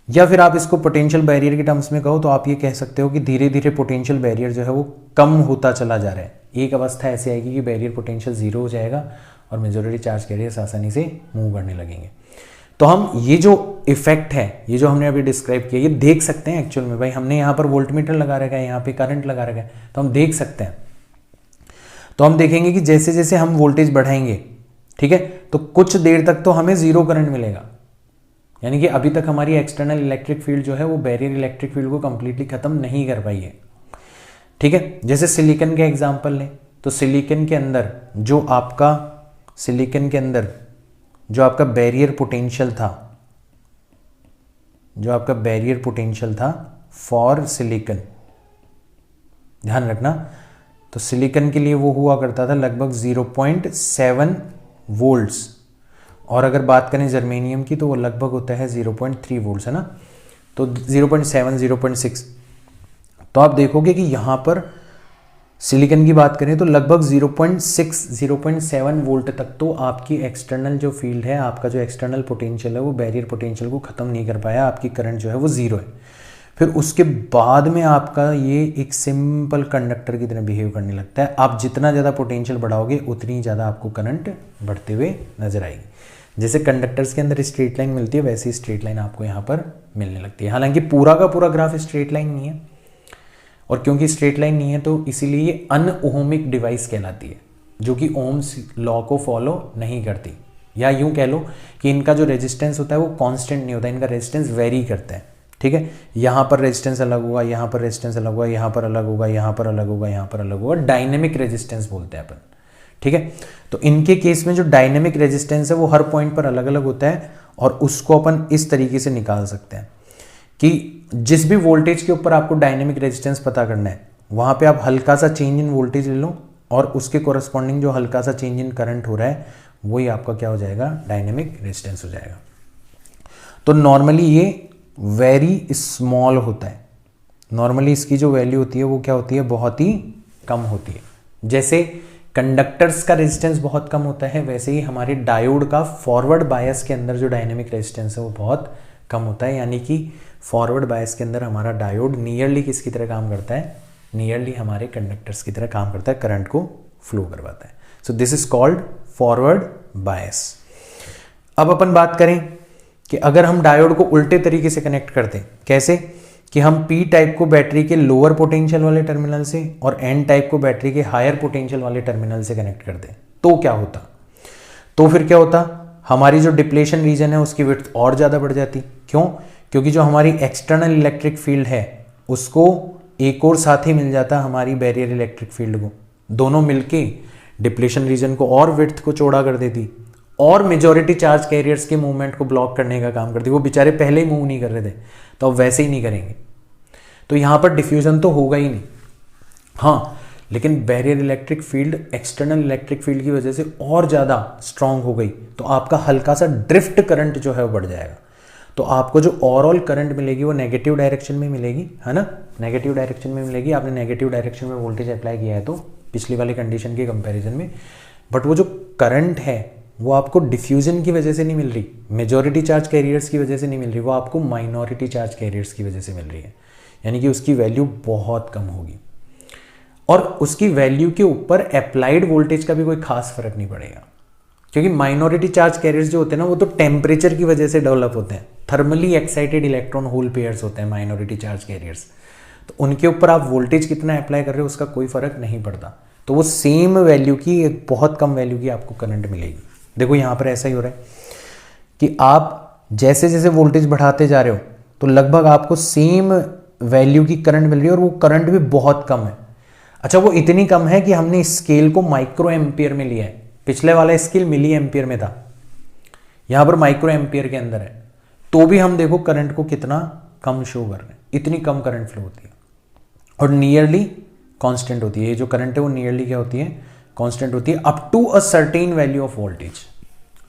या फिर आप इसको पोटेंशियल बैरियर के टर्म्स में कहो तो आप ये कह सकते हो कि धीरे धीरे पोटेंशियल बैरियर जो है वो कम होता चला जा रहा है। एक अवस्था ऐसी आएगी कि बैरियर पोटेंशियल जीरो हो जाएगा और मेजॉरिटी चार्ज कैरियर्स आसानी से मूव करने लगेंगे। तो हम ये जो इफेक्ट है, ये जो हमने अभी डिस्क्राइब किया, ये देख सकते हैं एक्चुअल में। भाई हमने यहाँ पर वोल्टमीटर लगा रखा है, यहाँ पे करंट लगा रखा है, तो हम देख सकते हैं। तो हम देखेंगे कि जैसे जैसे हम वोल्टेज बढ़ाएंगे, ठीक है, तो कुछ देर तक तो हमें जीरो करंट मिलेगा, यानी कि अभी तक हमारी एक्सटर्नल इलेक्ट्रिक फील्ड जो है वो बैरियर इलेक्ट्रिक फील्ड को कंप्लीटली खत्म नहीं कर पाई है, ठीक है। जैसे सिलिकॉन का एग्जांपल लें तो सिलिकॉन के अंदर जो आपका बैरियर पोटेंशियल था, फॉर सिलिकॉन, ध्यान रखना, तो सिलिकॉन के लिए वो हुआ करता था लगभग 0.7 वोल्ट्स, और अगर बात करें जर्मेनियम की तो वो लगभग होता है 0.3 वोल्ट्स, है ना। तो 0.7, 0.6, तो आप देखोगे कि यहाँ पर सिलिकॉन की बात करें तो लगभग 0.6, 0.7 वोल्ट तक तो आपकी एक्सटर्नल जो फील्ड है, आपका जो एक्सटर्नल पोटेंशियल है वो बैरियर पोटेंशियल को ख़त्म नहीं कर पाया, आपकी करंट जो है वो जीरो है। फिर उसके बाद में आपका ये एक सिंपल कंडक्टर की तरह बिहेव करने लगता है। आप जितना ज़्यादा पोटेंशियल बढ़ाओगे उतनी ज़्यादा आपको करंट बढ़ते हुए नजर आएगी। जैसे कंडक्टर्स के अंदर स्ट्रेट लाइन मिलती है, वैसे ही स्ट्रेट लाइन आपको यहाँ पर मिलने लगती है। हालांकि पूरा का पूरा ग्राफ स्ट्रेट लाइन नहीं है, और क्योंकि स्ट्रेट लाइन नहीं है तो इसीलिए ये अनओहमिक डिवाइस कहलाती है, जो कि ओम्स लॉ को फॉलो नहीं करती, या यूं कह लो कि इनका जो रेजिस्टेंस होता है वो कांस्टेंट नहीं होता, इनका रेजिस्टेंस वेरी करता है, ठीक है। यहाँ पर रेजिस्टेंस अलग होगा, यहाँ पर रेजिस्टेंस अलग होगा, यहाँ पर अलग होगा, यहाँ पर अलग होगा, यहाँ पर अलग होगा, डायनेमिक रेजिस्टेंस बोलते हैं अपन, ठीक है। तो इनके केस में जो डायनेमिक रेजिस्टेंस है वो हर पॉइंट पर अलग अलग होता है, और उसको अपन इस तरीके से निकाल सकते हैं कि जिस भी वोल्टेज के ऊपर आपको डायनेमिक रेजिस्टेंस पता करना है, वहां पे आप हल्का सा चेंज इन वोल्टेज ले लो, और उसके कोरस्पॉन्डिंग जो हल्का सा चेंज इन करंट हो रहा है वही आपका क्या हो जाएगा, डायनेमिक रेजिस्टेंस हो जाएगा। तो नॉर्मली ये वेरी स्मॉल होता है, नॉर्मली इसकी जो वैल्यू होती है वो क्या होती है, बहुत ही कम होती है। जैसे कंडक्टर्स का रेजिस्टेंस बहुत कम होता है, वैसे ही हमारे डायोड का फॉरवर्ड बायस के अंदर जो डायनेमिक रेजिस्टेंस है वो बहुत कम होता है। यानी कि फॉरवर्ड बायस के अंदर हमारा डायोड नियरली किसकी तरह काम करता है, नियरली हमारे कंडक्टर्स की तरह काम करता है, करंट को फ्लो करवाता है। So this is called forward bias. अब अपन बात करें कि अगर हम डायोड को उल्टे तरीके से कनेक्ट करते हैं, कैसे कि हम पी टाइप को बैटरी के लोअर पोटेंशियल वाले टर्मिनल से और एन टाइप को बैटरी के हायर पोटेंशियल वाले टर्मिनल से कनेक्ट करते हैं, तो क्या होता, तो फिर क्या होता, हमारी जो डिप्लेशन रीजन है उसकी विड्थ और ज़्यादा बढ़ जाती। क्यों? क्योंकि जो हमारी एक्सटर्नल इलेक्ट्रिक फील्ड है उसको एक और साथी मिल जाता हमारी बैरियर इलेक्ट्रिक फील्ड को, दोनों मिलके डिप्लेशन रीजन को और विड्थ को चौड़ा कर देती और मेजॉरिटी चार्ज कैरियर्स के मूवमेंट को ब्लॉक करने का काम करती। वो बेचारे पहले ही मूव नहीं कर रहे थे तो अब वैसे ही नहीं करेंगे, तो यहाँ पर डिफ्यूजन तो होगा ही नहीं। हाँ, लेकिन barrier electric field external electric field की वजह से और ज़्यादा स्ट्रांग हो गई तो आपका हल्का सा ड्रिफ्ट करंट जो है वो बढ़ जाएगा। तो आपको जो ओवरऑल करंट मिलेगी वो नेगेटिव डायरेक्शन में मिलेगी, है ना, नेगेटिव डायरेक्शन में मिलेगी। आपने नेगेटिव डायरेक्शन में वोल्टेज अप्लाई किया है तो पिछली वाली कंडीशन के कंपैरिजन में, बट वो जो करंट है वो आपको डिफ्यूजन की वजह से नहीं मिल रही, मेजॉरिटी चार्ज कैरियर्स की वजह से नहीं मिल रही, वो आपको माइनॉरिटी चार्ज कैरियर्स की वजह से मिल रही है। यानी कि उसकी वैल्यू बहुत कम होगी और उसकी वैल्यू के ऊपर अप्लाइड वोल्टेज का भी कोई खास फर्क नहीं पड़ेगा, क्योंकि माइनॉरिटी चार्ज कैरियर्स जो होते हैं ना वो तो टेम्परेचर की वजह से डेवलप होते हैं, thermally excited electron hole pairs होते हैं माइनॉरिटी चार्ज कैरियर्स, तो उनके ऊपर आप वोल्टेज कितना अप्लाई कर रहे हो उसका कोई फर्क नहीं पड़ता। तो वो सेम वैल्यू की, एक बहुत कम वैल्यू की आपको करंट मिलेगी। देखो यहाँ पर ऐसा ही हो रहा है कि आप जैसे जैसे वोल्टेज बढ़ाते जा रहे हो तो लगभग आपको सेम वैल्यू की करंट मिल रही है और वो करंट भी बहुत कम है। अच्छा, वो इतनी कम है कि हमने स्केल को माइक्रो एम्पियर में लिया है, पिछले वाला स्केल मिली एम्पियर में था, यहां पर माइक्रो एम्पियर के अंदर है, तो भी हम देखो करंट को कितना कम शो कर रहे हैं, इतनी कम करंट फ्लो होती है और नियरली कांस्टेंट होती है। ये जो करंट है वो नियरली क्या होती है, कांस्टेंट होती है up to a certain value of voltage,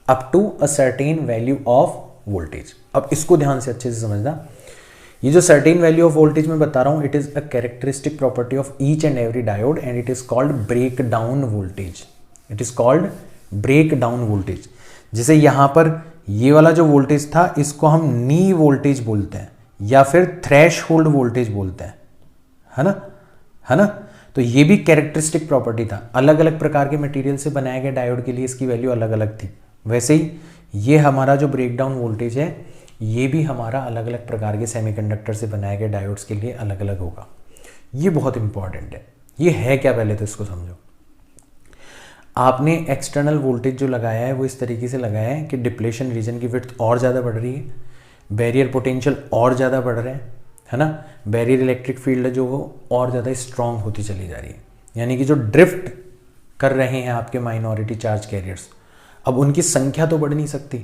up to a certain value of voltage. अब इसको ध्यान से अच्छे से समझना ये जो सर्टेन वैल्यू ऑफ वोल्टेज मैं बता रहा हूँ, it is a characteristic property of each and every diode and it is called breakdown voltage. It is called breakdown voltage. जैसे यहाँ पर ये वाला जो वोल्टेज था, इसको हम नी वोल्टेज बोलते हैं या फिर थ्रेशहोल्ड वोल्टेज बोलते हैं, है ना, है ना। तो ये भी कैरेक्टरिस्टिक प्रॉपर्टी था। अलग अलग प्रकार के मटेरियल से बनाए गए डायोड के लिए इसकी वैल्यू अलग अलग थी। वैसे ही ये हमारा जो ब्रेकडाउन वोल्टेज है, ये भी हमारा अलग अलग प्रकार के सेमीकंडक्टर से बनाए गए डायोड्स के लिए अलग अलग होगा। ये बहुत इंपॉर्टेंट है। ये है क्या, पहले तो इसको समझो। आपने एक्सटर्नल वोल्टेज जो लगाया है वो इस तरीके से लगाया है कि डिप्लेशन रीजन की विड्थ और ज़्यादा बढ़ रही है, बैरियर पोटेंशियल और ज़्यादा बढ़ रहे हैं, है ना। बैरियर इलेक्ट्रिक फील्ड जो वो और ज़्यादा स्ट्रांग होती चली जा रही है। यानी कि जो ड्रिफ्ट कर रहे हैं आपके माइनॉरिटी चार्ज कैरियर्स, अब उनकी संख्या तो बढ़ नहीं सकती,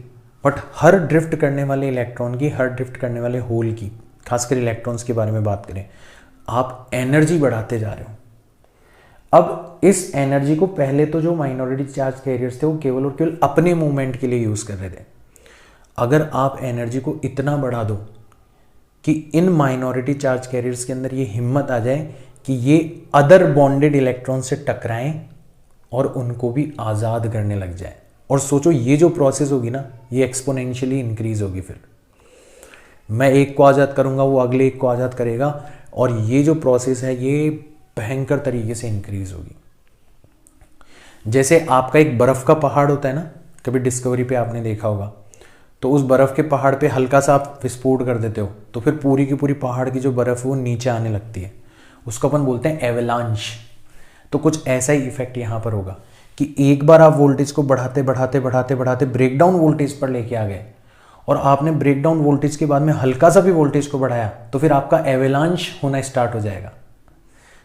बट हर ड्रिफ्ट करने वाले इलेक्ट्रॉन की, हर ड्रिफ्ट करने वाले होल की, खासकर इलेक्ट्रॉन्स के बारे में बात करें, आप एनर्जी बढ़ाते जा रहे हो। अब इस एनर्जी को पहले तो जो माइनॉरिटी चार्ज कैरियर्स थे वो केवल और केवल अपने मूवमेंट के लिए यूज़ कर रहे थे। अगर आप एनर्जी को इतना बढ़ा दो कि इन माइनॉरिटी चार्ज कैरियर्स के अंदर ये हिम्मत आ जाए कि ये अदर बॉन्डेड इलेक्ट्रॉन से टकराएं और उनको भी आज़ाद करने लग जाए, और सोचो ये जो प्रोसेस होगी ना, ये एक्सपोनेंशियली इंक्रीज होगी। फिर मैं एक को आज़ाद करूंगा, वो अगले एक को आज़ाद करेगा, और ये जो प्रोसेस है ये भयंकर तरीके से इंक्रीज होगी। जैसे आपका एक बर्फ़ का पहाड़ होता है ना, कभी डिस्कवरी पे आपने देखा होगा, तो उस बर्फ़ के पहाड़ पे हल्का सा आप विस्फोट कर देते हो तो फिर पूरी की पूरी पहाड़ की जो बर्फ़ है वो नीचे आने लगती है। उसको अपन बोलते हैं एवलांच। तो कुछ ऐसा ही इफेक्ट यहाँ पर होगा कि एक बार आप वोल्टेज को बढ़ाते बढ़ाते बढ़ाते बढ़ाते ब्रेकडाउन वोल्टेज पर लेके आ गए, और आपने ब्रेकडाउन वोल्टेज के बाद में हल्का सा भी वोल्टेज को बढ़ाया, तो फिर आपका एवलांच होना स्टार्ट हो जाएगा।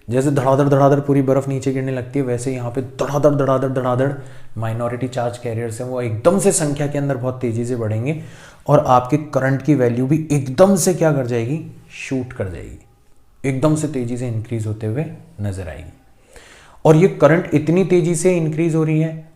जैसे धड़ाधड़ धड़ाधड़ पूरी बर्फ नीचे गिरने लगती है, वैसे यहाँ पे धड़ाधड़ धड़ाधड़ धड़ाधड़ माइनॉरिटी चार्ज कैरियर्स हैं वो एकदम से संख्या के अंदर बहुत तेजी से बढ़ेंगे, और आपके करंट की वैल्यू भी एकदम से क्या कर जाएगी, शूट कर जाएगी, एकदम से तेजी से इंक्रीज होते हुए नजर आएगी। और ये करंट इतनी तेजी से इंक्रीज हो रही है,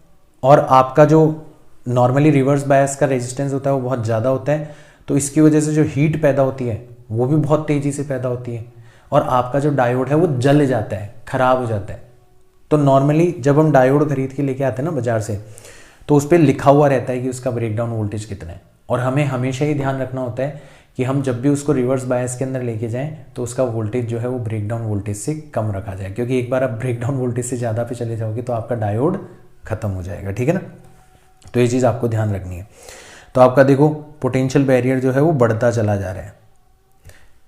और आपका जो नॉर्मली रिवर्स बायस का रेजिस्टेंस होता है वो बहुत ज़्यादा होता है, तो इसकी वजह से जो हीट पैदा होती है वो भी बहुत तेजी से पैदा होती है, और आपका जो डायोड है वो जल जाता है, खराब हो जाता है। तो नॉर्मली जब हम डायोड खरीद के लेके आते हैं ना बाजार से, तो उस पर लिखा हुआ रहता है कि उसका ब्रेकडाउन वोल्टेज कितना है, और हमें हमेशा ही ध्यान रखना होता है कि हम जब भी उसको रिवर्स बायस के अंदर लेके जाएं तो उसका वोल्टेज जो है वो ब्रेकडाउन वोल्टेज से कम रखा जाए, क्योंकि एक बार आप ब्रेकडाउन वोल्टेज से ज़्यादा पे चले जाओगे तो आपका डायोड खत्म हो जाएगा, ठीक है ना। तो ये चीज़ आपको ध्यान रखनी है। तो आपका देखो पोटेंशियल बैरियर जो है वो बढ़ता चला जा रहा है,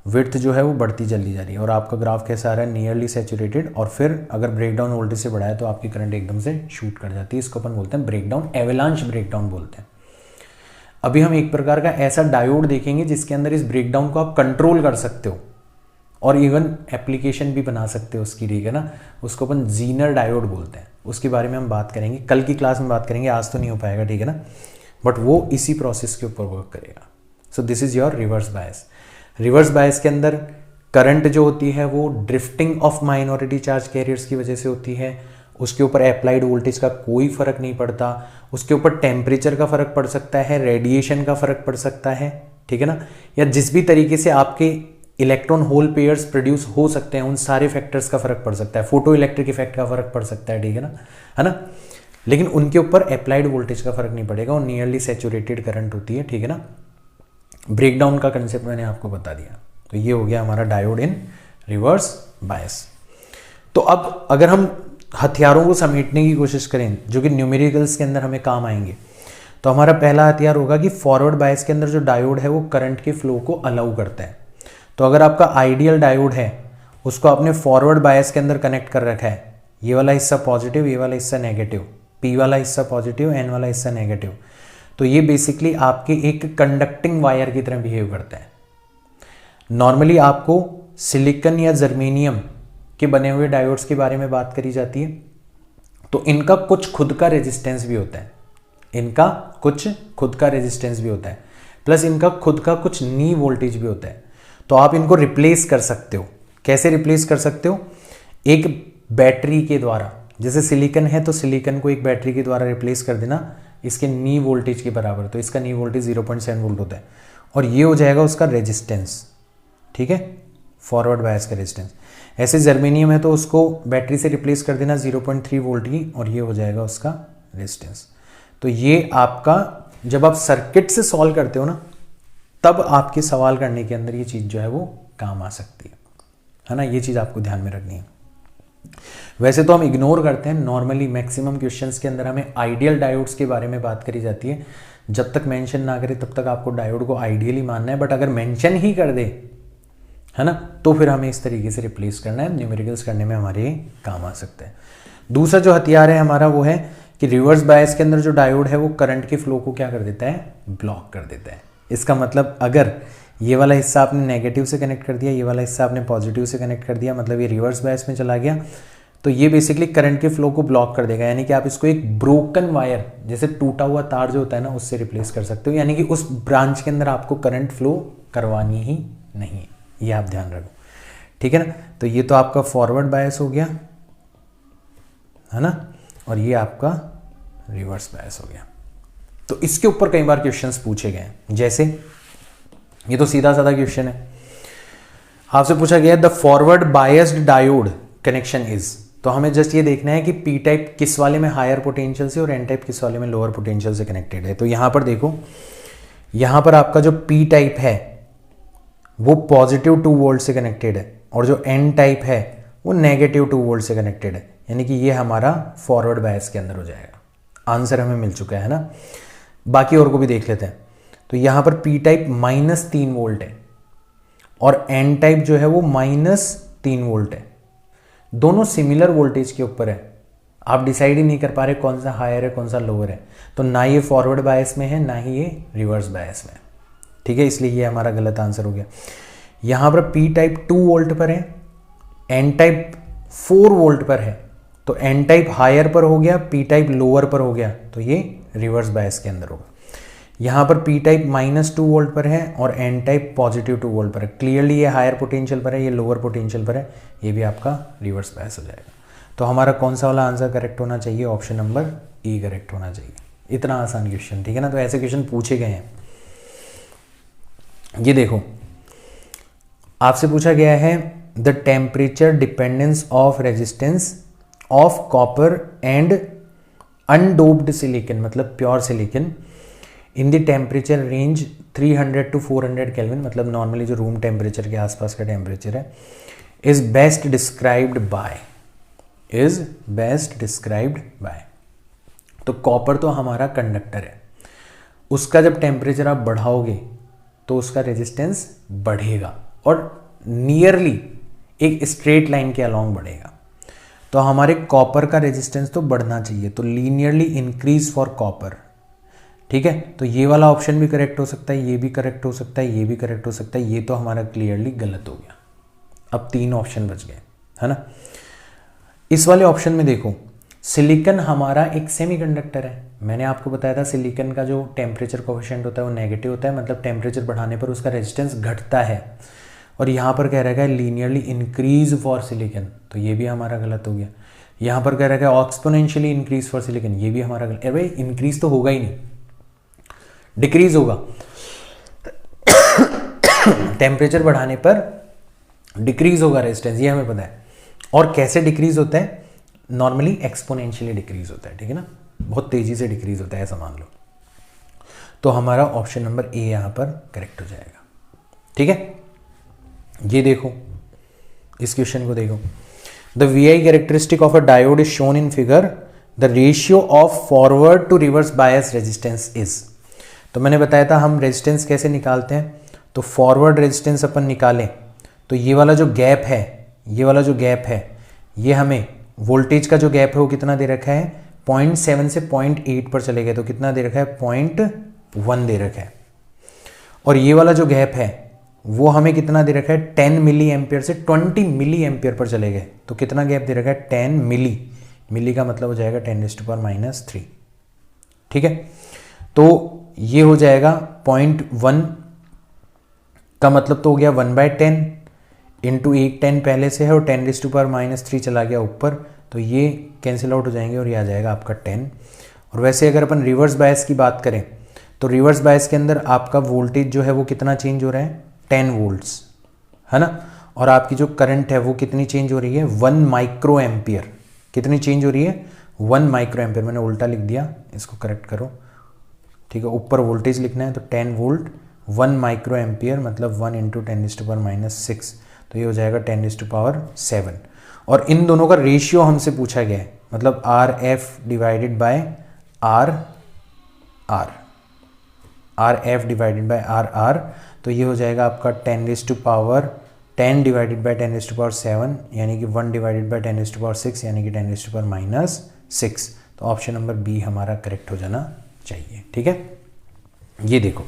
विड्थ जो है वो बढ़ती चली जा रही है, और आपका ग्राफ कैसा आ रहा है, नियरली सैचुरेटेड, और फिर अगर ब्रेकडाउन वोल्टेज से बढ़ाए तो आपकी करंट एकदम से शूट कर जाती है। इसको अपन बोलते हैं ब्रेकडाउन, एवलांच ब्रेकडाउन बोलते हैं। अभी हम एक प्रकार का ऐसा डायोड देखेंगे जिसके अंदर इस ब्रेकडाउन को आप कंट्रोल कर सकते हो, और इवन एप्लीकेशन भी बना सकते हो उसकी, ठीक है ना। उसको अपन जीनर डायोड बोलते हैं, उसके बारे में हम बात करेंगे, कल की क्लास में बात करेंगे, आज तो नहीं हो पाएगा, ठीक है ना, बट वो इसी प्रोसेस के ऊपर वर्क करेगा। So this is your reverse bias. Reverse bias के अंदर करंट जो होती है वो drifting of minority charge carriers की वजह से होती है, उसके ऊपर अप्लाइड वोल्टेज का कोई फर्क नहीं पड़ता, उसके ऊपर टेम्परेचर का फर्क पड़ सकता है, रेडिएशन का फर्क पड़ सकता है, ठीक है ना, या जिस भी तरीके से आपके इलेक्ट्रॉन होल पेयर्स प्रोड्यूस हो सकते हैं उन सारे फैक्टर्स का फर्क पड़ सकता है, फोटो इलेक्ट्रिक इफेक्ट का फर्क पड़ सकता है, ठीक है ना, है ना। लेकिन उनके ऊपर अप्लाइड वोल्टेज का फर्क नहीं पड़ेगा, और नियरली सैचुरेटेड करंट होती है, ठीक है ना। ब्रेकडाउन का कंसेप्ट मैंने आपको बता दिया। तो ये हो गया हमारा डायोड इन रिवर्स बायस। तो अब अगर हम हथियारों को समेटने की कोशिश करें जो कि न्यूमेरिकल्स के अंदर हमें काम आएंगे, तो हमारा पहला हथियार होगा कि फॉरवर्ड बायस के अंदर जो डायोड है वो करंट के फ्लो को अलाउ करता है। तो अगर आपका आइडियल डायोड है, उसको आपने फॉरवर्ड बायस के अंदर कनेक्ट कर रखा है, ये वाला हिस्सा पॉजिटिव, ये वाला हिस्सा नेगेटिव, पी वाला हिस्सा पॉजिटिव, एन वाला हिस्सा नेगेटिव, तो ये बेसिकली आपके एक कंडक्टिंग वायर की तरह बिहेव करता है। नॉर्मली आपको सिलिकॉन या जर्मेनियम के बने हुए डायोड्स के बारे में बात करी जाती है, तो इनका कुछ खुद का रेजिस्टेंस भी होता है, इनका कुछ खुद का रेजिस्टेंस भी होता है, प्लस इनका खुद का कुछ नी वोल्टेज भी होता है। तो आप इनको रिप्लेस कर सकते हो। कैसे रिप्लेस कर सकते हो? एक बैटरी के द्वारा। जैसे सिलिकॉन है तो सिलिकॉन को एक बैटरी के द्वारा रिप्लेस कर देना इसके नी वोल्टेज के बराबर, तो इसका नी वोल्टेज 0.7 वोल्ट होता है, और ये हो जाएगा उसका रेजिस्टेंस। ठीक है, फॉरवर्ड बायस का रेजिस्टेंस। ऐसे जर्मेनियम है तो उसको बैटरी से रिप्लेस कर देना 0.3 वोल्ट की, और ये हो जाएगा उसका रेजिस्टेंस। तो ये आपका जब आप सर्किट से सॉल्व करते हो ना, तब आपके सवाल करने के अंदर ये चीज़ जो है वो काम आ सकती है ना। ये चीज़ आपको ध्यान में रखनी है। वैसे तो हम इग्नोर करते हैं, नॉर्मली मैक्सिमम क्वेश्चंस के अंदर हमें आइडियल डायोड्स के बारे में बात करी जाती है। जब तक मेंशन ना करे तब तक आपको डायोड को आइडियली मानना है, बट अगर मेंशन ही कर दे, है ना, तो फिर हमें इस तरीके से रिप्लेस करना है, न्यूमेरिकल्स करने में हमारे काम आ सकते हैं। दूसरा जो हथियार है हमारा वो है कि रिवर्स बायस के अंदर जो डायोड है वो करंट के फ्लो को क्या कर देता है, ब्लॉक कर देता है। इसका मतलब अगर ये वाला हिस्सा आपने नेगेटिव से कनेक्ट कर दिया, ये वाला हिस्सा आपने पॉजिटिव से कनेक्ट कर दिया, मतलब ये रिवर्स बायस में चला गया, तो ये बेसिकली करंट के फ्लो को ब्लॉक कर देगा। यानी कि आप इसको एक ब्रोकन वायर, जैसे टूटा हुआ तार जो होता है ना, उससे रिप्लेस कर सकते हो। यानी कि उस ब्रांच के अंदर आपको करंट फ्लो करवानी ही नहीं है, ये आप ध्यान रखो, ठीक है ना। तो ये तो आपका फॉरवर्ड बायस हो गया, है ना, और ये आपका रिवर्स बायस हो गया। तो इसके ऊपर कई बार क्वेश्चंस पूछे गए हैं, जैसे ये तो सीधा साधा क्वेश्चन है, आपसे पूछा गया the forward biased diode connection is. तो हमें जस्ट ये देखना है कि पी टाइप किस वाले में हायर पोटेंशियल से और एन टाइप किस वाले में लोअर पोटेंशियल से कनेक्टेड है। तो यहां पर देखो, यहां पर आपका जो पी टाइप है वो पॉजिटिव 2 वोल्ट से कनेक्टेड है, और जो एन टाइप है वो नेगेटिव 2 वोल्ट से कनेक्टेड है। यानी कि ये हमारा फॉरवर्ड बायस के अंदर हो जाएगा। आंसर हमें मिल चुका है ना। बाकी और को भी देख लेते हैं। तो यहां पर पी टाइप -3 वोल्ट है और एन टाइप जो है वो -3 वोल्ट है। दोनों सिमिलर वोल्टेज के ऊपर है, आप डिसाइड ही नहीं कर पा रहे कौन सा हायर है कौन सा लोअर है। तो ना ये फॉरवर्ड बायस में है ना ही ये रिवर्स बायस में, ठीक है, इसलिए ये हमारा गलत आंसर हो गया। यहां पर पी टाइप 2 वोल्ट पर है, एन टाइप 4 वोल्ट पर है, तो एन टाइप हायर पर हो गया, पी टाइप लोअर पर हो गया, तो ये रिवर्स बायस के अंदर होगा। यहां पर पी टाइप -2 वोल्ट पर है और एन टाइप पॉजिटिव 2 वोल्ट पर है। क्लियरली ये हायर पोटेंशियल पर है, ये लोअर पोटेंशियल पर है, ये भी आपका रिवर्स बायस हो जाएगा। तो हमारा कौन सा वाला आंसर करेक्ट होना चाहिए, ऑप्शन नंबर ई करेक्ट होना चाहिए। इतना आसान क्वेश्चन, ठीक है ना। तो ऐसे क्वेश्चन पूछे गए हैं। ये देखो, आपसे पूछा गया है the temperature dependence of resistance of copper and undoped silicon, मतलब pure silicon, in the temperature range 300 to 400 kelvin, मतलब नॉर्मली जो रूम टेम्परेचर के आसपास का टेम्परेचर है, इज बेस्ट डिस्क्राइब्ड बाय। तो कॉपर तो हमारा कंडक्टर है, उसका जब टेम्परेचर आप बढ़ाओगे तो उसका रेजिस्टेंस बढ़ेगा और नियरली एक स्ट्रेट लाइन के अलोंग बढ़ेगा। तो हमारे कॉपर का रेजिस्टेंस तो बढ़ना चाहिए, तो लीनियरली इंक्रीज फॉर कॉपर, ठीक है। तो ये वाला ऑप्शन भी करेक्ट हो सकता है, ये भी करेक्ट हो सकता है, ये भी करेक्ट हो सकता है। ये तो हमारा क्लियरली गलत हो गया। अब 3 ऑप्शन बच गए, है ना। इस वाले ऑप्शन में देखो, सिलिकॉन हमारा एक सेमीकंडक्टर है। मैंने आपको बताया था सिलिकॉन का जो टेम्परेचर कोएफिशिएंट होता है वो नेगेटिव होता है, मतलब टेम्परेचर बढ़ाने पर उसका रेजिस्टेंस घटता है। और यहाँ पर कह रहा है लीनियरली इंक्रीज फॉर सिलिकॉन, तो ये भी हमारा गलत हो गया। यहाँ पर कह रहा है एक्सपोनेंशियली इंक्रीज फॉर सिलिकॉन, ये भी हमारा गलत। अरे भाई इंक्रीज तो होगा ही नहीं, डिक्रीज होगा। टेम्परेचर बढ़ाने पर डिक्रीज होगा रेजिस्टेंस, ये हमें पता है। और कैसे डिक्रीज होता है, नॉर्मली एक्सपोनेंशियली डिक्रीज होता है, ठीक है ना, बहुत तेजी से डिक्रीज होता है, ऐसा मान लो। तो हमारा ऑप्शन नंबर ए यहां पर करेक्ट हो जाएगा, ठीक है। ये देखो, इस क्वेश्चन को देखो, the V characteristic of a diode is shown in figure, the ratio of forward to reverse bias resistance is. तो मैंने बताया था हम रेजिस्टेंस कैसे निकालते हैं। तो फॉरवर्ड रेजिस्टेंस अपन निकालें तो ये वाला जो गैप है, ये वाला जो गैप है, ये हमें वोल्टेज का जो गैप है वो कितना दे रखा है, 0.7 से 0.8 पर चले गए, तो कितना दे रखा है, 0.1 दे रखा है। और ये वाला जो गैप है वो हमें कितना दे रखा है, 10 मिली एम्पियर से 20 मिली एम्पियर पर चले गए, तो कितना गैप दे रखा है, 10 मिली का मतलब हो जाएगा 10⁻³ ठीक है। तो ये हो जाएगा 0.1 का मतलब तो हो गया 1/10 इंटू 1 10 पहले से है और 10⁻³ चला गया ऊपर, तो ये कैंसिल आउट हो जाएंगे और ये आ जाएगा आपका 10। और वैसे अगर अपन रिवर्स बायस की बात करें तो रिवर्स बायस के अंदर आपका वोल्टेज जो है वो कितना चेंज हो रहा है, 10 वोल्ट्स, है ना। और आपकी जो करंट है वो कितनी चेंज हो रही है, 1 माइक्रो एम्पियर। कितनी चेंज हो रही है, 1 माइक्रो एम्पियर। मैंने उल्टा लिख दिया, इसको करेक्ट करो, ठीक है। ऊपर वोल्टेज लिखना है तो 10 वोल्ट 1 माइक्रो एम्पियर मतलब 1 × 10⁻⁻6, तो ये हो जाएगा 10⁻7। और इन दोनों का रेशियो हमसे पूछा गया है, मतलब RF divided by RF divided by RR, तो ये हो जाएगा आपका 10 डिवाइडेड बाय 10⁻7 यानी कि 1 डिवाइडेड बाय 10⁻6 यानी कि 10⁻6। तो ऑप्शन नंबर बी हमारा करेक्ट हो जाना चाहिए, ठीक है। ये देखो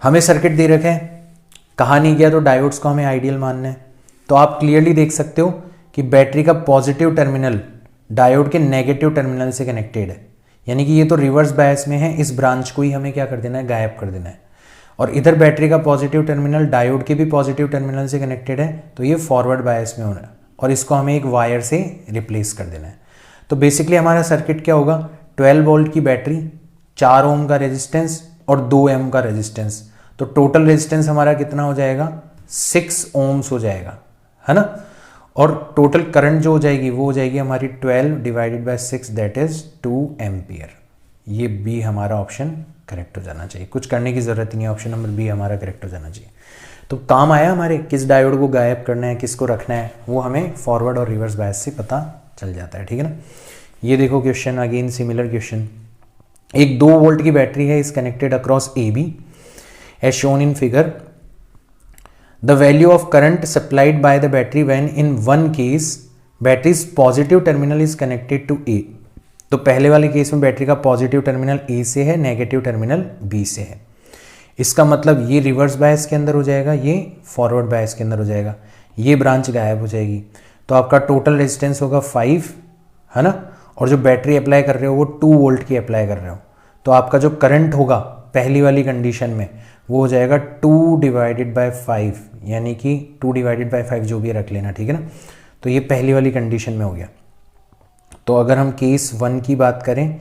हमें सर्किट दे रखे हैं, कहा नहीं गया तो डायोड्स को हमें आइडियल मानना है। तो आप क्लियरली देख सकते हो कि बैटरी का पॉजिटिव टर्मिनल डायोड के नेगेटिव टर्मिनल से कनेक्टेड है, यानी कि ये तो रिवर्स बायस में है, इस ब्रांच को ही हमें क्या कर देना है, गायब कर देना है। और इधर बैटरी का पॉजिटिव टर्मिनल डायोड के भी पॉजिटिव टर्मिनल से कनेक्टेड है, तो ये फॉरवर्ड बायस में होना है और इसको हमें एक वायर से रिप्लेस कर देना है। तो बेसिकली हमारा सर्किट क्या होगा, 12 वोल्ट की बैटरी, 4 ओम का रेजिस्टेंस और 2 एम का रेजिस्टेंस, तो टोटल रेजिस्टेंस हमारा कितना हो जाएगा, 6 ओम्स हो जाएगा, है ना। और टोटल करंट जो हो जाएगी वो हो जाएगी हमारी 12 divided by 6 that is 2 ampere. ये बी हमारा ऑप्शन करेक्ट हो जाना चाहिए, कुछ करने की जरूरत ही नहीं है, ऑप्शन नंबर बी हमारा करेक्ट हो जाना चाहिए। तो काम आया हमारे, किस डायोड को गायब करना है, किसको रखना है, वो हमें फॉरवर्ड और रिवर्स बायस से पता चल जाता है, ठीक है ना। ये देखो क्वेश्चन, अगेन सिमिलर क्वेश्चन। एक 2 वोल्ट की बैटरी है, is connected across AB as shown in figure. The value of current supplied by the battery when in one case battery's positive terminal is connected to A। तो पहले वाले case में battery का positive terminal A से है, negative terminal B से है। इसका मतलब ये रिवर्स बायस के अंदर हो जाएगा, ये फॉरवर्ड बायस के अंदर हो जाएगा, ये ब्रांच गायब हो जाएगी। तो आपका टोटल रेजिस्टेंस होगा 5, है ना। और जो बैटरी अप्लाई कर रहे हो वो 2 वोल्ट की अप्लाई कर रहे हो, तो आपका जो करंट होगा पहली वाली कंडीशन में वो हो जाएगा 2 डिवाइडेड बाय 5, यानी कि 2 डिवाइडेड बाय 5 जो भी रख लेना, ठीक है ना। तो ये पहली वाली कंडीशन में हो गया। तो अगर हम केस 1 की बात करें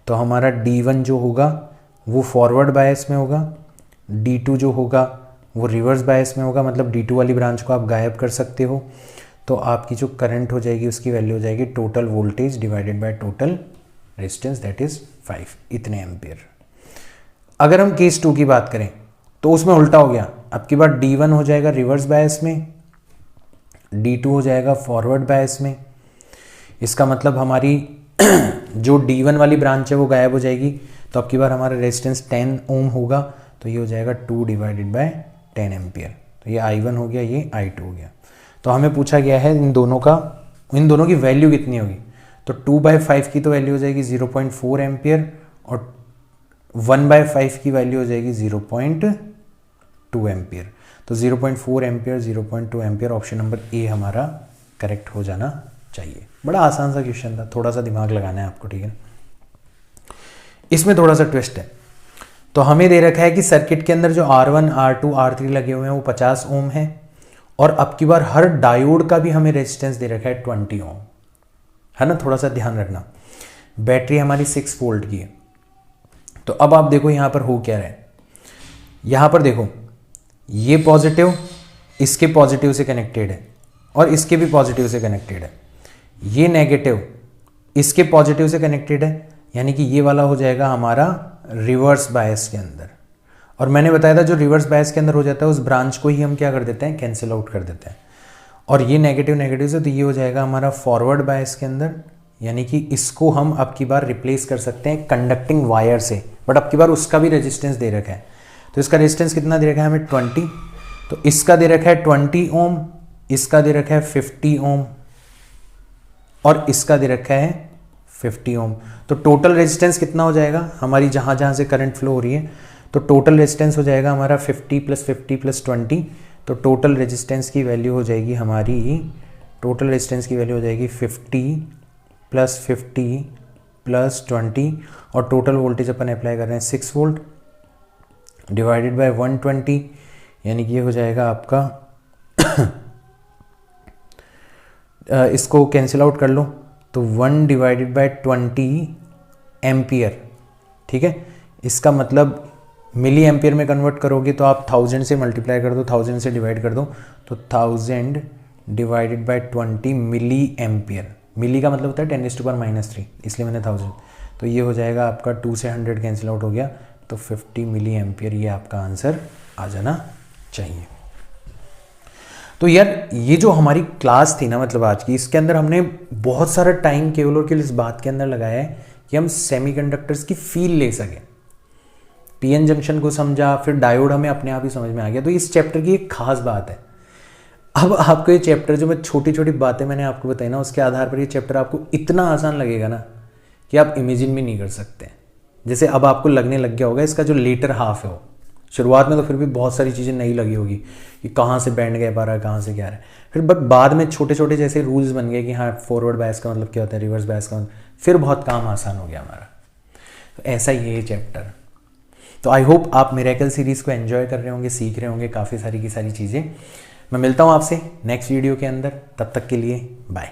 तो हमारा D1 जो होगा वो फॉरवर्ड बायस में होगा, D2 जो होगा वो रिवर्स बायस में होगा, मतलब D2 वाली ब्रांच को आप गायब कर सकते हो। तो आपकी जो करंट हो जाएगी उसकी वैल्यू हो जाएगी total voltage divided by total resistance that is 5, इतने एम्पियर। अगर हम केस 2 की बात करें तो उसमें उल्टा हो गया, अब की बार D1 हो जाएगा रिवर्स बायस में, D2 हो जाएगा फॉरवर्ड बायस में। इसका मतलब हमारी जो D1 वाली ब्रांच है वो गायब हो जाएगी, तो अब की बार हमारा रेजिस्टेंस 10 ओम होगा, तो ये हो जाएगा 2 डिवाइडेड बाय 10 एम्पियर। तो ये I1 हो गया, ये I2 हो गया। तो हमें पूछा गया है इन दोनों की वैल्यू कितनी होगी। तो 2/5 की तो वैल्यू हो जाएगी 0.4 एम्पियर और 1/5 की वैल्यू हो जाएगी 0.2 एम्पियर। तो 0.4 ampere 0.2 ampere, option number A हमारा करेक्ट हो जाना चाहिए। बड़ा आसान सा क्वेश्चन था, थोड़ा सा दिमाग लगाना है आपको, ठीक है। इसमें थोड़ा सा ट्विस्ट है। तो हमें दे रखा है कि सर्किट के अंदर जो R1, R2, R3 लगे हुए हैं वो 50 ओम है, और अब की बार हर डायोड का भी हमें रेजिस्टेंस दे रखा है 20 ओम, है ना। थोड़ा सा ध्यान रखना, बैटरी हमारी 6 वोल्ट की है। तो अब आप देखो यहाँ पर हो क्या रहा है, यहाँ पर देखो ये पॉजिटिव इसके पॉजिटिव से कनेक्टेड है और इसके भी पॉजिटिव से कनेक्टेड है, ये नेगेटिव इसके पॉजिटिव से कनेक्टेड है, यानी कि ये वाला हो जाएगा हमारा रिवर्स बायस के अंदर। और मैंने बताया था जो रिवर्स बायस के अंदर हो जाता है उस ब्रांच को ही हम क्या कर देते हैं, कैंसिल आउट कर देते हैं। और ये नेगेटिव से, तो ये हो जाएगा हमारा फॉरवर्ड बायस के अंदर, यानी कि इसको हम अब की बार रिप्लेस कर सकते हैं कंडक्टिंग वायर से, बट अब की बार उसका भी रेजिस्टेंस दे रखा है। तो इसका रेजिस्टेंस कितना दे रखा है हमें 20, तो इसका दे रखा है 20 ओम, इसका दे रखा है 50 ओम और इसका दे रखा है 50 ओम। तो टोटल रेजिस्टेंस कितना हो जाएगा हमारी, जहाँ जहाँ से करंट फ्लो हो रही है, तो टोटल रेजिस्टेंस हो जाएगा हमारा 50 + 50 + 20। तो टोटल रेजिस्टेंस की वैल्यू हो जाएगी हमारी, टोटल रेजिस्टेंस की वैल्यू हो जाएगी 50 + 50 + 20, और टोटल वोल्टेज अपन अप्लाई कर रहे हैं 6 वोल्ट डिवाइडेड बाय 120, यानी कि ये हो जाएगा आपका इसको कैंसिल आउट कर लो तो 1 डिवाइडेड बाय 20 एम्पियर, ठीक है। इसका मतलब मिली एम्पियर में कन्वर्ट करोगे तो आप 1000 से मल्टीप्लाई कर दो, 1000 से डिवाइड कर दो, तो 1000 डिवाइडेड बाय 20 मिली एम्पियर। मिली का मतलब होता है 10⁻⁻3, इसलिए मैंने 1000। तो ये हो जाएगा आपका 2 से 100 कैंसिल आउट हो गया, तो 50 मिली एम्पियर ये आपका आंसर आ जाना चाहिए। तो यार ये जो हमारी क्लास थी ना, मतलब आज की, इसके अंदर हमने बहुत सारा टाइम केवल और केवल इस बात के अंदर लगाया है कि हम सेमीकंडक्टर्स की फील ले सकें। पीएन जंक्शन को समझा, फिर डायोड हमें अपने आप ही समझ में आ गया। तो इस चैप्टर की एक खास बात है, अब आपको ये चैप्टर जो मैं छोटी छोटी बातें मैंने आपको बताई ना, उसके आधार पर ये चैप्टर आपको इतना आसान लगेगा ना कि आप इमेजिन भी नहीं कर सकते। जैसे अब आपको लगने लग गया होगा इसका जो लेटर हाफ है वो, शुरुआत में तो फिर भी बहुत सारी चीज़ें नहीं लगी होगी कि कहाँ से बैंड गैप आ रहा है, कहाँ से क्या आ रहा है, फिर बट बाद में छोटे छोटे जैसे रूल्स बन गए कि हाँ फॉरवर्ड बायस का मतलब क्या होता है, रिवर्स बायस का मतलब, फिर बहुत काम आसान हो गया हमारा। तो ऐसा ही है ये चैप्टर। तो आई होप आप मिरेकल सीरीज़ को एंजॉय कर रहे होंगे, सीख रहे होंगे काफ़ी सारी की सारी चीज़ें। मैं मिलता हूँ आपसे नेक्स्ट वीडियो के अंदर, तब तक के लिए बाय।